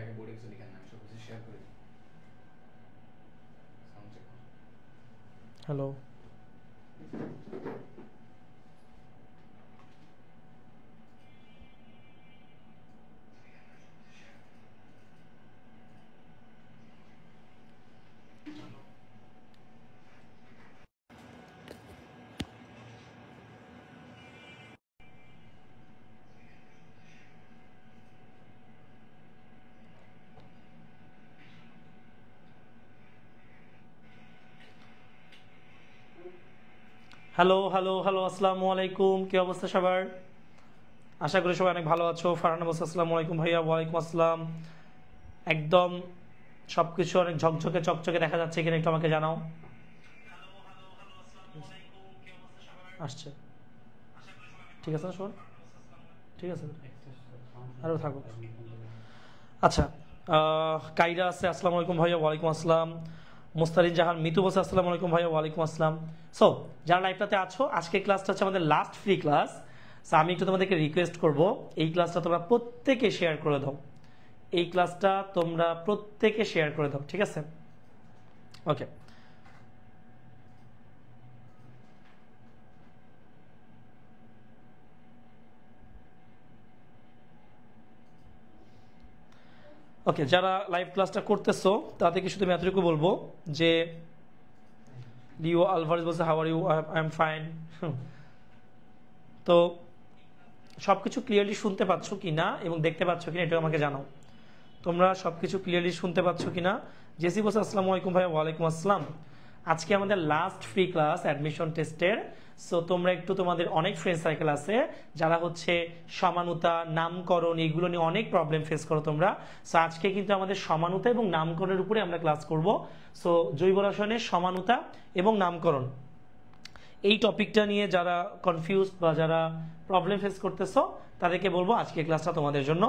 আগে বোর্ডে কিছু লিখেন না, সব কিছু শেয়ার করে দিই। Sound check. Hello, hello hello hello, আসসালামু আলাইকুম। কি অবস্থা সবার? আশা করি সবাই অনেক ভালো আছো। ফারহানা বলছে আসসালামু আলাইকুম ভাইয়া। ওয়ালাইকুম আসসালাম। একদম সবকিছু অনেক ঝকঝকে চকচকে দেখা যাচ্ছে কিনা একটু আমাকে জানাও। আসছে, ঠিক আছে না সবার? ঠিক আছে, আরও থাকো। আচ্ছা, কাইরা আছে, আসসালামু আলাইকুম ভাইয়া। ওয়ালাইকুম আসসালাম। মুস্তারিন জাহান মিতু বলছে আসসালামু আলাইকুম ভাইয়া। ওয়ালাইকুম আসসালাম। সো যারা লাইভটাতে আছো, আজকের ক্লাসটা হচ্ছে আমাদের লাস্ট ফ্রি ক্লাস। সো আমি একটু তোমাদেরকে রিকোয়েস্ট করব, এই ক্লাসটা তোমরা প্রত্যেকে শেয়ার করে দাও। এই ক্লাসটা তোমরা প্রত্যেকে শেয়ার করে দাও, ঠিক আছে? ওকে, ওকে। যারা লাইভ ক্লাসটা করতেছো তাদেরকে শুধু আমি এতটুকু বলবো যে লিও আলভারেজ বলছে how are you, I am fine. তো সবকিছু ক্লিয়ারলি শুনতে পাচ্ছ কিনা এবং দেখতে পাচ্ছ কিনা এটা আমাকে জানাও। তোমরা সবকিছু ক্লিয়ারলি শুনতে পাচ্ছ কিনা? জেসি বলছে আসসালামু আলাইকুম ভাই। ওয়ালাইকুম আসসালাম। আজকে আমাদের লাস্ট ফ্রি ক্লাস অ্যাডমিশন টেস্টের। সো তোমরা একটু, তোমাদের অনেক ফ্রেন্ড সার্কেল আছে যারা হচ্ছে সমানুতা, নামকরণ, এগুলো নিয়ে অনেক প্রবলেম ফেস করো তোমরা। সো আজকে কিন্তু আমাদের সমানুতা এবং নামকরণের উপরে আমরা ক্লাস করব। সো জৈব রসায়নের সমানুতা এবং নামকরণ, এই টপিকটা নিয়ে যারা কনফিউজ বা যারা প্রবলেম ফেস করতেছো তাদেরকে বলবো আজকে ক্লাসটা তোমাদের জন্য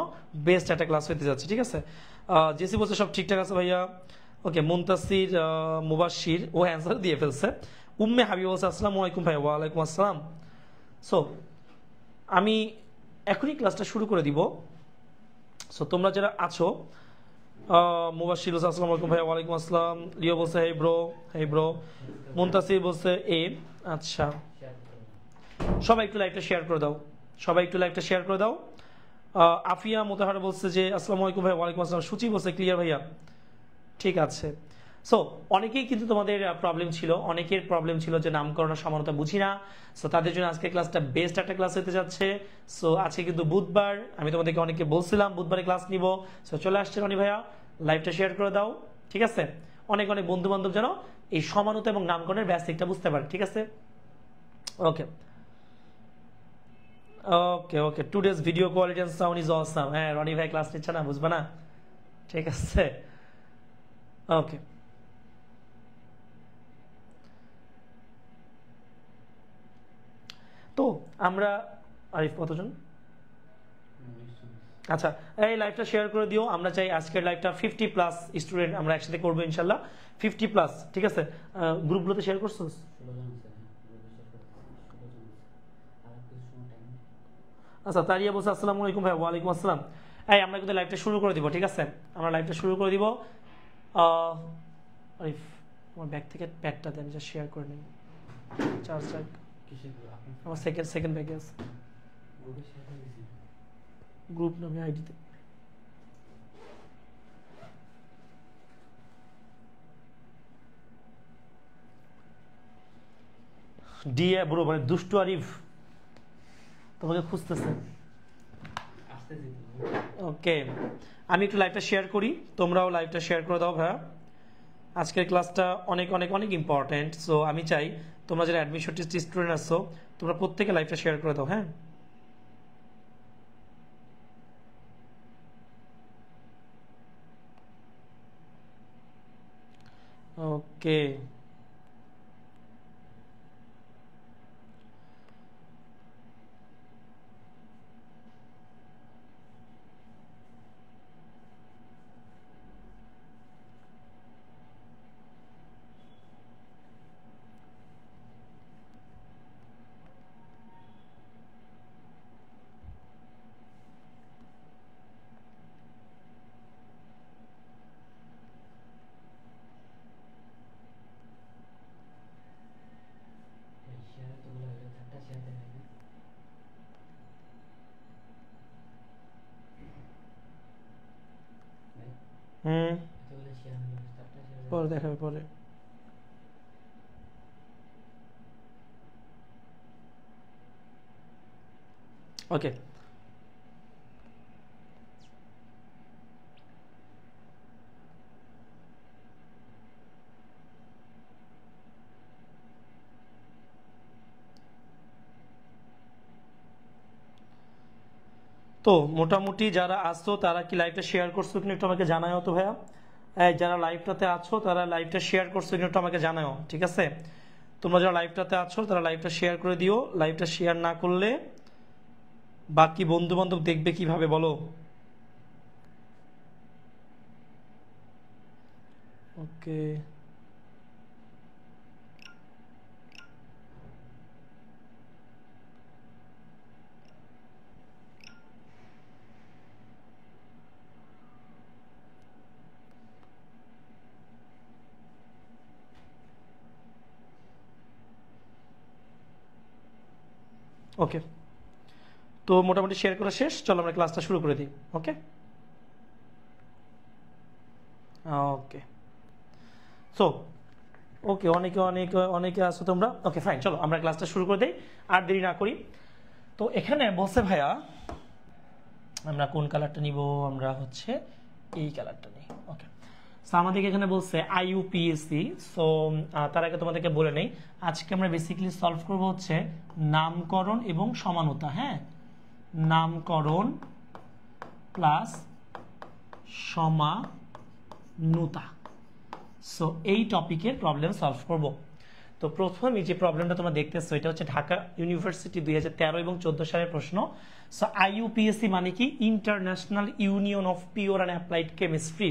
বেস্ট একটা ক্লাস হতে যাচ্ছে, ঠিক আছে? জেসি বলছে সব ঠিকঠাক আছে ভাইয়া। ওকে, মুনতাসির মুবাশির ও অ্যান্সার দিয়ে ফেলছে। উম্মে হাবিব বলছে আসসালামু আলাইকুম ভাইয়া। ওয়ালাইকুম আসসালাম। সো আমি এখনই ক্লাসটা শুরু করে দিব। সো তোমরা যারা আছো, মুবাশির বলছে আসসালামু আলাইকুম ভাইয়া। ওয়ালাইকুম আসসালাম। লিও বলছে hey bro, hey bro. Muntasir বলছে এ, আচ্ছা। সবাই একটু লাইভটা শেয়ার করে দাও, সবাই একটু লাইভটা শেয়ার করে দাও। আফিয়া মোতাহারা বলছে যে আসসালামু আলাইকুম ভাইয়া। ওয়ালাইকুম আসসালাম। সূচি বলছে ক্লিয়ার ভাইয়া, ঠিক আছে। সো অনেকেই কিন্তু তোমাদের প্রবলেম ছিল, অনেকের প্রবলেম ছিল যে নামকরণ সমানতা বুঝি না। সো তাদের জন্য আজকে ক্লাসটা বেস্ট একটা ক্লাস হতে যাচ্ছে। সো আজকে কিন্তু বুধবার, আমি তোমাদেরকে অনেকে বলছিলাম বুধবারে ক্লাস নিব। সো চলে আসছে রনি ভাইয়া, লাইভটা শেয়ার করে দাও, ঠিক আছে? অনেক অনেক বন্ধু বান্ধব যেন এই সমানতা এবং নামকরণের বেসিকটা বুঝতে পারে, ঠিক আছে? Okay okay okay, today's video quality and sound is awesome. হ্যাঁ, রনি ভাই ক্লাস নিচ্ছে না, বুঝবে না, ঠিক আছে? ওকে, তো আমরা আরিফ কতজন? আচ্ছা, এই লাইভটা শেয়ার করে দিও। আমরা চাই আজকের লাইভটা 50+ স্টুডেন্ট আমরা একসাথে করবো ইনশাল্লাহ, 50+, ঠিক আছে? গ্রুপগুলোতে শেয়ার করছো? আচ্ছা, তারিয়া বলছে আসসালামু আলাইকুম ভাই। ওয়ালাইকুম আসসালাম। এই আমরা কিন্তু লাইভটা শুরু করে দিব, ঠিক আছে? আমরা লাইভটা শুরু করে দিব। আরিফ, আমার ব্যাগ থেকে প্যাডটা দেন, যা শেয়ার করে নিই। চার্জ আমার সেকেন্ড সেকেন্ড ব্যাগে আছে। গ্রুপ নামে আইডিতে ডিএ ব্রো, মানে দুষ্টু আরিফ তোমাকে খুঁজতেছে। ওকে, আমি একটু লাইভটা শেয়ার করি, তোমরাও লাইভটা শেয়ার করে দাও ভাইয়া। আজকের ক্লাসটা অনেক অনেক অনেক ইম্পর্টেন্ট। সো আমি চাই তোমরা যারা অ্যাডমিশন টেস্ট স্টুডেন্ট আছো তোমরা প্রত্যেকে লাইভটা শেয়ার করে দাও, হ্যাঁ? ওকে, পরে দেখাবে পরে। ওকে, তো মোটামুটি যারা আসছো তারা কি লাইভটা শেয়ার করছো কিনা একটু আমাকে জানাও তো ভাইয়া। যারা লাইভটাতে আছো তারা লাইভটা শেয়ার করছো কিনা একটু আমাকে জানাও, ঠিক আছে? তোমরা যারা লাইভটাতে আছো তারা লাইভটা শেয়ার করে দিও। লাইভটা শেয়ার না করলে বাকি বন্ধু বান্ধব দেখবে কিভাবে বলো? ওকে, ওকে, তো মোটামুটি শেয়ার করা শেষ, চলো আমরা ক্লাসটা শুরু করে দিই। ওকে ওকে, সো ওকে, অনেকে অনেকে অনেকে আসো তোমরা। ওকে ফাইন, চলো আমরা ক্লাসটা শুরু করে দিই, আর দেরি না করি। তো এখানে বলছে ভাইয়া আমরা কোন কালারটা নিব, আমরা হচ্ছে এই কালারটা নিই। ওকে, সো আমাদেরকে এখানে বলছে IUPAC। সো তার আগে তোমাদেরকে বলে নেই, আজকে আমরা বেসিক্যালি সলভ করব হচ্ছে নামকরণ এবং সমানতা। হ্যাঁ, নামকরণ প্লাস সমানুতা। সো এই টপিকের প্রবলেম সলভ করব। তো প্রথমে যে প্রবলেমটা তোমরা দেখতেছো এটা হচ্ছে ঢাকা ইউনিভার্সিটি 2013 এবং 14 সালের প্রশ্ন। সো IUPAC মানে কি? International union of pure and applied chemistry.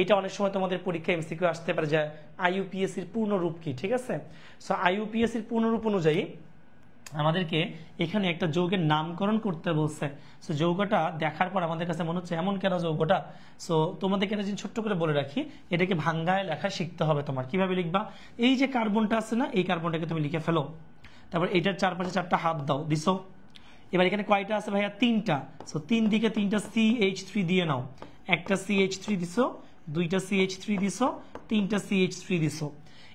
এটা অনেক সময় তোমাদের পরীক্ষা MCQ আসতে পারে যে IUPACর পূর্ণরূপ কি, ঠিক আছে? সো IUPACর পূর্ণরূপ অনুযায়ী আমাদেরকে এখানে একটা যৌগের নামকরণ করতে বলছে। সো যৌগটা দেখার পর আমাদের কাছে মনে হচ্ছে এমন কেন যৌগটা। সো তোমাদেরকে একটা জিনিস ছোট্ট করে বলে রাখি, এটাকে ভাঙ্গায় লেখা শিখতে হবে তোমার। কিভাবে লিখবা? এই যে কার্বনটা আছে না, এই কার্বনটাকে তুমি লিখে ফেলো, তারপর এটার চারপাশে 4টা হাত দাও, দিছো। এবার এখানে কয়টা আছে ভাইয়া? 3টা। সো 3 দিকে 3টা CH3 দিয়ে নাও। একটা CH3 দিছো, 2টা CH3 দিছো, 3টা CH3 দিছো।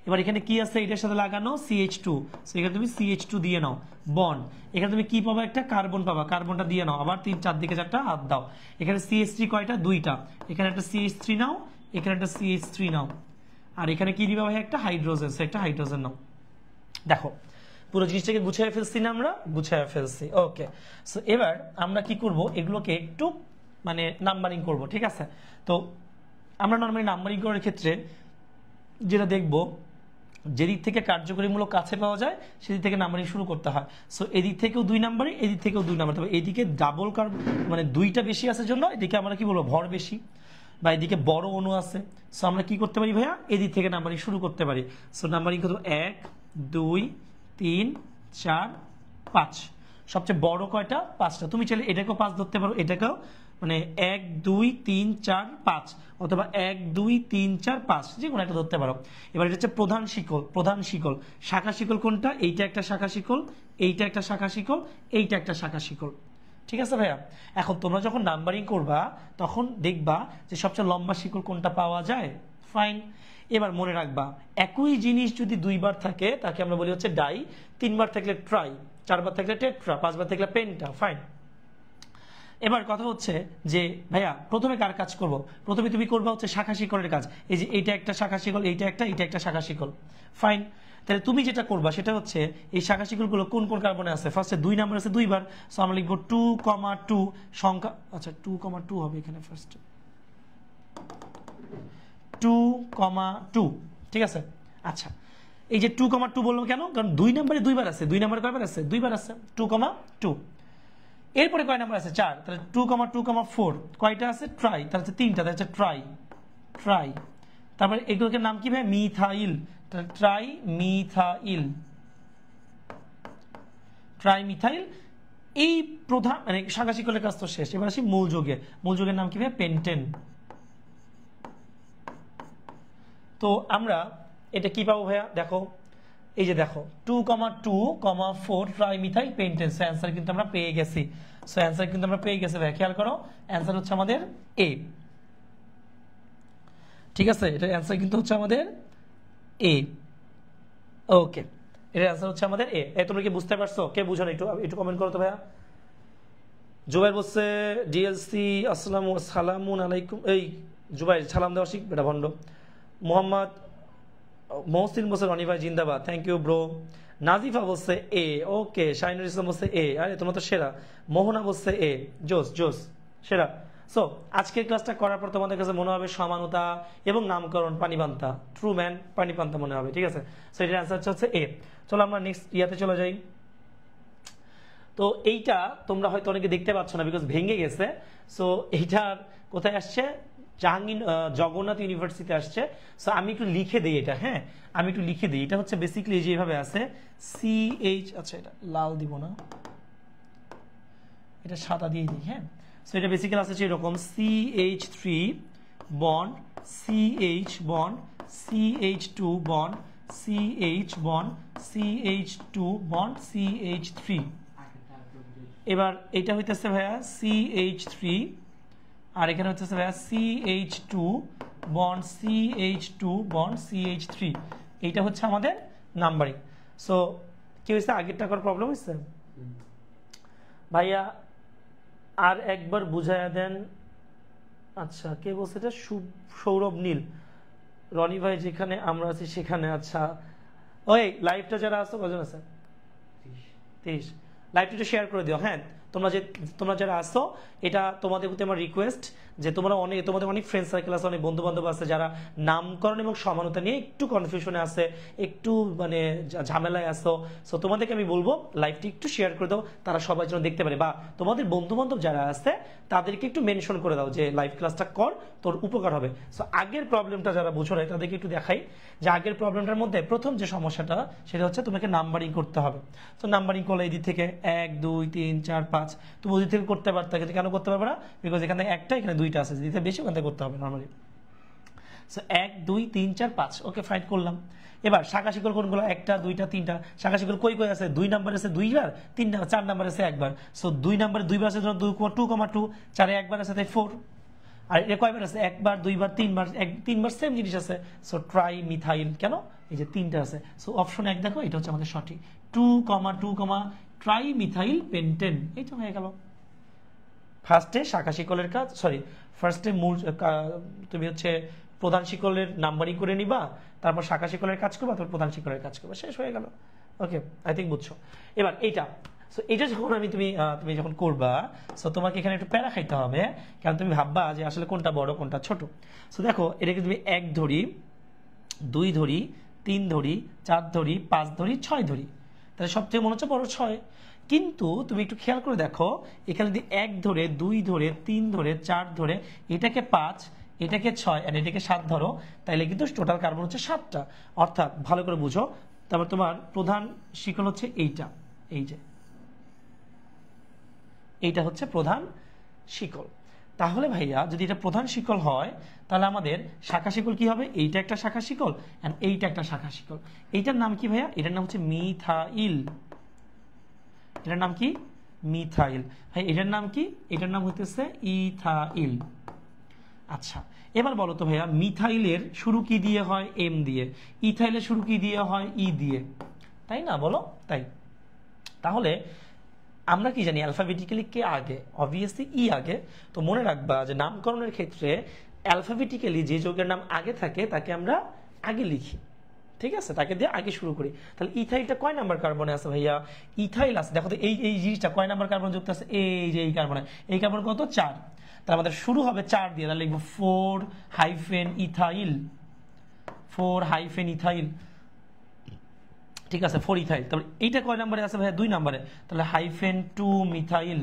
এবার এখানে কি আছে? এটার সাথে লাগানো CH2। সো এখানে তুমি CH2 দিয়ে নাও, বন্ড। এখানে তুমি কি পাবা? একটা কার্বন পাবা, কার্বনটা দিয়ে নাও, আবার 4 দিকে 4টা হাত দাও। এখানে CH3 কয়টা? 2টা। এখানে একটা CH3 নাও, এখানে একটা CH3 নাও, আর এখানে কি দিবা ভাই? একটা হাইড্রোজেন। সো একটা হাইড্রোজেন নাও। দেখো পুরো জিনিসটাকে গুছিয়ে ফেলছি না আমরা? গুছিয়ে ফেলছি। ওকে, সো এবার আমরা কি করব? এগুলোকে একটু মানে নাম্বারিং করব, ঠিক আছে? তো আমরা নর্মালি নাম্বারিং করার ক্ষেত্রে যেটা দেখব, যেদিক থেকে কার্যকরীমূলক কাছে পাওয়া যায় সেদিক থেকে নাম্বারিং শুরু করতে হয়। সো এদিক থেকেও 2 নাম্বারিং, এদিক থেকেও 2 নাম্বার। তবে এদিকে ডাবল মানে 2টা বেশি আছে জন্য এদিকে আমরা কি বলবো? ভর বেশি, বা এদিকে বড় অণু আছে। সো আমরা কি করতে পারি ভাইয়া? এদিক থেকে নাম্বারিং শুরু করতে পারি। সো নাম্বারিং কত? 1 2 3 4 5। সবচেয়ে বড় কয়টা? 5টা। তুমি চাইলে এটাকেও 5 ধরতে পারো, এটাকেও, মানে 1 2 3 4 5, অথবা 1 2 3 4 5, যে কোনো একটা ধরতে পারো। এবার এটা হচ্ছে প্রধান শিকল। প্রধান শিকল, শাখা শিকল কোনটা? এইটা একটা শাখা শিকল, এইটা একটা শাখা শিকল, এইটা একটা শাখা শিকল, ঠিক আছে ভাইয়া? এখন তোমরা যখন নাম্বারিং করবা তখন দেখবা যে সবচেয়ে লম্বা শিকল কোনটা পাওয়া যায়। ফাইন, এবার মনে রাখবা একই জিনিস যদি 2বার থাকে তাকে আমরা বলি হচ্ছে ডাই, 3বার থাকলে ট্রাই, 4বার থাকলে টেট্রা, 5বার থাকলে পেন্টা। ফাইন, এবার কথা হচ্ছে যে ভাইয়া প্রথমে কার কাজ করব? প্রথমে তুমি করবা হচ্ছে শাখা শিকলের কাজ। এই যে এইটা একটা শাখা শিকল, এইটা একটা শাখা শিকল। ফাইন, তাহলে তুমি যেটা করবা সেটা হচ্ছে এই শাখা শিকলগুলো কোন কোন কার্বনে আছে। ফার্স্টে 2 নাম্বার আছে 2বার। সো আমরা লিখবো 2,2 সংখ্যা, আচ্ছা 2,2 হবে এখানে ফার্স্টে, 2,2, ঠিক আছে? আচ্ছা, এই যে 2,2 বললাম কেন? কারণ 2 নাম্বারে 2বার আছে। 2 নাম্বারে কয়বার আছে? 2বার আছে, 2,2। এরপরে কয় নাম্বার আছে? 4। তাহলে 2,2,4 কয়টা আছে? ট্রাই, তাহলে হচ্ছে 3টা, তাহলে হচ্ছে ট্রাই, ট্রাই। তারপরে এগুলোকে নাম কি ভাই? মিথাইল। তাহলে ট্রাই মিথাইল, ট্রাই মিথাইল। এই প্রধান মানে শাখা শিকলের কাজ তো শেষ। এবার আসি মূল যৌগে। মূল যৌগের নাম কি ভাই? পেন্টেন। তো আমরা এটা কি পাবো ভাইয়া? দেখো এই যে দেখো 2,2,4 ট্রাইমিথাইল পেন্টেন। সো অ্যান্সার কিন্তু আমরা পেয়ে গেছি। সো অ্যান্সার কিন্তু আমরা পেয়ে গেছি ভাইয়া, খেয়াল করো অ্যান্সার হচ্ছে আমাদের এ। ঠিক আছে, এটার অ্যান্সার কিন্তু হচ্ছে আমাদের এ। ওকে, এটার অ্যান্সার হচ্ছে আমাদের এ। তোমরা কি বুঝতে পারছো? কে বুঝো না একটু একটু কমেন্ট করো তো ভাইয়া। জুবাইর বলছে ডিএলসি সালামুন আলাইকুম। এই জুবাইর সালাম দেওয়া শিখ বেটা ভণ্ড। মোহাম্মদ মহসিন বলছে রনি ভাই জিন্দাবাদ, থ্যাংক ইউ ব্রো। নাজিফা বলছে এ। ওকে, শাহিনুর ইসলাম বলছে এ। আরে তোমরা তো সেরা। মোহনা বলছে এ। জোস জোস, সেরা। সো আজকের ক্লাসটা করার পর তোমাদের কাছে মনে হবে সমানতা এবং নামকরণ পানিপান্তা, ট্রু ম্যান পানিপান্তা মনে হবে। ঠিক আছে, সো এটার অ্যান্সার হচ্ছে এ। চলো আমরা নেক্সট ইয়াতে চলে যাই। তো এইটা তোমরা হয়তো অনেকে দেখতে পাচ্ছ না বিকজ ভেঙে গেছে। সো এইটার কোথায় আসছে? জগন্নাথ ইউনিভার্সিটিতে আসছে। সো আমি একটু লিখে দিই এটা। হ্যাঁ, আমি একটু লিখে দিই। এটা হচ্ছে বেসিক্যালি যেভাবে আছে CH, আচ্ছা এটা লাল দিব না, এটা সাদা দিয়ে দিই। হ্যাঁ, সো এটা বেসিক্যালি আছে এরকম CH3 bond CH bond CH2 bond CH bond CH2 bond CH3। এবার এটা হইতেছে ভাইয়া CH3, আর এখানে হচ্ছে ভাইয়া CH2 bond CH2 bond CH3। এইটা হচ্ছে আমাদের নাম্বারিং। সো কি হয়েছে? আগেরটা করার প্রবলেম হয়েছে ভাইয়া, আর একবার বুঝাইয়া দেন। আচ্ছা, কে বলছে এটা? সৌরভ নীল। রনি ভাই যেখানে আমরা আছি সেখানে। আচ্ছা, ওই লাইভটা যারা আছো কজন আছে? 30। লাইভটা শেয়ার করে দিও। হ্যাঁ, তোমরা যারা আসো, এটা তোমাদের প্রতি আমার রিকোয়েস্ট যে তোমাদের অনেক ফ্রেন্ড সার্কেল আছে, অনেক বন্ধু বান্ধব আছে যারা নামকরণ এবং সমানতা নিয়ে একটু কনফিউশনে আছে, একটু মানে ঝামেলায় আসো। সো তোমাদেরকে আমি বলবো লাইভটি একটু শেয়ার করে দাও, তারা সবাই যেন দেখতে পারে, বা তোমাদের বন্ধু বান্ধব যারা আছে তাদেরকে একটু মেনশন করে দাও যে লাইভ ক্লাসটা কর, তোর উপকার হবে। সো আগের প্রবলেমটা যারা বুঝো না তাদেরকে একটু দেখাই যে আগের প্রবলেমটার মধ্যে প্রথম যে সমস্যাটা সেটা হচ্ছে তোমাকে নাম্বারিং করতে হবে। তো নাম্বারিং করলে এই দিক থেকে 1 2 3 4 5, তুমি ওই দিক থেকে করতে পারতে, কেন করতে পারবে না? বিকজ এখানে একটা এখানে দুইটা আছে, দিতে বেশি ওখান থেকে করতে হবে নর্মালি। সো 1 2 3 4 5, ওকে ফাইন করলাম। এবার শাখা শিকল কোনগুলো? একটা, দুইটা, তিনটা। শাখা শিকল কই কই আছে? 2 নাম্বার আছে 2 বার, 4 নাম্বার আছে একবার। সো 2 নাম্বারে 2 বার আছে 2,2, 4 একবার আছে তাই 4। আর এটা কয়বার আছে? একবার, 2 বার, 3 বার। 3 বার সেম জিনিস আছে। সো ট্রাই মিথাইল, কেন? এই যে 3টা আছে। সো অপশন 1 দেখো, এটা হচ্ছে আমাদের সঠিক। 2, 2, ট্রাই মিথাইল পেন্টেন। এইটা হয়ে গেল। ফার্স্টে শাখা শিকলের কাজ, ফার্স্টে মূল তুমি হচ্ছে প্রধান শিকলের নাম্বারিং করে নিবা, তারপর শাখা শিকলের কাজ করবা, তারপর প্রধান শিকলের কাজ করবা, শেষ হয়ে গেল। ওকে, আই থিঙ্ক বুঝছো। এবার এইটা, সো এটা যখন তুমি যখন করবা, সো তোমাকে এখানে একটু প্যারা খাইতে হবে, কারণ তুমি ভাববা যে আসলে কোনটা বড় কোনটা ছোট। সো দেখো, এটাকে তুমি 1 ধরি, 2 ধরি, 3 ধরি, 4 ধরি, 5 ধরি, 6 ধরি, তাহলে সবচেয়ে মনে হচ্ছে বড় 6। কিন্তু তুমি একটু খেয়াল করে দেখো, এখানে যদি 1 ধরে, 2 ধরে, 3 ধরে, 4 ধরে, এটাকে 5, এটাকে 6 আর এটাকে 7 ধরো, তাহলে কিন্তু টোটাল কার্বন হচ্ছে 7টা। অর্থাৎ ভালো করে বুঝো, তারপর তোমার প্রধান শিকল হচ্ছে এইটা, এই যে এইটা হচ্ছে প্রধান শিকল। তাহলে ভাইয়া যদি এটা প্রধান শিকল হয়, তাহলে আমাদের শাখা শিকল কি হবে? এইটা একটা শাখা শিকল এন্ড এইটা একটা শাখা শিকল। এইটার নাম কি ভাইয়া? এটার নাম হচ্ছে মিথাইল। এটার নাম কি? মিথাইল। ভাই এটার নাম কি? এটার নাম হইতেছে ইথাইল। আচ্ছা, এবার বলো তো ভাইয়া, মিথাইলের শুরু কি দিয়ে হয়? এম দিয়ে। ইথাইলের শুরু কি দিয়ে হয়? ই দিয়ে, তাই না? বলো তাই। তাহলে আমরা কি জানি অ্যালফাবেটিক্যালি কে আগে? অবভিয়াসলি ই আগে। তো মনে রাখবা যে নামকরণের ক্ষেত্রে অ্যালফাবেটিক্যালি যে যৌগের নাম আগে থাকে তাকে আমরা আগে লিখি, ঠিক আছে? তাকে দিয়ে আগে শুরু করি। তাহলে ইথাইলটা কয় নাম্বার কার্বনে আছে ভাইয়া? ইথাইল আছে, দেখো তো এই জিনিসটা কয় নাম্বার কার্বন যুক্ত আছে? এই যে এই কার্বনে, এই কার্বন কত? 4। তাহলে আমাদের শুরু হবে 4 দিয়ে, তাহলে লিখবো 4-ইথাইল, 4-ইথাইল, ঠিক আছে? 4 ইথাইল। তাহলে এইটা কয় নম্বরে আছে ভাইয়া? 2 নম্বরে, তাহলে -2 মিথাইল,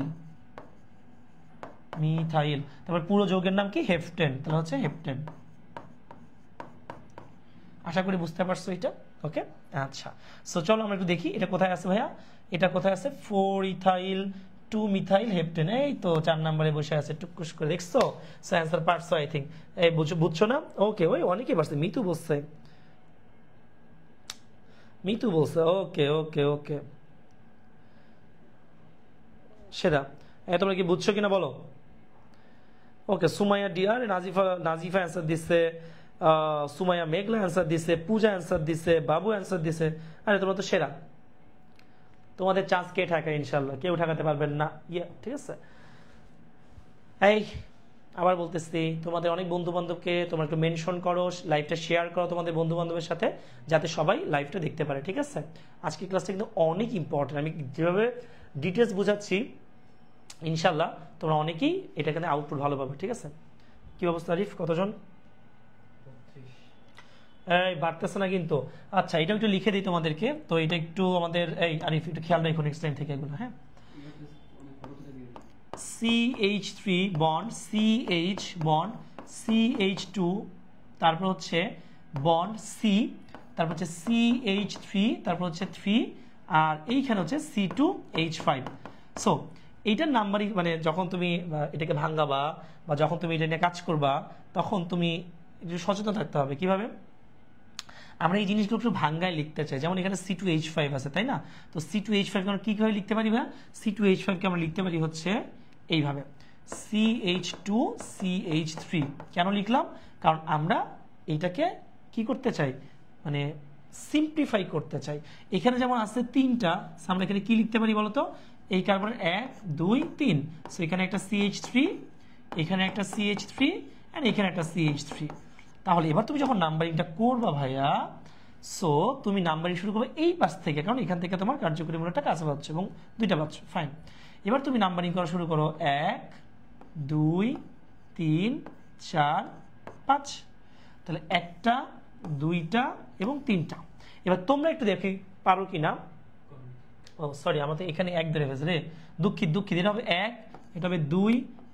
মিথাইল। তারপর পুরো যৌগের নাম কি? হেপটেন, তাহলে হচ্ছে হেপটেন। আশা করি বুঝতে পারছো এটা। ওকে, আচ্ছা, সো চলো আমরা একটু দেখি এটা কোথায় আছে ভাইয়া। এটা কোথায় আছে? 4 ইথাইল 2 মিথাইল হেপটেন, এই তো 4 নম্বরে বসে আছে, টুকুস করে দেখছো? সো অ্যান্সার পারছো আই থিঙ্ক। এই বুঝছো না? ওকে, ওই অনেকেই পারছে, মিতু বলছে, মিতু বলছে। ওকে ওকে ওকে, সেটা তোমরা কি বুঝছো কিনা বলো? ওকে, সুমাইয়া ডিয়ার, নাজিফা অ্যান্সার দিচ্ছে, সুমাইয়া মেঘলা অ্যান্সার দিছে, পূজা অ্যান্সার দিছে, বাবু অ্যান্সার দিছে। আরে তোমরা তো সেরা, তোমাদের চান্স কে ঠেকায়? ইনশাল্লাহ কেউ ঠেকাতে পারবেন না। ঠিক আছে, এই আবার বলতেছি, তোমাদের অনেক বন্ধু বান্ধবকে তোমরা একটু মেনশন করো, লাইভটা শেয়ার করো তোমাদের বন্ধু বান্ধবের সাথে, যাতে সবাই লাইভটা দেখতে পারে। ঠিক আছে, আজকের ক্লাসটা কিন্তু অনেক ইম্পর্টেন্ট। আমি যেভাবে ডিটেলস বুঝাচ্ছি, ইনশাল্লাহ তোমরা অনেকেই এটা কিন্তু আউটপুট ভালো পাবে। ঠিক আছে, কি অবস্থা আরিফ, কতজন? এই বাড়তেছে না কিন্তু। আচ্ছা, এটা একটু লিখে দিই তোমাদেরকে, তো এটা একটু আমাদের এই আরিফ একটু খেয়াল রাখো নেক্সট টাইম থেকে এগুলো। হ্যাঁ, CH3 bond CH bond CH2, তারপর হচ্ছে বন্ড C, তারপর হচ্ছে CH3, তারপর হচ্ছে 3, আর এইখানে হচ্ছে C2H5। সো এইটার নাম্বারই মানে যখন তুমি এটাকে ভাঙাবা বা যখন তুমি এটা নিয়ে কাজ করবা, তখন তুমি একটু সচেতন থাকতে হবে। কিভাবে আমরা এই জিনিসগুলো একটু ভাঙ্গায় লিখতে চাই। যেমন এখানে C2H5 আছে, তাই না? তো C2H5 কে আমরা কীভাবে লিখতে পারি? বা C2H5 কে আমরা লিখতে পারি হচ্ছে এইভাবে, CH2CH3। কেন লিখলাম? কারণ আমরা এইটাকে কি করতে চাই, মানে সিম্পলিফাই করতে চাই। এখানে যেমন আছে 3টা, আমরা এখানে কি লিখতে পারি বলতো? এই কার্বনের 1 2 3, সো এখানে একটা CH3, এখানে একটা CH3, এন্ড এখানে একটা CH3। তাহলে এবার তুমি যখন নাম্বারিংটা করবা ভাইয়া, সো তুমি নাম্বারিং শুরু করবে এই পাশ থেকে, কারণ এখান থেকে তোমার কার্যকরী মূল্যটা কাছে পাচ্ছে এবং 2টা পাচ্ছ। ফাইন, এবার তুমি নাম্বারিং করা শুরু করো 1 2 3 4 5। তাহলে 1টা 2টা এবং 3টা। এবার তোমরা একটু দেখে পারো কিনা। ও সরি, আমাদের এখানে 1 ধরে ফেলেছে রে, দুঃখিত। এটা হবে 1, এটা হবে 2,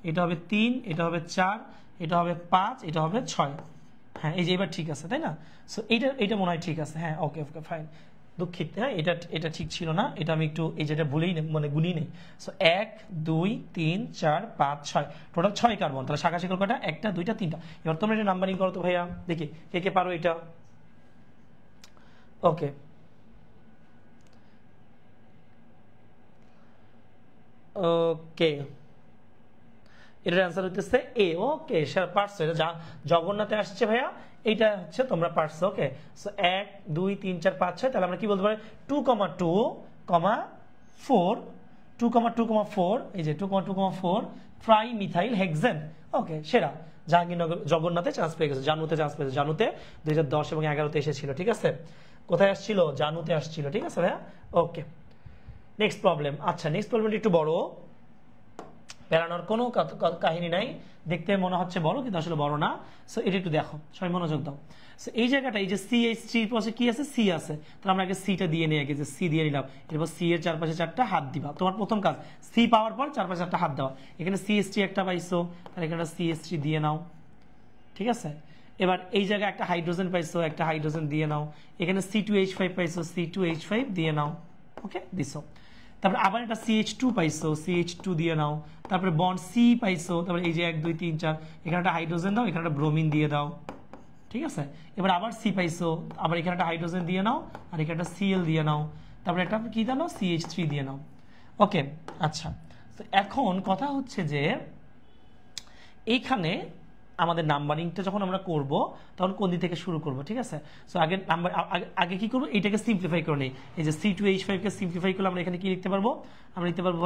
এটা হবে 3, এটা হবে 4, এটা হবে 5, এটা হবে 6। হ্যাঁ, এই যে এবার ঠিক আছে, তাই না? সো এইটা মনে হয় ঠিক আছে। হ্যাঁ, ওকে ফাইন, দুঃখিত। হ্যাঁ, এটা ঠিক ছিল না, এটা আমি একটু এই যেটা ভুলেই মানে গুলি নেই। So 1 2 3 4 5 6, total 6 carbon. তাহলে শাখা শিকল কটা? 1টা 2টা 3টা। এবার তোমরা এটা নাম্বারিং করো তো ভাইয়া, দেখি কে পারো এটা। ওকে, এটার অ্যান্সার হচ্ছে এ। ওকে, পারছো, এটা জগন্নাথে আসছে ভাইয়া, এইটা হচ্ছে তোমরা পারছো। ওকে, সো 1 2 3 4 5 6। তাহলে আমরা কি বলতে পারি? 2,2,4, 2,2,4, এই যে 2,2,4 ট্রাইমিথাইল হেক্সেন। ওকে, সেরা। জাহাঙ্গীরনগর জগন্নাথে চান্স পেয়ে গেছে, জানুতে চান্স পেয়েছে। জানুতে 2010 এবং 11তে এসেছিল। ঠিক আছে, কোথায় আসছিল? জানুতে আসছিল। ঠিক আছে ভাইয়া, ওকে। Next problem. আচ্ছা, নেক্সট প্রবলেমটা একটু বড়, পেরানোর কোনো কাহিনী নাই, দেখতে মনে হচ্ছে বড় কিন্তু আসলে বড় না। সো এটা একটু দেখো, সবাই মনোযোগ দাও। সো এই জায়গাটা, এই যে CH3 পাশে কি আছে? C আছে। তাহলে আমরা আগে সিটা দিয়ে নিই, আগে যে C দিয়ে নিলাম। এরপর C এর চারপাশে 4টা হাত দিবা। তোমার প্রথম কাজ, C পাওয়ার পর চারপাশে 4টা হাত দেওয়া। এখানে CH3 একটা পাইছো, তাহলে এখানে CH3 দিয়ে নাও। ঠিক আছে, এবার এই জায়গায় একটা হাইড্রোজেন পাইছো, একটা হাইড্রোজেন দিয়ে নাও। এখানে C2H5 পাইছো, C2H5 দিয়ে নাও। ওকে, দিছো। তারপরে আবার একটা CH2 পাইছো, CH2 দিয়ে নাও। তারপরে বন্ড C পাইছো, তারপরে এই যে 1 2 3 4, এখানে একটা হাইড্রোজেন দাও, এখানে একটা ব্রোমিন দিয়ে দাও। ঠিক আছে, এবার আবার C পাইছো, আবার এখানে একটা হাইড্রোজেন দিয়ে নাও, আর এখানে একটা Cl দিয়ে নাও। তারপরে একটা কি দিয়ে নাও? CH3 দিয়ে নাও। ওকে, আচ্ছা। তো এখন কথা হচ্ছে যে এইখানে আমাদের নাম্বারিংটা যখন আমরা করব, তখন কোন দিক থেকে শুরু করব? ঠিক আছে, সো আগে কি করবো? এটাকে সিম্পলিফাই করে নিই। এই যে C2H5 কে সিম্পলিফাই করলে আমরা এখানে কি লিখতে পারবো? আমরা লিখতে পারবো,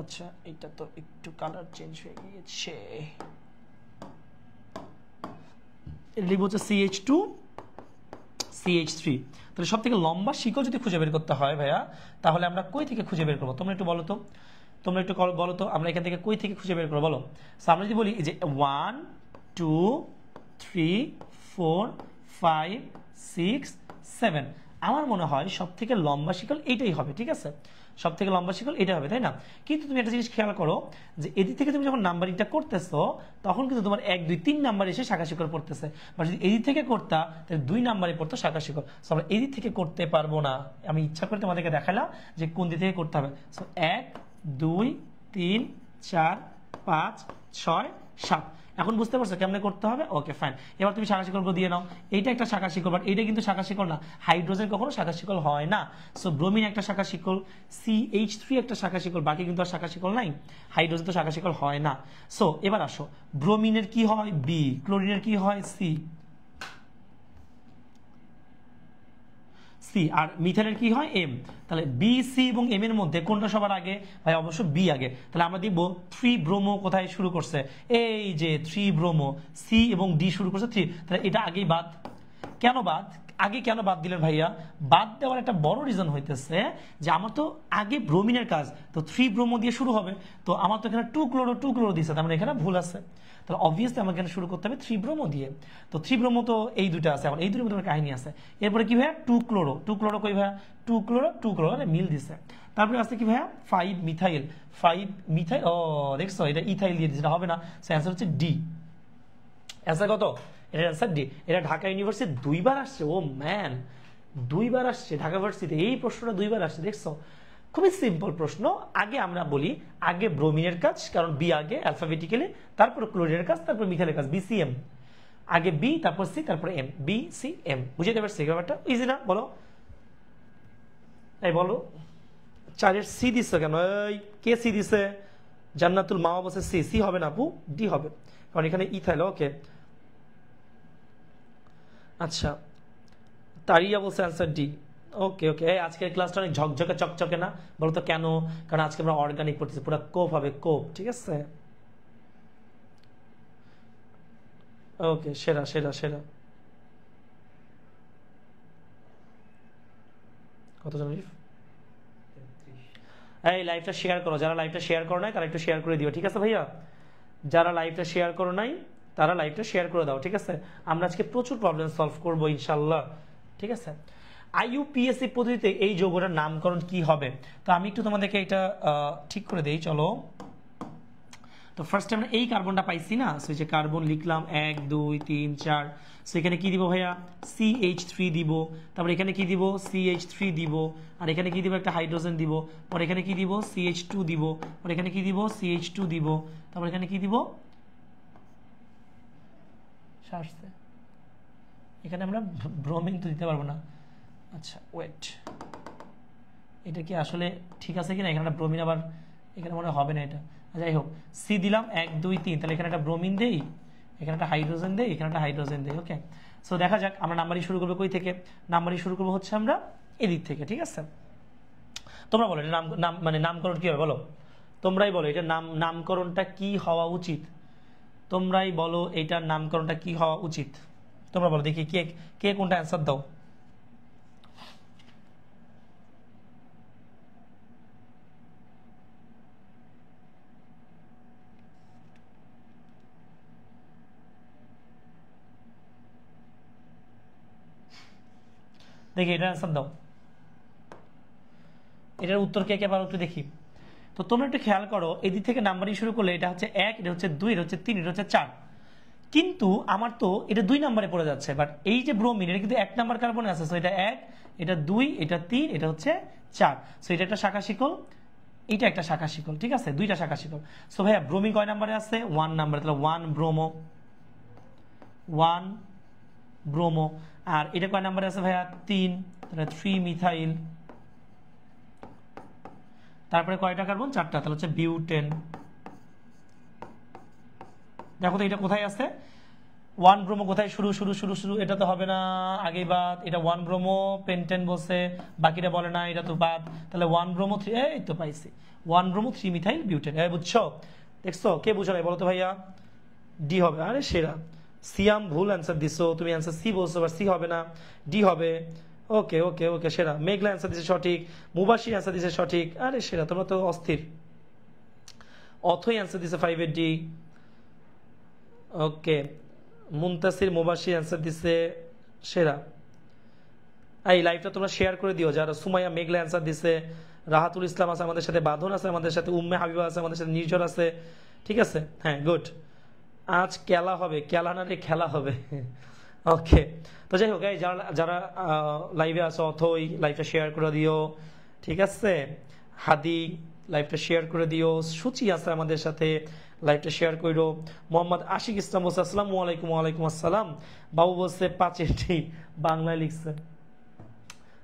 আচ্ছা এটা তো একটু কালার চেঞ্জ হয়ে গিয়েছে, লিখবো হচ্ছে CH2 CH3। তাহলে সব থেকে লম্বা শিকল যদি খুঁজে বের করতে হয় ভাইয়া, তাহলে আমরা কই থেকে খুঁজে বের করবো? তোমরা একটু বলো তো, আমরা এখান থেকে কই থেকে খুঁজে বের করবো বলো? আমরা যদি বলি যে 1 2 3 4 5 6 7, আমার মনে হয় সব থেকে লম্বা শিকল এইটাই হবে। ঠিক আছে, সব থেকে লম্বা শিকল এটা হবে, তাই না? কিন্তু তুমি একটা জিনিস খেয়াল করো, যে এদিক থেকে তুমি যখন নাম্বারিংটা করতেছো, তখন কিন্তু তোমার 1 2 3 নাম্বার এসে শাখা শিকল পড়তেছে। বা যদি এদিক থেকে করতা, তাহলে 2 নাম্বারে পড়তো শাখা শিকল। আমরা এদিক থেকে করতে পারবো না। আমি ইচ্ছা করে তোমাদেরকে দেখালাম যে কোন দিক থেকে করতে হবে। সো 1 2 3 4 5 6 7। এখন বুঝতে পারছো কেমনে করতে হবে? ওকে ফাইন, এবার তুমি শাখা শিকল দিয়ে নাও। এইটা একটা শাখা শিকল, বাট এইটা কিন্তু শাখা শিকল না। হাইড্রোজেন কখনো শাখা শিকল হয় না। সো ব্রোমিন একটা শাখা শিকল, CH3 একটা শাখা শিকল, বাকি কিন্তু আর শাখা শিকল নাই। হাইড্রোজেন তো শাখা শিকল হয় না। সো এবার আসো, ব্রোমিনের কি হয়? B, ক্লোরিনের কি হয়? C। সি, আর মিথাইলের কি হয় এম। তাহলে বি সি এবং এম এর মধ্যে কোনটা সবার আগে ভাই? অবশ্য বি আগে। তাহলে আমরা দিব 3 ব্রোমো কোথায় শুরু করছে? এই যে 3 ব্রোমো, সি এবং ডি শুরু করছে 3। তাহলে এটা আগেই বাদ। কেন বাদ? আগে কেন বাদ দিলেন ভাইয়া? বাদ দেওয়ার একটা বড় রিজন হইতেছে যে আমার তো আগে ব্রোমিনের কাজ, তো 3 ব্রোমো দিয়ে শুরু হবে, তো আমার তো এখানে 2 ক্লোরো দিচ্ছে, তার মানে এখানে ভুল আছে। তাহলে অবভিয়াসলি আমাকে এখানে শুরু করতে হবে 3 ব্রোমো দিয়ে। তো 3 ব্রোমো তো এই দুইটা আছে, আমার এই দুটোর মধ্যে কাহিনী আছে। এরপরে কি ভাইয়া? 2 ক্লোরো কই ভাইয়া? 2 ক্লোরো মিল দিছে। তারপরে আছে কি ভাইয়া? 5 মিথাইল। ও দেখছো, এটা ইথাইল দিয়ে দিচ্ছে, এটা হবে না। সো অ্যান্সার হচ্ছে ডি। অ্যান্সার কত? এটার অ্যান্সার ডি। এটা ঢাকা ইউনিভার্সিটি 2 বার আসছে। ও ম্যান, 2 বার আসছে ঢাকা ইউনিভার্সিটিতে, এই প্রশ্নটা 2 বার আসছে, দেখছো? খুবই সিম্পল প্রশ্ন। আগে আমরা বলি আগে ব্রোমিনের কাজ, কারণ বি আগে অ্যালফাবেটিক্যালি, তারপর ক্লোরিনের কাজ, তারপর মিথাইলের কাজ, বিসিএম। আগে বি, তারপর সি, তারপর এম, বি সি এম। বুঝতে পারছি ব্যাপারটা? ইজি না? বলো, এই বলো। 4-এর সি দিচ্ছে কেন? এই কে সি দিছে? জান্নাতুল মাওয়া বসে সি। সি হবে না আপু, ডি হবে, কারণ এখানে ইথাইল। ওকে, আচ্ছা, তারিয়া বলছে অ্যান্সার ডি। ওকে ওকে, আজকের ক্লাসটা অনেক ঝকঝকে চকচকে না? বলো তো কেন? কারণ আজকে আমরা অর্গানিক পড়তেছি, পুরো কোপ হবে, কোপ। ঠিক আছে, ওকে, সেরা সেরা সেরা। কত জানিস? এই লাইভটা শেয়ার করো, যারা লাইভটা শেয়ার করো নাই তারা একটু শেয়ার করে দিও, ঠিক আছে ভাইয়া? যারা লাইভটা শেয়ার করো নাই তারা লাইভটা শেয়ার করে দাও, ঠিক আছে? আমরা আজকে প্রচুর প্রবলেম সলভ করবো ইনশাল্লাহ, ঠিক আছে? আইইউপিএসসি পদ্ধতিতে এই যৌগটার নামকরণ কি হবে? তো আমি একটু তোমাদেরকে এটা ঠিক করে দেই, চলো। তো ফার্স্ট আমরা এই কার্বনটা পাইছি না, সো যে কার্বন লিখলাম 1 2 3 4। সো এখানে কি দিব ভাইয়া? CH3 দিব, তারপর এখানে কি দিব? CH3 দিব, আর এখানে কি দিব? একটা হাইড্রোজেন দিব, পরে এখানে কি দিব? CH2 দিব, পরে এখানে কি দিব? CH2 দিব, তারপর এখানে কি দিব? সারছে, এখানে আমরা ব্রোমিন তো দিতে পারবো না। আচ্ছা ওয়েট, এটা কি আসলে ঠিক আছে কিনা? এখানে একটা ব্রোমিন, আবার এখানে মনে হবে না এটা। যাই হোক, সি দিলাম 1 2 3, তাহলে এখানে একটা ব্রোমিন দেই, এখানে একটা হাইড্রোজেন দেই, এখানে একটা হাইড্রোজেন দেই। ওকে, সো দেখা যাক আমরা নাম্বারিং শুরু করবো কই থেকে? নাম্বারিং শুরু করবো হচ্ছে আমরা এদিক থেকে, ঠিক আছে? তোমরা বলো এটা নাম মানে নামকরণ কি হবে বলো? তোমরাই বলো এটা নামকরণটা কি হওয়া উচিত? তোমরাই বলো এটার নামকরণটা কি হওয়া উচিত? তোমরা বলো দেখি, কে কে কোনটা অ্যান্সার দাও। দেখি এটার অ্যান্সার দাও, এটার উত্তর কে কে পারো একটু দেখি। তো তোমরা একটু খেয়াল করো, এদিক থেকে নাম্বারিং শুরু করলে এটা হচ্ছে 1, এটা হচ্ছে 2, এটা হচ্ছে 3, এটা হচ্ছে 4। কিন্তু আমার তো এটা 2 নম্বরে পড়ে যাচ্ছে, বাট এই যে ব্রোমিন এটা কিন্তু 1 নাম্বার কার্বনে আছে। সো এটা 1, এটা 2, এটা 3, এটা হচ্ছে 4। সো এটা একটা শাখা শিকল, এটা একটা শাখা শিকল, ঠিক আছে? দুইটা শাখা শিকল। সো ভাইয়া ব্রোমিন কয় নাম্বারে আছে? 1 নাম্বারে, তাহলে 1 ব্রোমো, 1 ব্রোমো। আর এটা কয় নাম্বারে আছে ভাইয়া? 3, তাহলে 3 মিথাইল। তারপরে কয়টা কার্বন? 4টা, তাহলে হচ্ছে বিউটেন। দেখো তো এটা কোথায় আছে? 1 ব্রোমো কোথায় শুরু শুরু শুরু শুরু? এটা তো হবে না, আগেই বাদ। এটা 1 ব্রোমো পেন্টেন বসে, বাকিটা বলে না, এটা তো বাদ। তাহলে 1 ব্রোমো 3, এই তো পাইছি 1 ব্রোমো 3 মিথাইল বিউটেন। বুঝছো? দেখছো? কে বুঝো নাই বলো তো ভাইয়া? ডি হবে। আরে সেরা, সিয়াম ভুল অ্যান্সার দিছো তুমি, অ্যান্সার সি বলছো, বাট সি হবে না, ডি হবে। ওকে ওকে ওকে, সেরা। মেঘলা অ্যান্সার দিছে সঠিক, মুবাশির অ্যান্সার দিছে সঠিক। আরে সেরা, তোমরা তো অস্থির। অথই অ্যান্সার দিছে 5 ডি। ওকে, মুনতাসির মুবাশির অ্যান্সার দিছে, সেরা। এই লাইভটা তোমরা শেয়ার করে দিও। যারা সুমাইয়া মেঘলা অ্যান্সার দিছে, রাহাতুল ইসলাম আছে আমাদের সাথে, বাঁধন আছে আমাদের সাথে, উম্মে হাবিবা আছে আমাদের সাথে, নির্ঝর আছে, ঠিক আছে? হ্যাঁ গুড। আজ খেলা হবে, খেলা না রে খেলা হবে। ওকে, তো যাই হোক, যারা যারা লাইভে আসো অথই লাইভটা শেয়ার করে দিও, ঠিক আছে? হাদি লাইভটা শেয়ার করে দিও, সুচি আছে আমাদের সাথে, লাইভটা শেয়ার করো। মোহাম্মদ আশিক ইসলাম বলছে আসসালামু আলাইকুম। ওয়ালাইকুম আসসালাম। বাবু বলছে 5 বাংলায় লিখছে।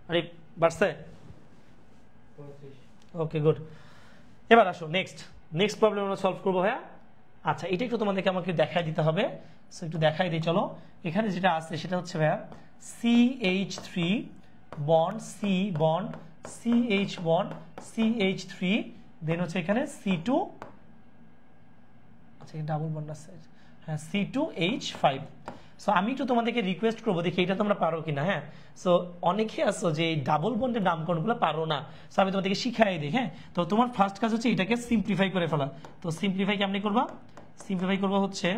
আরে বাড়ছে? Okay good. এবার আসো নেক্সট প্রবলেম আমরা সলভ করবো ভাইয়া। আচ্ছা, এটা একটু তোমাদেরকে আমাকে দেখাই দিতে হবে, সো একটু দেখাই দিই চলো। এখানে যেটা আছে সেটা হচ্ছে ভাইয়া CH3 bond C bond CH bond CH3 then হচ্ছে এখানে C2 আচ্ছা ডাবল বন্ড আছে হ্যাঁ C2H5। সো আমি একটু তোমাদেরকে রিকোয়েস্ট করবো দেখি এটা তোমরা পারো কিনা। হ্যাঁ সো অনেকে আছো যে ডাবল বন্ডের নামকরণগুলো পারো না, সো আমি তোমাদেরকে শিখাই দিই। হ্যাঁ তো তোমার ফার্স্ট কাজ হচ্ছে এটাকে সিম্পলিফাই করে ফেলা। তো সিম্পলিফাই কেমনি করবা? সিম্পলিফাই করবো হচ্ছে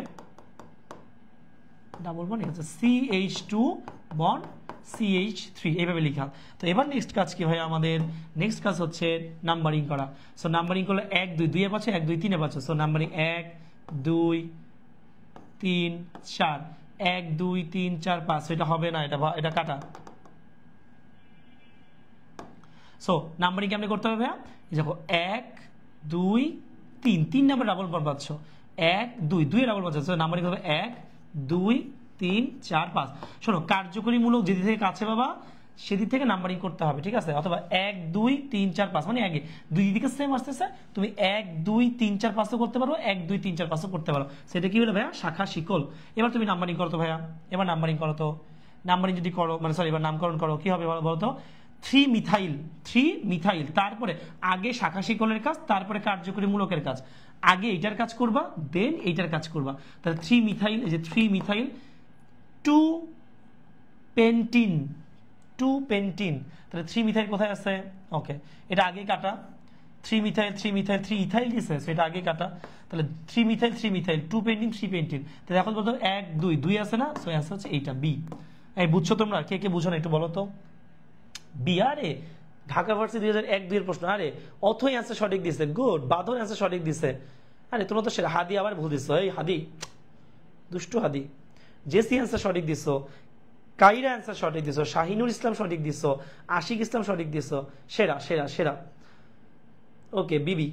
ডাবল বন্ড হচ্ছে CH2 বন্ড CH3 এইভাবে লিখা। তো এবার নেক্সট কাজ কি হয় আমাদের? নেক্সট কাজ হচ্ছে নাম্বারিং করা। সো নাম্বারিং করলে 1 2 2 এ পাচ্ছে 1 2 3 এ পাচ্ছে। সো নাম্বারিং 1 2 3 4 1 2 3 4 5 এটা হবে না, এটা কাটা। সো নাম্বারিং কেমনে করতে হবে? দেখো 1 2 3 3 নাম্বার ডাবল বন্ড পাচ্ছ 1 2 2 এ ডাবল পাচ্ছ। সো নাম্বারিং হবে 1 2 3 4 5। শোনো কার্যকরীমূলক যেদিক থেকে কাছে বাবা সেদিক থেকে নাম্বারিং করতে হবে, ঠিক আছে? অথবা 1 2 3 4 5 মানে আগে দুই দিকে সেম আসতেছে, তুমি 1 2 3 4 5 করতে পারো, 1 2 3 4 5 করতে পারো। সেটা কি হলো ভাইয়া? শাখা শিকল। এবার তুমি নাম্বারিং করো তো ভাইয়া, এবার নাম্বারিং করো তো। নাম্বারিং যদি করো মানে সরি এবার নামকরণ করো কি হবে বলো তো? 3 মিথাইল তারপরে আগে শাখা শিকলের কাজ তারপরে কার্যকরীমূলকের কাজ। আগে এইটার কাজ করবা দেন এইটার কাজ করবা। তাহলে 3 মিথাইল এই যে 3 মিথাইল 2 পেন্টিন তাহলে 3 মিথাইল কোথায় আছে? ওকে এটা আগে কাটা। 3 মিথাইল 3 ইথাইল দিছে, সেটা আগে কাটা। তাহলে 3 মিথাইল 2 পেন্টিন 3 পেন্টিন। তাহলে এখন বলতো 1 2 2 আছে না? সো অ্যান্সার হচ্ছে এইটা বি। এই বুঝছো তোমরা? কে কে বুঝো না একটু বলো তো। বি। আরে ঢাকা ভার্সিটি 2001 2 এর প্রশ্ন। আরে অথই অ্যান্সার সঠিক দিছে, গুড। বাদর অ্যান্সার সঠিক দিছে। আরে তোমরা তো সেটা হাদি আবার ভুল দিছো। এই হাদি দুষ্টু হাদি। জেসি অ্যান্সার সঠিক দিছো, কাইরা অ্যান্সার সঠিক দিছো, শাহিনুর ইসলাম সঠিক দিছো, আশিক ইসলাম সঠিক দিছো। সেরা সেরা সেরা। ওকে বিবি,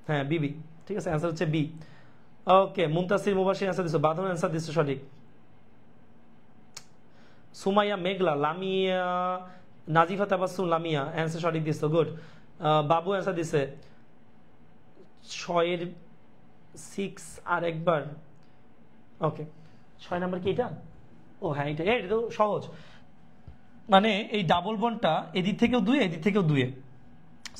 হ্যাঁ বিবি, ঠিক আছে অ্যান্সার হচ্ছে বি। ওকে মুনতাসির মুবাশির অ্যান্সার দিছো, বাদর অ্যান্সার দিছো সঠিক। সুমাইয়া মেঘলা, লামিয়া, নাজিফা তাবাসসুম লামিয়া অ্যান্সার সঠিক দিছো, গুড। বাবু অ্যান্সার দিছে 6 এর 6 আর একবার। ওকে 6 নাম্বার কি এটা? ও হ্যাঁ এটা তো সহজ, মানে এই ডাবল বন্ডটা এদিক থেকেও 2 এদিক থেকেও 2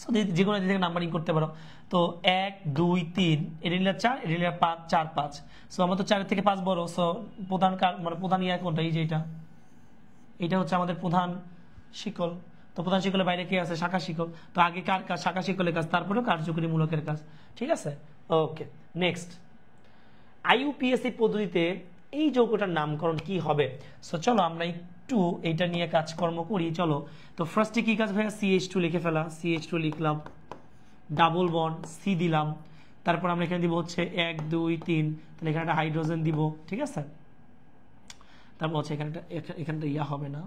সো যে কোনো দিক থেকে নাম্বারিং করতে পারো। তো 1 2 3 এটা নিলে 4 এটা নিলে 5 4 5। সো আমরা তো 4 থেকে 5 বড়। সো প্রধান মানে প্রধান ইয়া কোনটা? এই যে এটা হচ্ছে আমাদের প্রধান শিকল। তো প্রধান শিকলের বাইরে কি আছে? শাখা শিকল। তো আগে কার কাজ? শাখা শিকলের কাজ, তারপরে কার্যকরীমূলকের কাজ, ঠিক আছে? ওকে নেক্সট, IUPAC পদ্ধতিতে এই যৌগটার নামকরণ কি হবে? সো চলো আমরা একটু এইটা নিয়ে কাজকর্ম করি। চলো তো ফার্স্টে কি কাজ ভাইয়া? CH2 লিখে ফেলা। CH2 লিখলাম, ডাবল বন্ড সি দিলাম, তারপর আমরা এখানে দিব হচ্ছে 1 2 3, তাহলে এখানে একটা হাইড্রোজেন দিব, ঠিক আছে? তারপর হচ্ছে এখানটা ইয়া হবে না,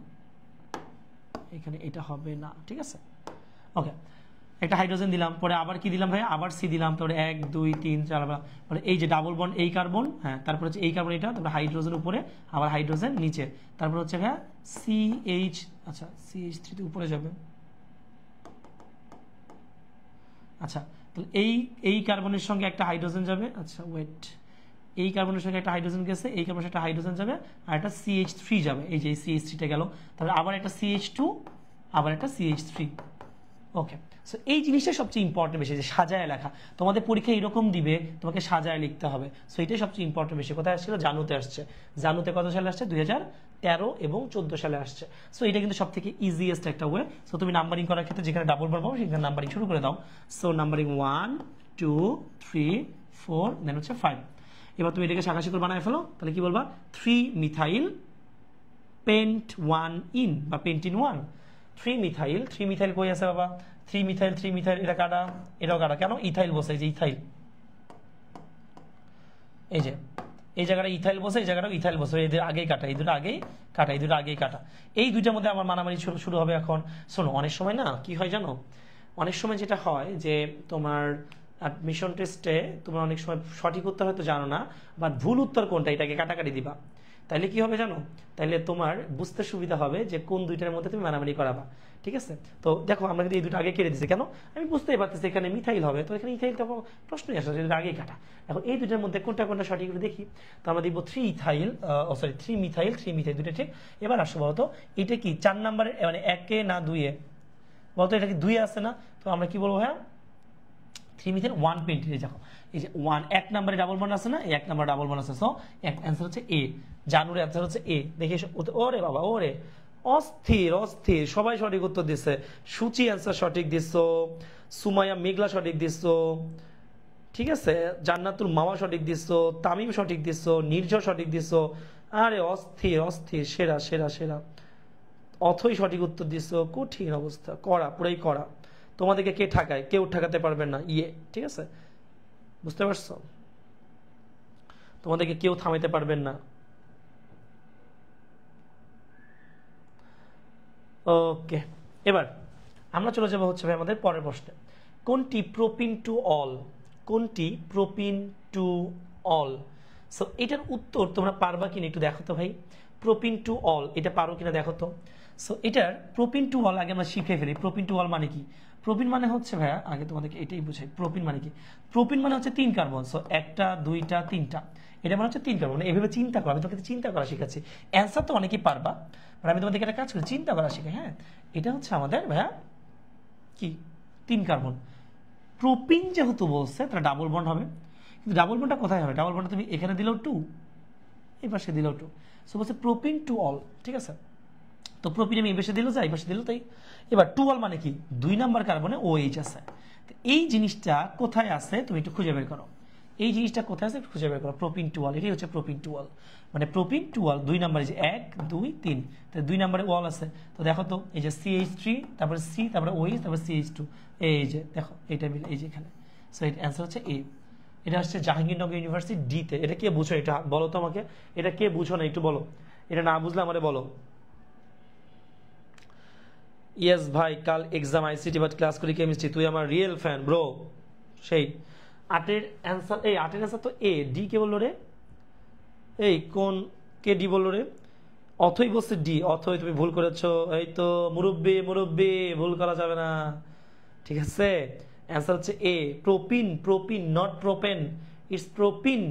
এখানে এটা হবে না, ঠিক আছে? ওকে একটা হাইড্রোজেন দিলাম, পরে আবার কি দিলাম ভাই? আবার সি দিলাম, তারপরে 1 2 3 4 মানে এই যে ডাবল বন্ড এই কার্বন, হ্যাঁ তারপর হচ্ছে এই কার্বন এটা, তারপরে হাইড্রোজেন উপরে আবার হাইড্রোজেন নিচে, তারপর হচ্ছে ভাই CH, আচ্ছা CH3 তে উপরে যাবে। আচ্ছা তাহলে এই কার্বনের সঙ্গে একটা হাইড্রোজেন যাবে। আচ্ছা ওয়েট, এই কার্বনের সঙ্গে একটা হাইড্রোজেন গেছে, এই কার্বনের সঙ্গে একটা হাইড্রোজেন যাবে, আর একটা CH3 যাবে। এই যে CH3টা গেল, তারপরে আবার একটা CH2, আবার একটা CH3। ওকে সো এই জিনিসটা সবচেয়ে ইম্পর্টেন্ট বেশি, যে সাজায় লেখা। তোমাদের পরীক্ষা এরকম দিবে, তোমাকে সাজায় লিখতে হবে। সো এটাই সবচেয়ে ইম্পর্টেন্ট বেশি। কোথায় আসছিল? জানুতে আসছে। জানুতে কত সালে আসছে? 2013 এবং 14 সালে আসছে। সো এটা কিন্তু সব থেকে ইজিয়েস্ট একটা ওয়ে। সো তুমি নাম্বারিং করার ক্ষেত্রে যেখানে ডাবল বন্ড পাবো সেখানে নাম্বারিং শুরু করে দাও। সো নাম্বারিং 1 2 3 4 দেন হচ্ছে 5। এবার তুমি এটাকে শাখা শিকল বানায় ফেলো। তাহলে কি বলবা? 3 মিথাইল পেন্ট 1 ইন বা পেন্টিন 1। 3 মিথাইল কই আছে বাবা? 3 মিথাইল এটা কাটা, এটাও কাটা। কেন? ইথাইল বসে, এই যে ইথাইল, এই যে এই জায়গাটা ইথাইল বসে, এই জায়গাটা ইথাইল বসে, এদের আগেই কাটা, এই দুটো আগেই কাটা, এই দুটো আগেই কাটা। এই দুইটার মধ্যে আমার মারামারি শুরু হবে এখন। শোনো অনেক সময় না কি হয় জানো? অনেক সময় যেটা হয় যে তোমার অ্যাডমিশন টেস্টে তোমরা অনেক সময় সঠিক উত্তর হয়তো জানো না, বা ভুল উত্তর কোনটা এটাকে কাটাকাটি দিবা। তাইলে কি হবে জানো, তাইলে তোমার বুঝতে সুবিধা হবে যে কোন দুইটার মধ্যে তুমি মানামানি করাবা। ঠিক আছে, তো দেখো আমরা কিন্তু এই দুটো আগে কেটে দিচ্ছি, কেন আমি বুঝতেই পারতেছি এখানে মিথাইল হবে, তো এখানে ইথাইল তো প্রশ্নই আসে আগেই কাটা। এখন এই দুটার মধ্যে কোনটা কোনটা সঠিক করে দেখি, তো আমরা দেখবো 3 ইথাইল সরি 3 মিথাইল 3 মিথাইল দুটো ঠিক। এবার আসো বলতো এটা কি 4 নাম্বারে মানে 1-এ না 2-এ, বলতো এটা কি 2-এ আছে না, তো আমরা কি বলবো হ্যাঁ 3 মিথাইল 120। দেখো এই যে 1 নম্বরে ডাবল বন্ড আছে না, এই 1 নম্বরে ডাবল বন্ড আছে, সো অ্যান্সার হচ্ছে এ, জানুর অ্যান্সার হচ্ছে এ। দেখি ওরে বাবা ওরে অস্থির অস্থির, সবাই সঠিক উত্তর দিচ্ছে। সুচি অ্যান্সার সঠিক দিচ্ছ, সুমাইয়া মেঘলা সঠিক দিচ্ছ, ঠিক আছে, জান্নাতুল মামা সঠিক দিচ্ছ, তামিম সঠিক দিচ্ছ, নির্ঝর সঠিক দিচ্ছ। আরে অস্থির অস্থির, সেরা সেরা সেরা। অথই সঠিক উত্তর দিচ্ছ, কঠিন অবস্থা, করা পুরাই করা। তোমাদেরকে কে ঠাকায়, কেউ ঠেকাতে পারবেন না, ইয়ে ঠিক আছে, বুঝতে পারছো, তোমাদেরকে কেউ থামাইতে পারবেন না। ওকে, এবার আমরা চলে যাবো হচ্ছে ভাই আমাদের পরের প্রশ্নে, কোনটি প্রোপিন টু অল, কোনটি প্রোপিন টু অল। সো এটার উত্তর তোমরা পারবা কিনা একটু দেখো তো ভাই, প্রোপিন টু অল এটা পারো কিনা দেখো তো। সো এটার প্রোপিন টু অল আগে আমরা শিখে ফেলি, প্রোপিন টু অল মানে কি। প্রোপিন মানে হচ্ছে ভাইয়া আগে তোমাদেরকে এটাই বুঝাই, প্রোপিন মানে কি। প্রোপিন মানে হচ্ছে 3 কার্বন, সো 1টা 2টা 3টা, এটা মানে হচ্ছে 3 কার্বন। এভাবে চিন্তা করো, আমি তোমাকে চিন্তা করা শিখাচ্ছি, অ্যান্সার তো অনেকেই পারবা, আর আমি তোমাদেরকে একটা কাজ করি চিন্তা করা শিখাই। হ্যাঁ এটা হচ্ছে আমাদের ভাইয়া কি 3 কার্বন। প্রোপিন যেহেতু বলছে তাহলে ডাবল বন্ড হবে, কিন্তু ডাবল বন্ডটা কোথায় হবে, ডাবল বন্ডটা তুমি এখানে দিলেও 2, এই পাশে দিলেও 2, সো বলছে প্রোপিন টু অল। ঠিক আছে, তো প্রোপিন আমি এই পাশে দিলেও যাই, এই পাশে দিলেও তাই। এবার টু অল মানে কি 2 নাম্বার কার্বনে OH আছে, তো এই জিনিসটা কোথায় আছে তুমি একটু খুঁজে বের করো, এই জিনিসটা কোথায় আছে একটু খুঁজে বের করো। প্রোপিন টু অল, এটাই হচ্ছে প্রোপিন টু অল, মানে প্রোপিন টু অল 2 নাম্বারে যে 1 2 3, তো 2 নাম্বারে ওয়াল আছে। তো দেখো তো এই যে CH3 তারপরে C তারপরে OH তারপরে CH2, এই যে দেখো এইটা মিলে এই যে এখানে, সো এর অ্যান্সার হচ্ছে এ। এটা হচ্ছে জাহাঙ্গীরনগর ইউনিভার্সিটি ডিতে। এটা কে বুঝো, এটা বলো তো আমাকে, এটা কে বুঝো না একটু বলো, এটা না বুঝলে আমারে বলো। ইয়েস ভাই কাল এক্সাম আইসিটি বাট ক্লাস করি কেমিস্ট্রি, তুই আমার রিয়েল ফ্যান ব্রো। সেই 8-এর অ্যান্সার, এই 8-এর অ্যান্সার তো এ, ডি কে বললো রে, এই কোন কে ডি বললো রে, অথই বলছে ডি, অথই তুমি ভুল করেছো, এই তো মুরব্বি মুরব্বি, ভুল করা যাবে না, ঠিক আছে। অ্যান্সার হচ্ছে A, propyne, propyne not propane, it's propyne.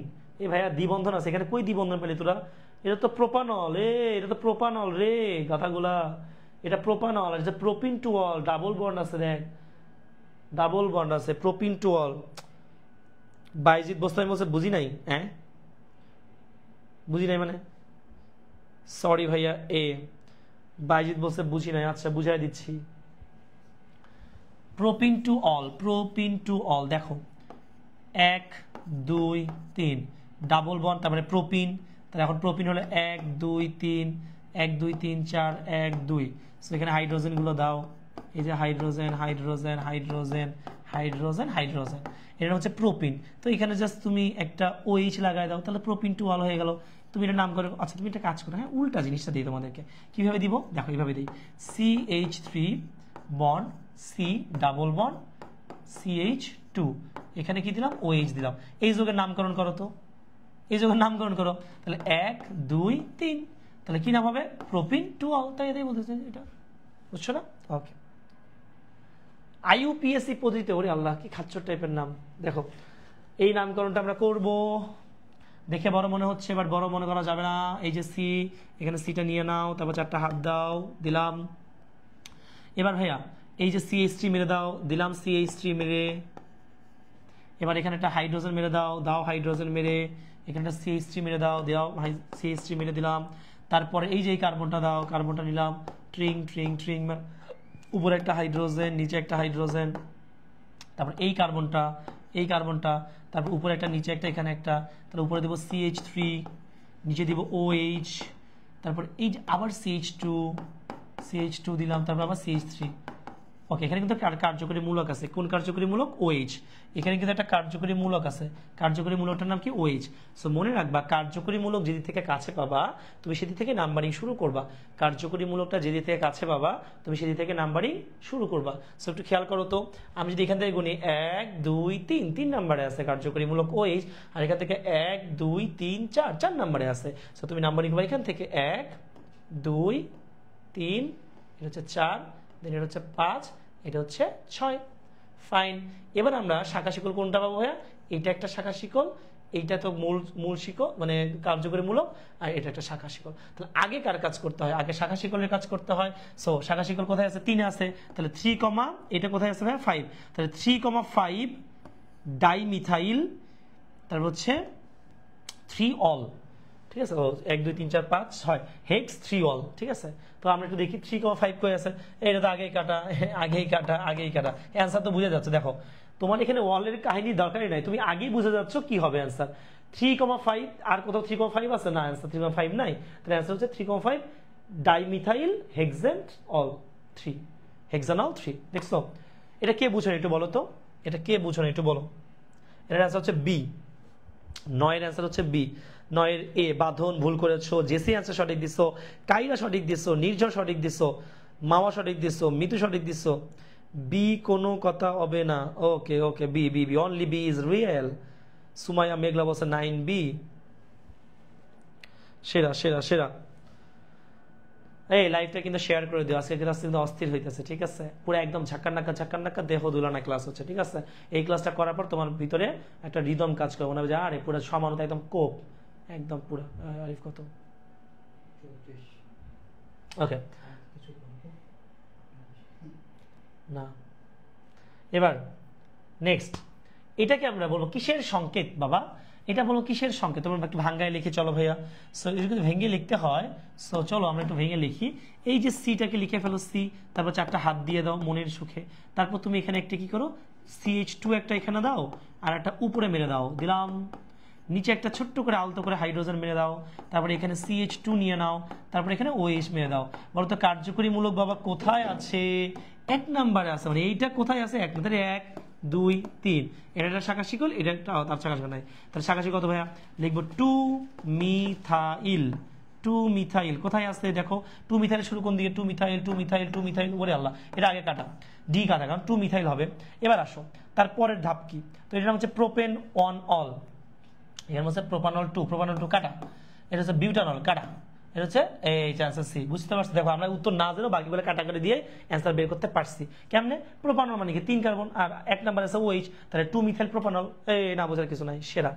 এ ভাইয়া দ্বিবন্ধন আছে এখানে, কই দ্বিবন্ধন পেলি তোরা, এটা তো প্রোপানল, এটা তো প্রোপানল রে গাথাগুলা, এটা প্রোপানল, এটা propene to all, double bond আছে দেখ, ডাবল বন্ড আছে, প্রোপিন টু অল। বাইজিৎ বস্তামি বলছে বুঝি নাই, হ্যাঁ বুঝি নাই মানে, সরি ভাইয়া এ, বাইজিৎ বলছে বুঝি নাই, আচ্ছা বুঝাই দিচ্ছি। Propene to all, propene to all দেখো 1 2 3 ডাবল বন্ড, তারপরে প্রোপিন, তাহলে এখন প্রোপিন হলে 1 2 3 1 2 3 4 1 2, সো এখানে হাইড্রোজেনগুলো দাও, এই যে hydrogen hydrogen hydrogen hydrogen hydrogen, এটা হচ্ছে প্রোপিন। তো এখানে জাস্ট তুমি একটা OH লাগাই দাও, তাহলে প্রোপিন টু অল হয়ে গেল। তুমি এটা নাম করে, আচ্ছা তুমি একটা কাজ করো, হ্যাঁ উল্টা জিনিসটা দিই তোমাদেরকে, কিভাবে দিব দেখো, এইভাবে দিই CH3 bond C double bond CH2, এখানে কি দিলাম OH দিলাম, এই যোগের নামকরণ করো তো, এই যোগের নামকরণ করো, তাহলে 1 2 3, তাহলে কি নাম হবে প্রোপিন টু অল, তাই এটাই বলতেছে এটা, বুঝছো না। ওকে, IUPAC পদ্ধতিতে, ওরে আল্লাহ কি খাচ্চর টাইপের নাম, দেখো এই নামকরণটা আমরা করব, দেখে বড় মনে হচ্ছে, বাট বড় মনে করা যাবে না। এই যে সি, এখানে সিটা নিয়ে নাও, তারপর 4টা হাত দাও, দিলাম। এবার ভাইয়া এই যে CH3 মেরে দাও, দিলাম CH3 মেরে, এবার এখানে একটা হাইড্রোজেন মেরে দাও, দাও হাইড্রোজেন মেরে, এখানে একটা CH3 মেরে দাও, দাও CH3 মেরে দিলাম। তারপরে এই যে কার্বনটা দাও, কার্বনটা নিলাম, ট্রিং ট্রিং ট্রিং, উপরে একটা হাইড্রোজেন নিচে একটা হাইড্রোজেন, তারপর এই কার্বনটা, তারপর উপরে একটা নিচে একটা এখানে একটা, তারপর উপরে দেবো CH3, নিচে দিব OH, তারপর এই যে আবার CH2 দিলাম, তারপর আবার CH3, ওকে, এখানে কিন্তু কার্যকরী মূলক আছে। কোন কার্যকরী মূলক? OH। এখানে কিন্তু একটা কার্যকরী মূলক আছে, কার্যকরী মূলকটার নাম কি? OH। সো মনে রাখবা, কার্যকরী মূলক যেদিক থেকে কাছে পাবা তুমি সেদিক থেকে নাম্বারিং শুরু করবা। কার্যকরী মূলকটা যেদিক থেকে কাছে পাবা তুমি সেদিক থেকে নাম্বারিং শুরু করবা। সো একটু খেয়াল করো তো, আমি যদি এখান থেকে গুনি 1 2 3, 3 নাম্বারে আছে কার্যকরী মূলক OH, আর এখান থেকে 1 2 3 4, 4 নাম্বারে আছে। সো তুমি নাম্বারিং করবা এখান থেকে 1 2 3, এটা হচ্ছে 4, দেন এটা হচ্ছে 5, এটা হচ্ছে 6। ফাইন। এবার আমরা শাখা শিকল কোনটা পাবো ভাইয়া? এটা একটা শাখা শিকল, এইটা তো মূল শিকল মানে কার্যকরী মূলক, আর এটা একটা শাখা শিকল। তাহলে আগে কার কাজ করতে হয়? আগে শাখা শিকলের কাজ করতে হয়। সো শাখা শিকল কোথায় আছে? 3 আছে। তাহলে 3, এটা কোথায় আছে ভাইয়া? 5। তাহলে 3,5 ডাইমিথাইল, তারপর হচ্ছে 3 অল। ঠিক আছে, 1 2 3 4 5 6 হেক্স 3 অল। ঠিক আছে, তো আমরা একটু দেখি 3,5 কই আছে। এটা তো আগেই কাটা, আগেই কাটা, আগেই কাটা। অ্যান্সার তো বুঝে যাচ্ছে। দেখো তোমার এখানে ওয়ালের কাহিনী দরকারই নাই, তুমি আগেই বুঝে যাচ্ছ কি হবে অ্যান্সার। 3,5 আর কোথাও 3,5 আছে না? অ্যান্সার 3,5 নাই। তাহলে অ্যান্সার হচ্ছে 3,5 ডাইমিথাইল হেক্সেন্ট অল 3, হেক্সানল 3। দেখছো? এটা কে বুঝো একটু বলো তো, এটা কে বুঝো একটু বলো। এটার অ্যান্সার হচ্ছে বি। 9 এর অ্যান্সার হচ্ছে বি। 9 এর এ। বাঁধন ভুল করেছো, জেসি অ্যান্সার সঠিক দিছো, কাইরা সঠিক দিছো, নির্ঝর সঠিক দিছো, মাওয়া সঠিক দিছো, মিতু সঠিক দিছো। বি কোনো কথা হবে না। Okay okay, B B B, only B is real. Sumaiya Meghla বলছে 9B। সেরা সেরা সেরা। এই লাইভটা কিন্তু শেয়ার করে দিও, আজকে ক্লাস কিন্তু অস্থির হইতেছে। ঠিক আছে, পুরো একদম ঝাক্কার নাক্কা দেহ দুলানা ক্লাস হচ্ছে। ঠিক আছে, এই ক্লাসটা করার পর তোমার ভিতরে একটা রিদম কাজ করবো না যে আরে পুরো সমানতা একদম কোপ একদম পুরো। আরিফ কত? ওকে না, এবার নেক্সট এটাকে আমরা বলবো কিসের সংকেত বাবা? এটা বলো কিসের সংকেত? তোমরা একটু ভাঙ্গায় লিখে চলো ভাইয়া। সো এটা কিন্তু ভেঙে লিখতে হয়। সো চলো আমরা একটু ভেঙে লিখি। এই যে সিটাকে লিখে ফেলো সি, তারপর 4টা হাত দিয়ে দাও মনের সুখে। তারপর তুমি এখানে একটা কি করো, CH2 একটা এখানে দাও, আর একটা উপরে মেরে দাও, দিলাম। নিচে একটা ছোট্ট করে আলতো করে হাইড্রোজেন মেরে দাও, তারপরে এখানে CH2 নিয়ে নাও, তারপরে এখানে OH মেরে দাও। বলো তো কার্যকরী মূলক বাবা কোথায় আছে? 1 নম্বরে আছে। মানে এইটা কোথায় আছে? 1 নম্বরে। 1 2 3, এটা একটা শাখা শিকল, এটা একটা তার শাখা শিকল নাই। তাহলে শাখা শিকল কত ভাইয়া? লিখবো 2 মিথাইল। 2 মিথাইল কোথায় আছে দেখো? 2 মিথাইল শুরু কোন দিকে? 2 মিথাইল 2 মিথাইল 2 মিথাইল। ওরে আল্লাহ, এটা আগে কাটা, ডি কাটা, কারণ 2 মিথাইল হবে। এবার আসো তারপরের ধাপ কি? তো এটা হচ্ছে প্রোপেন 1 অল। এখানে হচ্ছে প্রোপানল 2, প্রোপানল 2 কাটা। এটা হচ্ছে বিউটানল কাটা। এটা হচ্ছে এই অ্যান্সার সি। বুঝতে পারছি? দেখো আমরা উত্তর না জেনেও বাকিগুলো কাটাকাটি দিয়ে অ্যান্সার বের করতে পারছি। কেমনে? প্রোপানল মানে কি 3 কার্বন, আর 1 নাম্বার আছে OH, তাহলে 2 মিথাইল প্রোপানল। এই না বোঝার কিছু নাই, সেরা।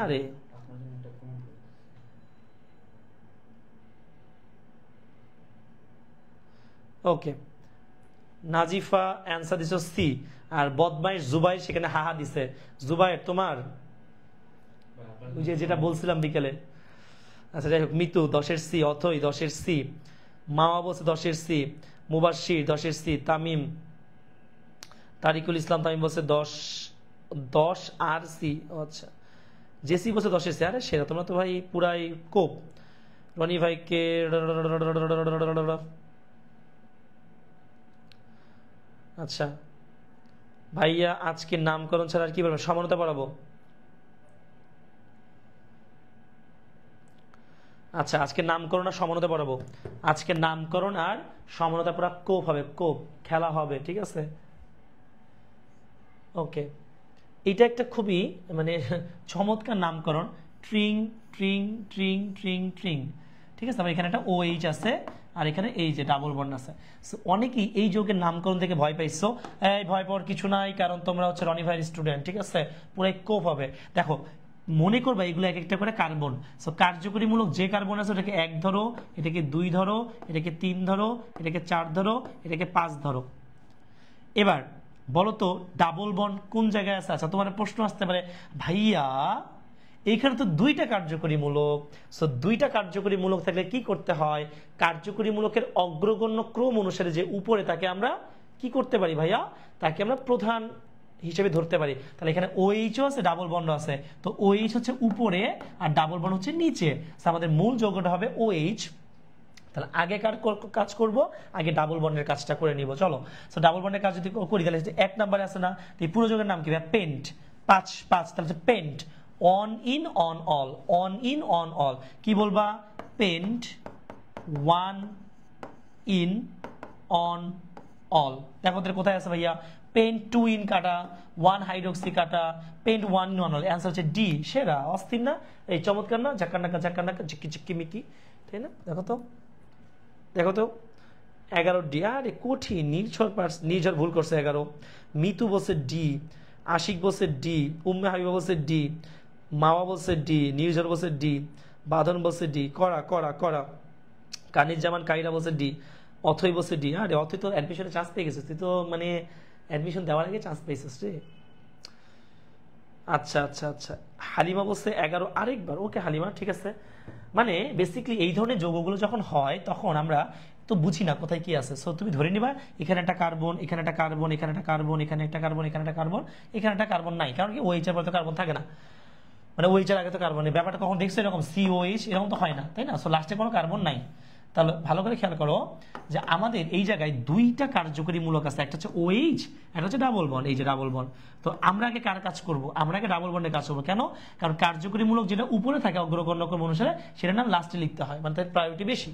আরে ওকে, নাজিফা অ্যান্সার দিছো সি, আর বদমাইশ জুবাইর সেখানে হাহা দিছে। জুবাইর তোমার ওই যে যেটা বলছিলাম বিকেলে। আচ্ছা যাই হোক, মিতু 10-এর সি, অথই 10-এর সি, মাওয়া বলছে 10-এর সি, মুবাশির 10-এর সি, তামিম তারিকুল ইসলাম তামিম বলছে 10 আর সি। আচ্ছা, জেসি বলছে 10-এর সি। আরে সেরা, তোমরা তো ভাই পুরাই কোপ। রনি ভাইকে আচ্ছা ভাইয়া আজকে নামকরণ ছাড়া আর কি বলবো? সমানতা পড়াবো। আচ্ছা আজকে নামকরণ আর সমানতা পড়াবো। আজকে নামকরণ আর সমানতা পুরা কোপ হবে, কোপ খেলা হবে। ঠিক আছে, ওকে। এটা একটা খুবই মানে চমৎকার নামকরণ, ট্রিং ট্রিং ট্রিং ট্রিং ট্রিং। ঠিক আছে, এখানে একটা OH আছে, আর এখানে এই যে ডাবল বন্ড আছে। অনেকেই এই যৌগের নামকরণ থেকে ভয় পাইছো। এই ভয় পাওয়ার কিছু নাই, কারণ তোমরা হচ্ছে রনি ভাইয়ের স্টুডেন্ট। ঠিক আছে, পুরাই কোপ হবে। দেখো মনে করবা এগুলো এক একটা করে কার্বন। সো কার্যকরী মূলক যে কার্বন আছে ওটাকে 1 ধরো, এটাকে 2 ধরো, এটাকে 3 ধরো, এটাকে 4 ধরো, এটাকে 5 ধরো। এবার বলো তো ডাবল বন্ড কোন জায়গায় আছে? আচ্ছা তোমার প্রশ্ন আসতে পারে, ভাইয়া এইখানে তো 2টা কার্যকরী মূলক। সো 2টা কার্যকরী মূলক থাকলে কি করতে হয়? কার্যকরী মূলকের অগ্রগণ্য ক্রম অনুসারে যে উপরে, তাকে আমরা কি করতে পারি ভাইয়া? তাকে আমরা প্রধান হিসেবে ধরতে পারি। তাহলে এখানে OH আছে, ডাবল বন্ড আছে। তো OH হচ্ছে উপরে আর ডাবল বন্ড হচ্ছে নিচে। আমাদের মূল যৌগটা হবে OH, তাহলে আগে কাজ করব, আগে ডাবল বন্ডের কাজটা করে নিব। চলো, সো ডাবল বন্ডের কাজ যদি করি তাহলে এক নাম্বারে আছে না, এই পুরো যোগের নাম কি ভাই? পেন্ট। 5 5, তাহলে হচ্ছে pent on in on all, on in on all. কি বলবা? Pent 1 in on all. দেখো তাহলে কোথায় আছে ভাইয়া? পেন্ট 2 ইন কাটা, 1 হাইড্রক্সি কাটা, pent 1 in on all. Answer হচ্ছে ডি। সেরা, অস্থির না? এই চমৎকার না? ঝাক্কানাকা ঝাক্কানাকা চিক্কি চিক্কি মিকি, তাই না? দেখো তো, দেখো তো 11 ডি। আরে কঠিন, নির্ঝর ভুল করছে 11। মিতু বলছে ডি, আশিক বলছে ডি, উম্মে হাবিবা বলছে ডি, মাওয়া বলছে ডি, নির্ঝর বলছে ডি, বাঁধন বলছে ডি, করা করা করা, কানিজ্জামান কাইরা বলছে ডি, অথই বলছে ডি। আরে অথই তো অ্যাডমিশনে চান্স পেয়ে গেছিস, তুই তো মানে অ্যাডমিশন দেওয়ার আগে চান্স পেয়েছিস রে। আচ্ছা আচ্ছা আচ্ছা, হালিমা বলছে 11 আরেকবার। ওকে হালিমা, ঠিক আছে। মানে বেসিক্যালি এই ধরনের যৌগগুলো যখন হয় তখন আমরা তো বুঝি না কোথায় কি আছে। সো তুমি ধরে নিবা এখানে একটা কার্বন, এখানে একটা কার্বন, এখানে একটা কার্বন, এখানে একটা কার্বন, এখানে একটা কার্বন, এখানে একটা কার্বন নাই, কারণ কি ওএইচের পরে তো কার্বন থাকে না, মানে ওএইচের আগে তো কার্বন নেই। ব্যাপারটা কখন দেখছো এরকম সিওএইচ এরকম তো হয় না, তাই না? সো লাস্টে কোনো কার্বন নাই। তাহলে ভালো করে খেয়াল করো যে আমাদের এই জায়গায় দুইটা কার্যকরী মূলক আছে, একটা হচ্ছে ওএইচ, একটা হচ্ছে ডাবল বন্ড। এই যে ডাবল বন্ড, তো আমরা আগে কার কাজ করব? আমরা আগে ডাবল বন্ডের কাজ করবো। কেন? কারণ কার্যকরী মূলক যেটা উপরে থাকে অগ্রগণ্য ক্রম অনুসারে, সেটার নাম লাস্টে লিখতে হয়, মানে তার প্রায়োরিটি বেশি।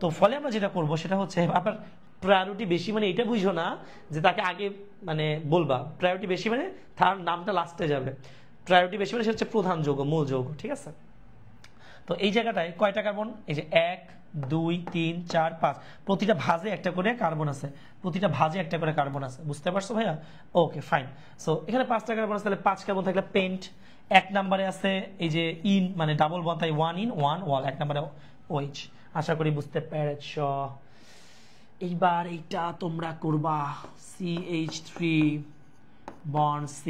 তো ফলে আমরা যেটা করব সেটা হচ্ছে, আপনার প্রায়োরিটি বেশি মানে এটা বুঝো না যে তাকে আগে মানে বলবা। প্রায়োরিটি বেশি মানে তার নামটা লাস্টে যাবে। প্রায়োরিটি বেশি মানে সেটা হচ্ছে প্রধান যৌগ, মূল যৌগ, ঠিক আছে? তো এই জায়গাটায় কয়টা কার্বন? এই যে 1 2 3 4 5, প্রতিটা ভাজে একটা করে কার্বন আছে, প্রতিটা ভাজে একটা করে কার্বন আছে। বুঝতে পারছো ভাইয়া? Okay fine. সো এখানে 5টা কার্বন আছে, তাহলে 5 কার্বন থাকলে পেন্ট। 1 নম্বরে আছে এই যে ইন মানে ডাবল বন্ড, তাই 1 ইন 1 ওয়াল। 1 নম্বরে ওইচ। আশা করি বুঝতে পেরেছ। এইবার এইটা তোমরা করবা CH3 bond C,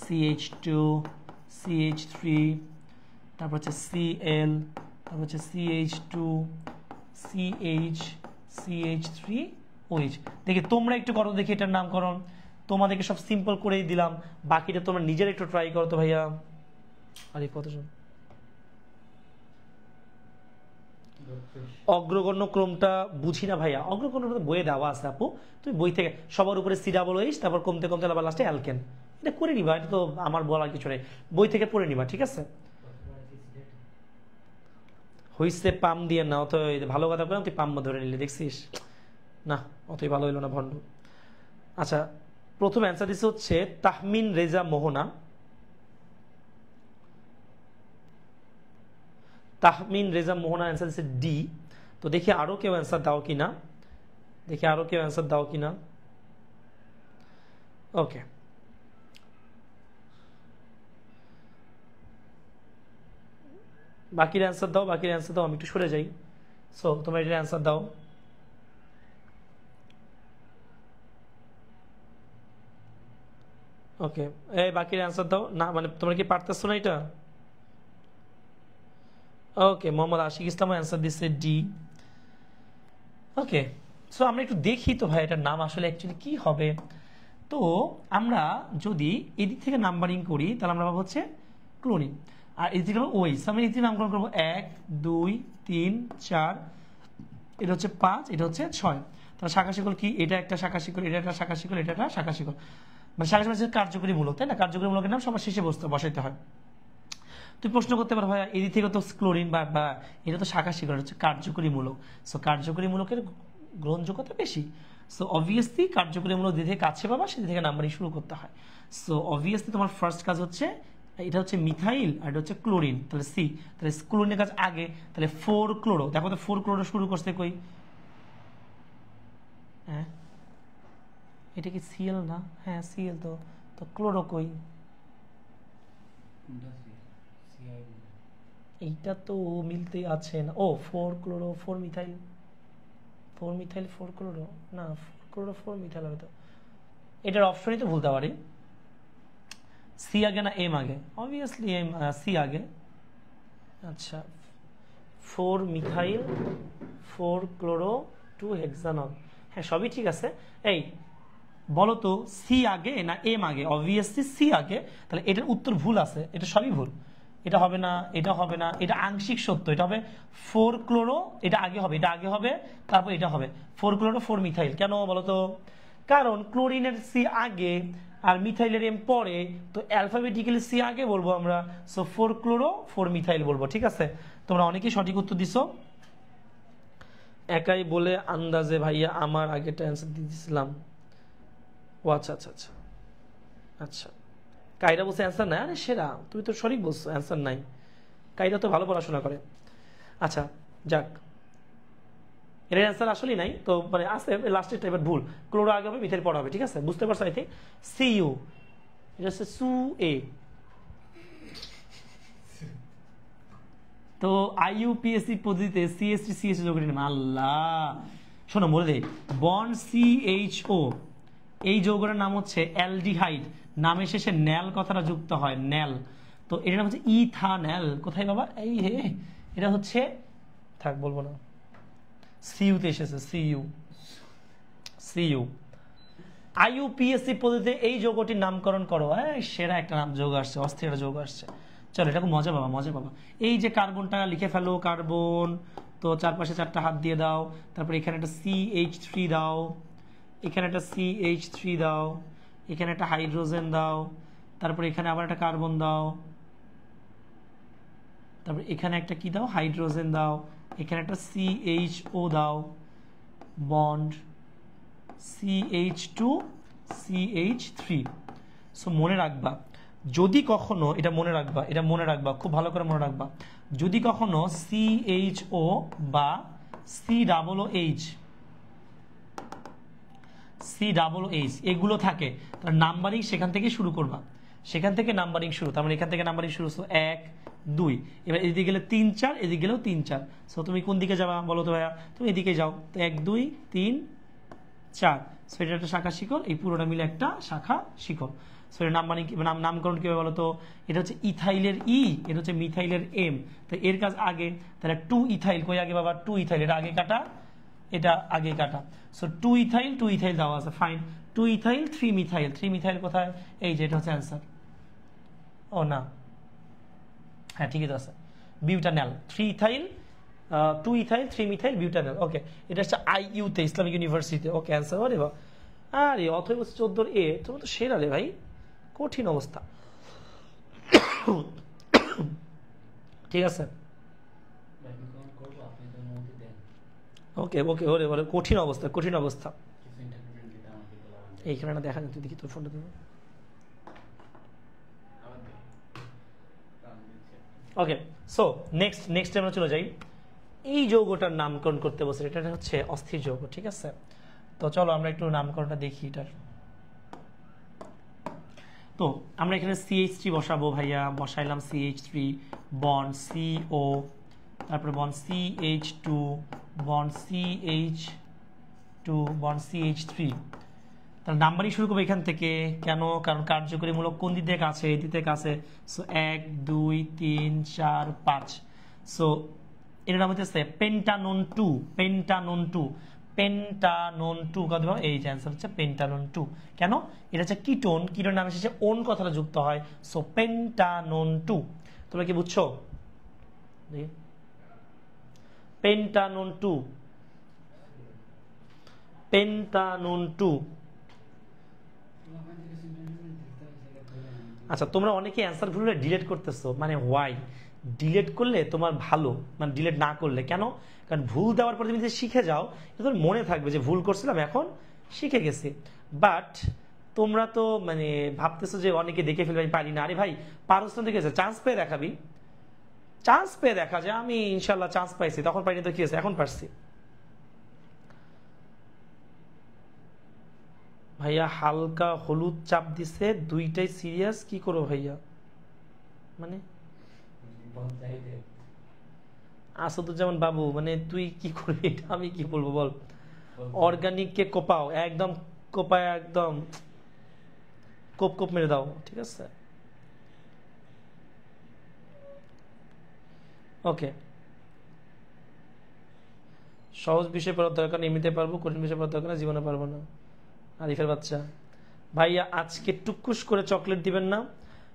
CH2 CH3, তারপর হচ্ছে Cl, তারপর হচ্ছে CH2 CH CH3 OH। দেখি তোমরা একটু করো, দেখি এটার নামকরণ। তোমাদেরকে সব সিম্পল করেই দিলাম, বাকিটা তোমরা নিজের একটু ট্রাই করো তো ভাইয়া। আরে কত অগ্রগণ্য ক্রমটা বুঝি না ভাইয়া। অগ্রগণ্য বইয়ে দেওয়া আছে আপু, তুমি বই থেকে সবার উপরে COOH, তারপর কমতে কমতে আবার লাস্টে অ্যালকেন। এটা করে নিবা, এটা তো আমার বলার কিছু নেই, বই থেকে পড়ে নিবা, ঠিক আছে? হইছে পাম দিয়ে না, অত ভালো কথা বললাম, তুই পাম ধরে নিলি, দেখছিস না? অতই ভালো হইলো না, ভণ্ড। আচ্ছা, প্রথম অ্যান্সার দিচ্ছে হচ্ছে তাহমিন রেজা মোহনা। তাহমিন রেজা মোহনা অ্যান্সার দিচ্ছে ডি। তো দেখি আরো কেউ অ্যান্সার দাও কিনা, দেখি আরো কেউ অ্যান্সার দাও কিনা। ওকে, বাকির অ্যান্সার দাও, বাকির অ্যান্সার দাও, আমি একটু সরে যাই। সো তোমরা এটার অ্যান্সার দাও। ওকে, এই বাকির অ্যান্সার দাও না, মানে তোমরা কি পারতেছো না এটা? ওকে, মোহাম্মদ আশিক ইসলাম অ্যান্সার দিচ্ছে ডি। ওকে, সো আমরা একটু দেখি তো ভাই এটার নাম আসলে অ্যাকচুয়ালি কি হবে। তো আমরা যদি এদিক থেকে নাম্বারিং করি তাহলে আমরা পাবো হচ্ছে ক্লোরিন, আর এদিকে হলো ওইস। আমি এদিকে নামকরণ করবো 1 2 3 4, এটা হচ্ছে 5, এটা হচ্ছে 6। তাহলে শাখা শিকল কি? এটা একটা শাখা শিকল, এটা একটা শাখা শিকল, এটা একটা শাখা শিকল। মানে শাখা শিকল কার্যকরী মূলক, তাই না? কার্যকরী মূলকের নাম সবার শেষে বসাইতে হয়। তুই প্রশ্ন করতে পারো ভাইয়া এদিক থেকে তো ক্লোরিন বা এটা তো শাখা শিকল, হচ্ছে কার্যকরী মূলক। সো কার্যকরী মূলকের গ্রহণযোগ্যতা বেশি। সো অবভিয়াসলি কার্যকরী মূলক যে থেকে কাছে পাবা সেদিক থেকে নাম্বারিং শুরু করতে হয়। সো অবভিয়াসলি তোমার ফার্স্ট কাজ হচ্ছে, এটা হচ্ছে মিথাইল আর এটা হচ্ছে ক্লোরিন, তাহলে সি। তাহলে ক্লোরিনের কাজ আগে, তাহলে 4 ক্লোরো। দেখো তো 4 ক্লোরো শুরু করছে কই? হ্যাঁ, এটা কি সিএল না? হ্যাঁ সিএল। তো তো ক্লোরো কই? এইটা তো মিলতে আছে না। ও 4 ক্লোরো 4 মিথাইল, 4 মিথাইল 4 ক্লোরো না, 4 ক্লোরো 4 মিথাইল হবে তো। এটার অপশনই তো ভুলতে পারি। সি আগে না এম আগে? অবভিয়াসলি এম, সি আগে। আচ্ছা, 4 মিথাইল 4 ক্লোরো 2 হেক্সানল। হ্যাঁ সবই ঠিক আছে। এই বলো তো সি আগে না এম আগে? অবভিয়াসলি সি আগে, তাহলে এটার উত্তর ভুল আছে, এটা সবই ভুল। এটা হবে না, এটা হবে না, এটা আংশিক সত্য, এটা হবে 4 ক্লোরো, এটা আগে হবে, এটা আগে হবে, তারপর এটা হবে 4 ক্লোরো 4 মিথাইল। কেন বলো তো? কারণ ক্লোরিনের সি আগে আর মিথাইলের এম পরে, তো অ্যালফাবেটিক্যালি সি আগে বলবো আমরা, সো 4 ক্লোরো 4 মিথাইল বলবো। ঠিক আছে, তোমরা অনেকেই সঠিক উত্তর দিছো। একাই বলে আন্দাজে ভাইয়া আমার আগেটা অ্যান্সার দিয়ে দিয়েছিলাম। ও আচ্ছা আচ্ছা আচ্ছা আচ্ছা, কাইরা বলছে অ্যান্সার নাই। আরে সেরা, তুমি তো সঠিক বলছো, অ্যান্সার নাই। কাইরা তো ভালো পড়াশোনা করে। আচ্ছা যাক, এর অ্যান্সার আসলেই নাই, তো মানে আছে লাস্টের টাইপের ভুল। ক্লোরো আগে হবে, মিথাইল পড়া হবে। ঠিক আছে, বুঝতে পারছো? আই থিঙ্ক সি ইউ, এটা হচ্ছে সু এ। তো আইইউপিএসসি পদ্ধতিতে সিএসটি সিএসটি যোগের নাম আল্লাহ, শোনো বলে দেই, বন্ড সিএইচও এই যৌগের নাম হচ্ছে অ্যালডিহাইড, নামের শেষে ন্যাল কথাটা যুক্ত হয়, ন্যাল। তো এটার নাম হচ্ছে ইথানল। কোথায় বাবা? এই হে, এটা হচ্ছে, থাক বলবো না, সিইউতে এসেছে, সিইউ। সিইউ আইইউপিএসসি পদ্ধতিতে এই যৌগটির নামকরণ করো। সেরা একটা নাম যৌগ আসছে, অস্থির একটা যৌগ আসছে। চলো, এটা খুব মজা পাবা, মজা পাবা। এই যে কার্বনটা লিখে ফেলো, কার্বন, তো চারপাশে 4টা হাত দিয়ে দাও, তারপর এখানে একটা CH3 দাও, এখানে একটা CH3 দাও, এখানে একটা হাইড্রোজেন দাও, তারপর এখানে আবার একটা কার্বন দাও, তারপর এখানে একটা কি দাও, হাইড্রোজেন দাও, এখানে একটা CHO দাও, বন্ড CH2 CH3। সো মনে রাখবা, যদি কখনো, এটা মনে রাখবা, এটা মনে রাখবা, খুব ভালো করে মনে রাখবা, যদি কখনো CHO বা COOH এগুলো থাকে, তাহলে নাম্বারিং সেখান থেকে শুরু করবা, সেখান থেকে নাম্বারিং শুরু। তার মানে এখান থেকে নাম্বারিং শুরু, 1 2, এবার এদিকে গেলে 3 4, এদিকে গেলেও 3 4। সো তুমি কোন দিকে যাবা বলো তো ভাইয়া? তুমি এদিকে যাও, তো 1 2 3 4। সো এটা একটা শাখা শিকড়, এই পুরোটা মিলে একটা শাখা শিকড়। সো এর নাম্বারিং, নামকরণ কিভাবে বলো তো? এটা হচ্ছে ইথাইলের ই, এটা হচ্ছে মিথাইলের এম, তো এর কাজ আগে, তাহলে 2 ইথাইল কই আগে বাবা? 2 ইথাইল, এটা আগে কাটা, এটা আগে কাটা। সো 2 ইথাইল দেওয়া আছে, ফাইন। 2 ইথাইল 3 মিথাইল, 3 মিথাইল কোথায়? এই যে, এটা হচ্ছে অ্যান্সার। ও না, হ্যাঁ ঠিকই তো আছে, butanol. 3 ethyl 2 ethyl 3 methyl butanol. Okay, এটা হচ্ছে আইইউতে, ইসলামিক ইউনিভার্সিটিতে। Okay, answer. আরে বাহ, আরে অথই বলছে 14 এ, তুমি তো সেরা রে ভাই, কঠিন অবস্থা। ঠিক আছে, ওকে ওকে, ওরে বলে কঠিন অবস্থা, কঠিন অবস্থা। এইখানে না দেখা যায়, তুই দেখি তোর ফোনটা দেবো। ওকে, সো নেক্সট আমরা চলে যাই। এই যৌগটার নামকরণ করতে বলছে, এটা হচ্ছে অস্থির যৌগ। ঠিক আছে, তো চলো আমরা একটু নামকরণটা দেখি এটার। তো আমরা এখানে CH3 বসাবো ভাইয়া, বসাইলাম CH3, বন্ড CO, তারপরে bond CH2, bond CH2, bond CH3। তাহলে নাম্বারিং শুরু করবো এখান থেকে। কেন? কারণ কার্যকরীমূলক কোন দিক থেকে আছে? এই দিক থেকে আছে। সো 1 2 3 4 5। সো এর নাম হচ্ছে পেন্টানোন 2, পেন্টানোন 2, পেন্টানোন 2 কত হবে? এই যে অ্যান্সার হচ্ছে পেন্টানোন 2। কেন? এটা হচ্ছে কিটোন, কিটোন নামের শেষে ওন কথাটা যুক্ত হয়, সো পেন্টানোন 2। তোমরা কি বুঝছো? পেন্টানোন 2, পেন্টানোন 2। আচ্ছা, তোমরা অনেকে অ্যান্সার ভুল হলে ডিলিট করতেছো, মানে হোয়াই? ডিলিট করলে তোমার ভালো, মানে ডিলিট না করলে কেন? কারণ ভুল দেওয়ার পর তুমি যদি শিখে যাও, তোমার মনে থাকবে যে ভুল করছিলাম, এখন শিখে গেছি। বাট তোমরা তো মানে ভাবতেছো যে অনেকে দেখে ফেলবে, আমি পারি না। আরে ভাই, পারস না, দেখে চান্স পেয়ে দেখাবি, চান্স পেয়ে দেখা যায়। আমি ইনশাল্লাহ চান্স পাইছি, তখন পাইনি তো কি হয়েছে, এখন পারছি। ভাইয়া হালকা হলুদ চাপ দিছে, দুইটাই সিরিয়াস, কি করো ভাইয়া? মানে আসাদুজ্জামান বাবু, মানে তুই কি করবি এটা আমি কি বলবো বল? অর্গানিক কে কোপাও, একদম কোপায়, একদম কোপ কোপ মেরে দাও, ঠিক আছে? ওকে, সহজ বিষয় পড়ার দরকার, এমনিতে পারবো, কঠিন বিষয় পড়ার দরকার না, জীবনে পারবো না। আরিফের বাচ্চা ভাইয়া, আজকে টুকুস করে চকলেট দিবেন না?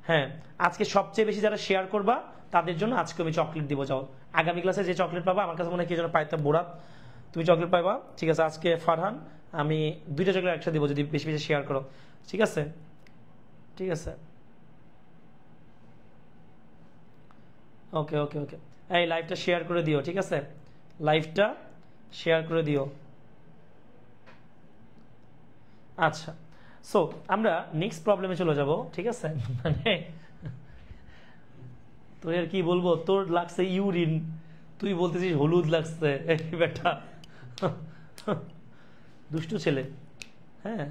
হ্যাঁ, আজকে সবচেয়ে বেশি যারা শেয়ার করবা তাদের জন্য আজকে আমি চকলেট দিব। যাও, আগামী ক্লাসে যে চকলেট পাবা, আমার কাছে মনে হয় কি যেন পাইতে বোরাত, তুমি চকলেট পাইবা। ঠিক আছে, আজকে ফারহান আমি 2টা চকলেট একসাথে দিব যদি বেশি বেশি শেয়ার করো। ঠিক আছে, ঠিক আছে, ওকে ওকে ওকে। এই লাইভটা শেয়ার করে দিও। ঠিক আছে, লাইভটা শেয়ার করে দিও। আচ্ছা, সো আমরা নেক্সট প্রবলেমে চলে যাব। ঠিক আছে, মানে তোর আর কি বলবো, তোর লাগছে ইউরিন, তুই বলতেছিস হলুদ লাগছে। বেটা দুষ্টু ছেলে। হ্যাঁ,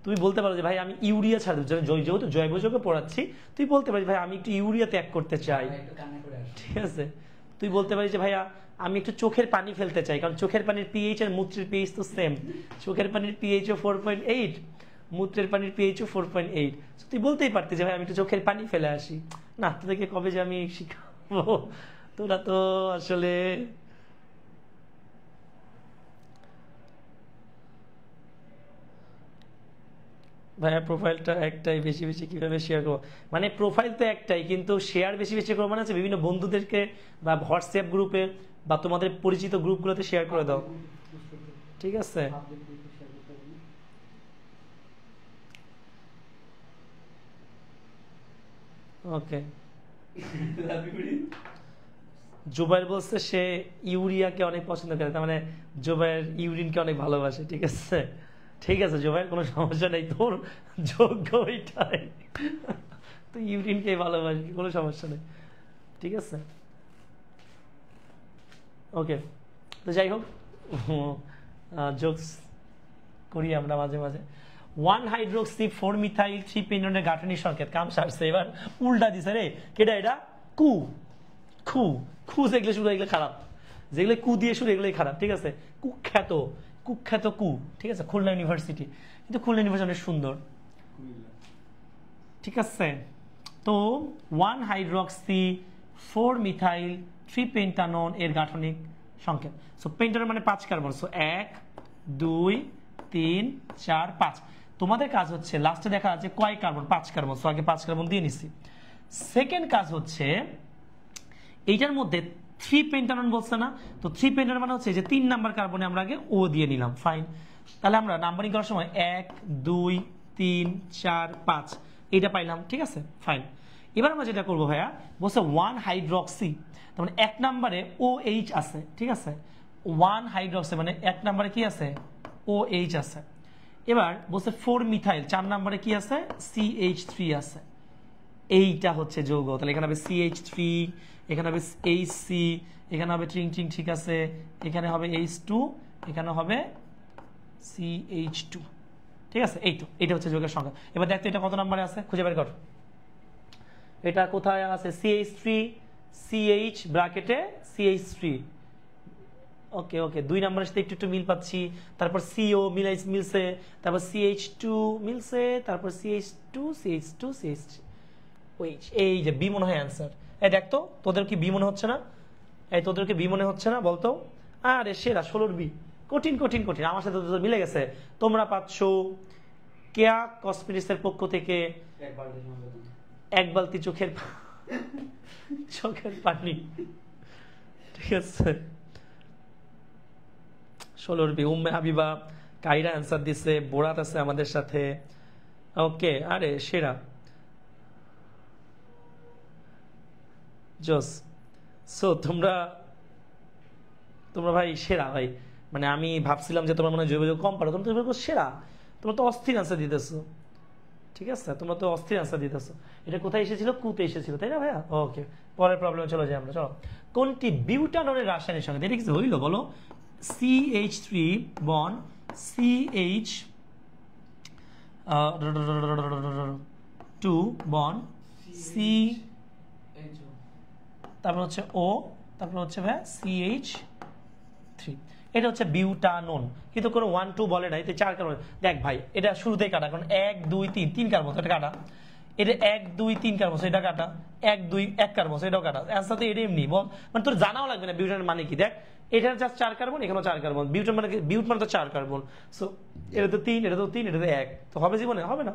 তুই বলতে পারো যে ভাই আমি ইউরিয়া ছাড়তে চাই, যেহেতু জৈব যৌগে পড়াচ্ছি, তুই বলতে পারিস ভাই আমি একটু ইউরিয়া ত্যাগ করতে চাই। ঠিক আছে, তুই বলতে পারিস যে ভাইয়া আমি একটু চোখের পানি ফেলতে চাই, কারণ চোখের পানির পিএইচ আর মূত্রের পিএইচ তো সেম। চোখের পানির পিএইচও 4.8, মূত্রের পানির পিএইচও 4.8। তুই বলতেই পারতি যে ভাই আমি একটু চোখের পানি ফেলে আসি। না, তোদেরকে কবে যে আমি শিখাবো, তোরা তো আসলে ভাইয়া প্রোফাইলটা একটাই, বেশি বেশি কিভাবে শেয়ার করবো? মানে প্রোফাইল তো একটাই, কিন্তু শেয়ার বেশি বেশি করবো মানে বিভিন্ন বন্ধুদেরকে বা হোয়াটসঅ্যাপ গ্রুপে বা তোমাদের পরিচিত গ্রুপগুলোতে শেয়ার করে দাও। ঠিক আছে, ওকে। জুবাইর বলছে সে ইউরিয়াকে অনেক পছন্দ করে, তার মানে জুবাইর ইউরিনকে অনেক ভালোবাসে। ঠিক আছে, ঠিক আছে জুবাইর, কোনো সমস্যা নেই, তোর যোগ্য ওইটাই, তুই ইউরিনকে ভালোবাসবি, কোনো সমস্যা নেই। ঠিক আছে, ওকে। তো যাই হোক, জোকস করি আমরা মাঝে মাঝে। 1-হাইড্রোক্সি-4-মিথাইল-3-পেন্টনের গাঠনিক সংকেত কাম সারছে, এবার উল্টা দিছে রে। কেটা এটা? কু। খু খু যেগুলো শুরু, এগুলো খারাপ, যেগুলো কু দিয়ে শুরু এগুলোই খারাপ। ঠিক আছে, কুখ্যাত, কুখ্যাত কু। ঠিক আছে, খুলনা ইউনিভার্সিটি, কিন্তু খুলনা ইউনিভার্সিটি অনেক সুন্দর। ঠিক আছে, তো 1-হাইড্রোক্সি-4-মিথাইল-3-পেন্টানন এর গাঠনিক সংকেত। সো পেন্টানন মানে 5 কার্বন। সো 1 2 3 4 5। তোমাদের কাজ হচ্ছে লাস্টে দেখা যাচ্ছে কয় কার্বন, 5 কার্বন। সো আগে 5 কার্বন দিয়ে নিছি। সেকেন্ড কাজ হচ্ছে এইটার মধ্যে 3 পেন্টানন বলছে না, তো 3 পেন্টানন মানে হচ্ছে যে 3 নাম্বার কার্বনে আমরা আগে ও দিয়ে নিলাম। ফাইন, তাহলে আমরা নাম্বারিং করার সময় 1 2 3 4 5 এটা পাইলাম। ঠিক আছে, ফাইন। এবার আমরা যেটা করবো ভাইয়া, বলছে 1-হাইড্রোক্সি, তার মানে 1 নাম্বারে OH আছে। ঠিক আছে, 1-হাইড্রোক্সি মানে 1 নাম্বারে কি আছে? OH আছে। এবার বলছে 4-মিথাইল, 4 নাম্বারে কি আছে? CH3 আছে। এইটা হচ্ছে যৌগ, তাহলে এখানে হবে CH3, এখানে হবে HC, এখানে হবে ট্রিং ট্রিং। ঠিক আছে, এখানে হবে H2, এখানে হবে CH2। ঠিক আছে, এই তো, এটা হচ্ছে যৌগের সংখ্যা। এবার দেখতো এটা কত নম্বরে আছে, খুঁজে বের কর। এটা কোথায় আছে? CH3 CH ব্র্যাকেটে CH3। ওকে ওকে, 2 নম্বরের সাথে একটু একটু মিল পাচ্ছি। তারপর CO মিলছে, তারপর CH2 মিলছে, তারপর CH2 CH2 CH3। এই যে বি মনে হয় অ্যান্সার। এই দেখতো, তোদের কি বি মনে হচ্ছে না? এই তোদেরকে বি মনে হচ্ছে না বলতো? আরে সেরা, 16 বি। কঠিন কঠিন কঠিন, আমার সাথে তোদের মিলে গেছে। তোমরা পাচ্ছ কেয়া কসমেটিক্সের পক্ষ থেকে 1 বালতি চোখের পানি। ঠিক আছে, 16 বি। উম্মে হাবিবা, কাইরা অ্যান্সার দিছে, বোরাত আছে আমাদের সাথে। ওকে, আরে সেরা, জোস। সো তোমরা ভাই সেরা ভাই। মানে আমি ভাবছিলাম যে তোমরা মনে হয় জৈব যৌগ কম পারো, তোমরা তো সেরা, তোমরা তো অস্থির আনসার দিতেছো। ঠিক আছে, তোমরা তো অস্থির আনসার দিতেছো। এটা কোথায় এসেছিল? কুতে এসেছিল, তাই না ভাইয়া? ওকে, পরের প্রবলেমে চলে যাই আমরা। চলো, কোনটি বিউটাননের রাসায়নিক সংকেত? এটা কিছু হইলো বলো? CH3 বন CH 2 বন C, তারপর হচ্ছে O, তারপর হচ্ছে ভাই CH3। এটা হচ্ছে বিউটানন, কিন্তু কোনো 1 2 বলে নাই, তো 4 কার্বন। দেখ ভাই, এটা শুরুতেই কাটা, কারণ 1 2 3 3 কার্বন, এটা কাটা। এটা 1 2 3 কার্বন, এটা কাটা। 1 2 1 কার্বন, এটাও কাটা। অ্যান্সার তো এটা এমনি বল, মানে তোর জানাও লাগবে না বিউটানের মানে কি। দেখ, এটার জাস্ট 4 কার্বন, এখানেও 4 কার্বন। বিউটান মানে বিউট মানে তো 4 কার্বন। সো এটা তো 3, এটা তো 3, এটা তো 1, তো হবে জীবনে? হবে না।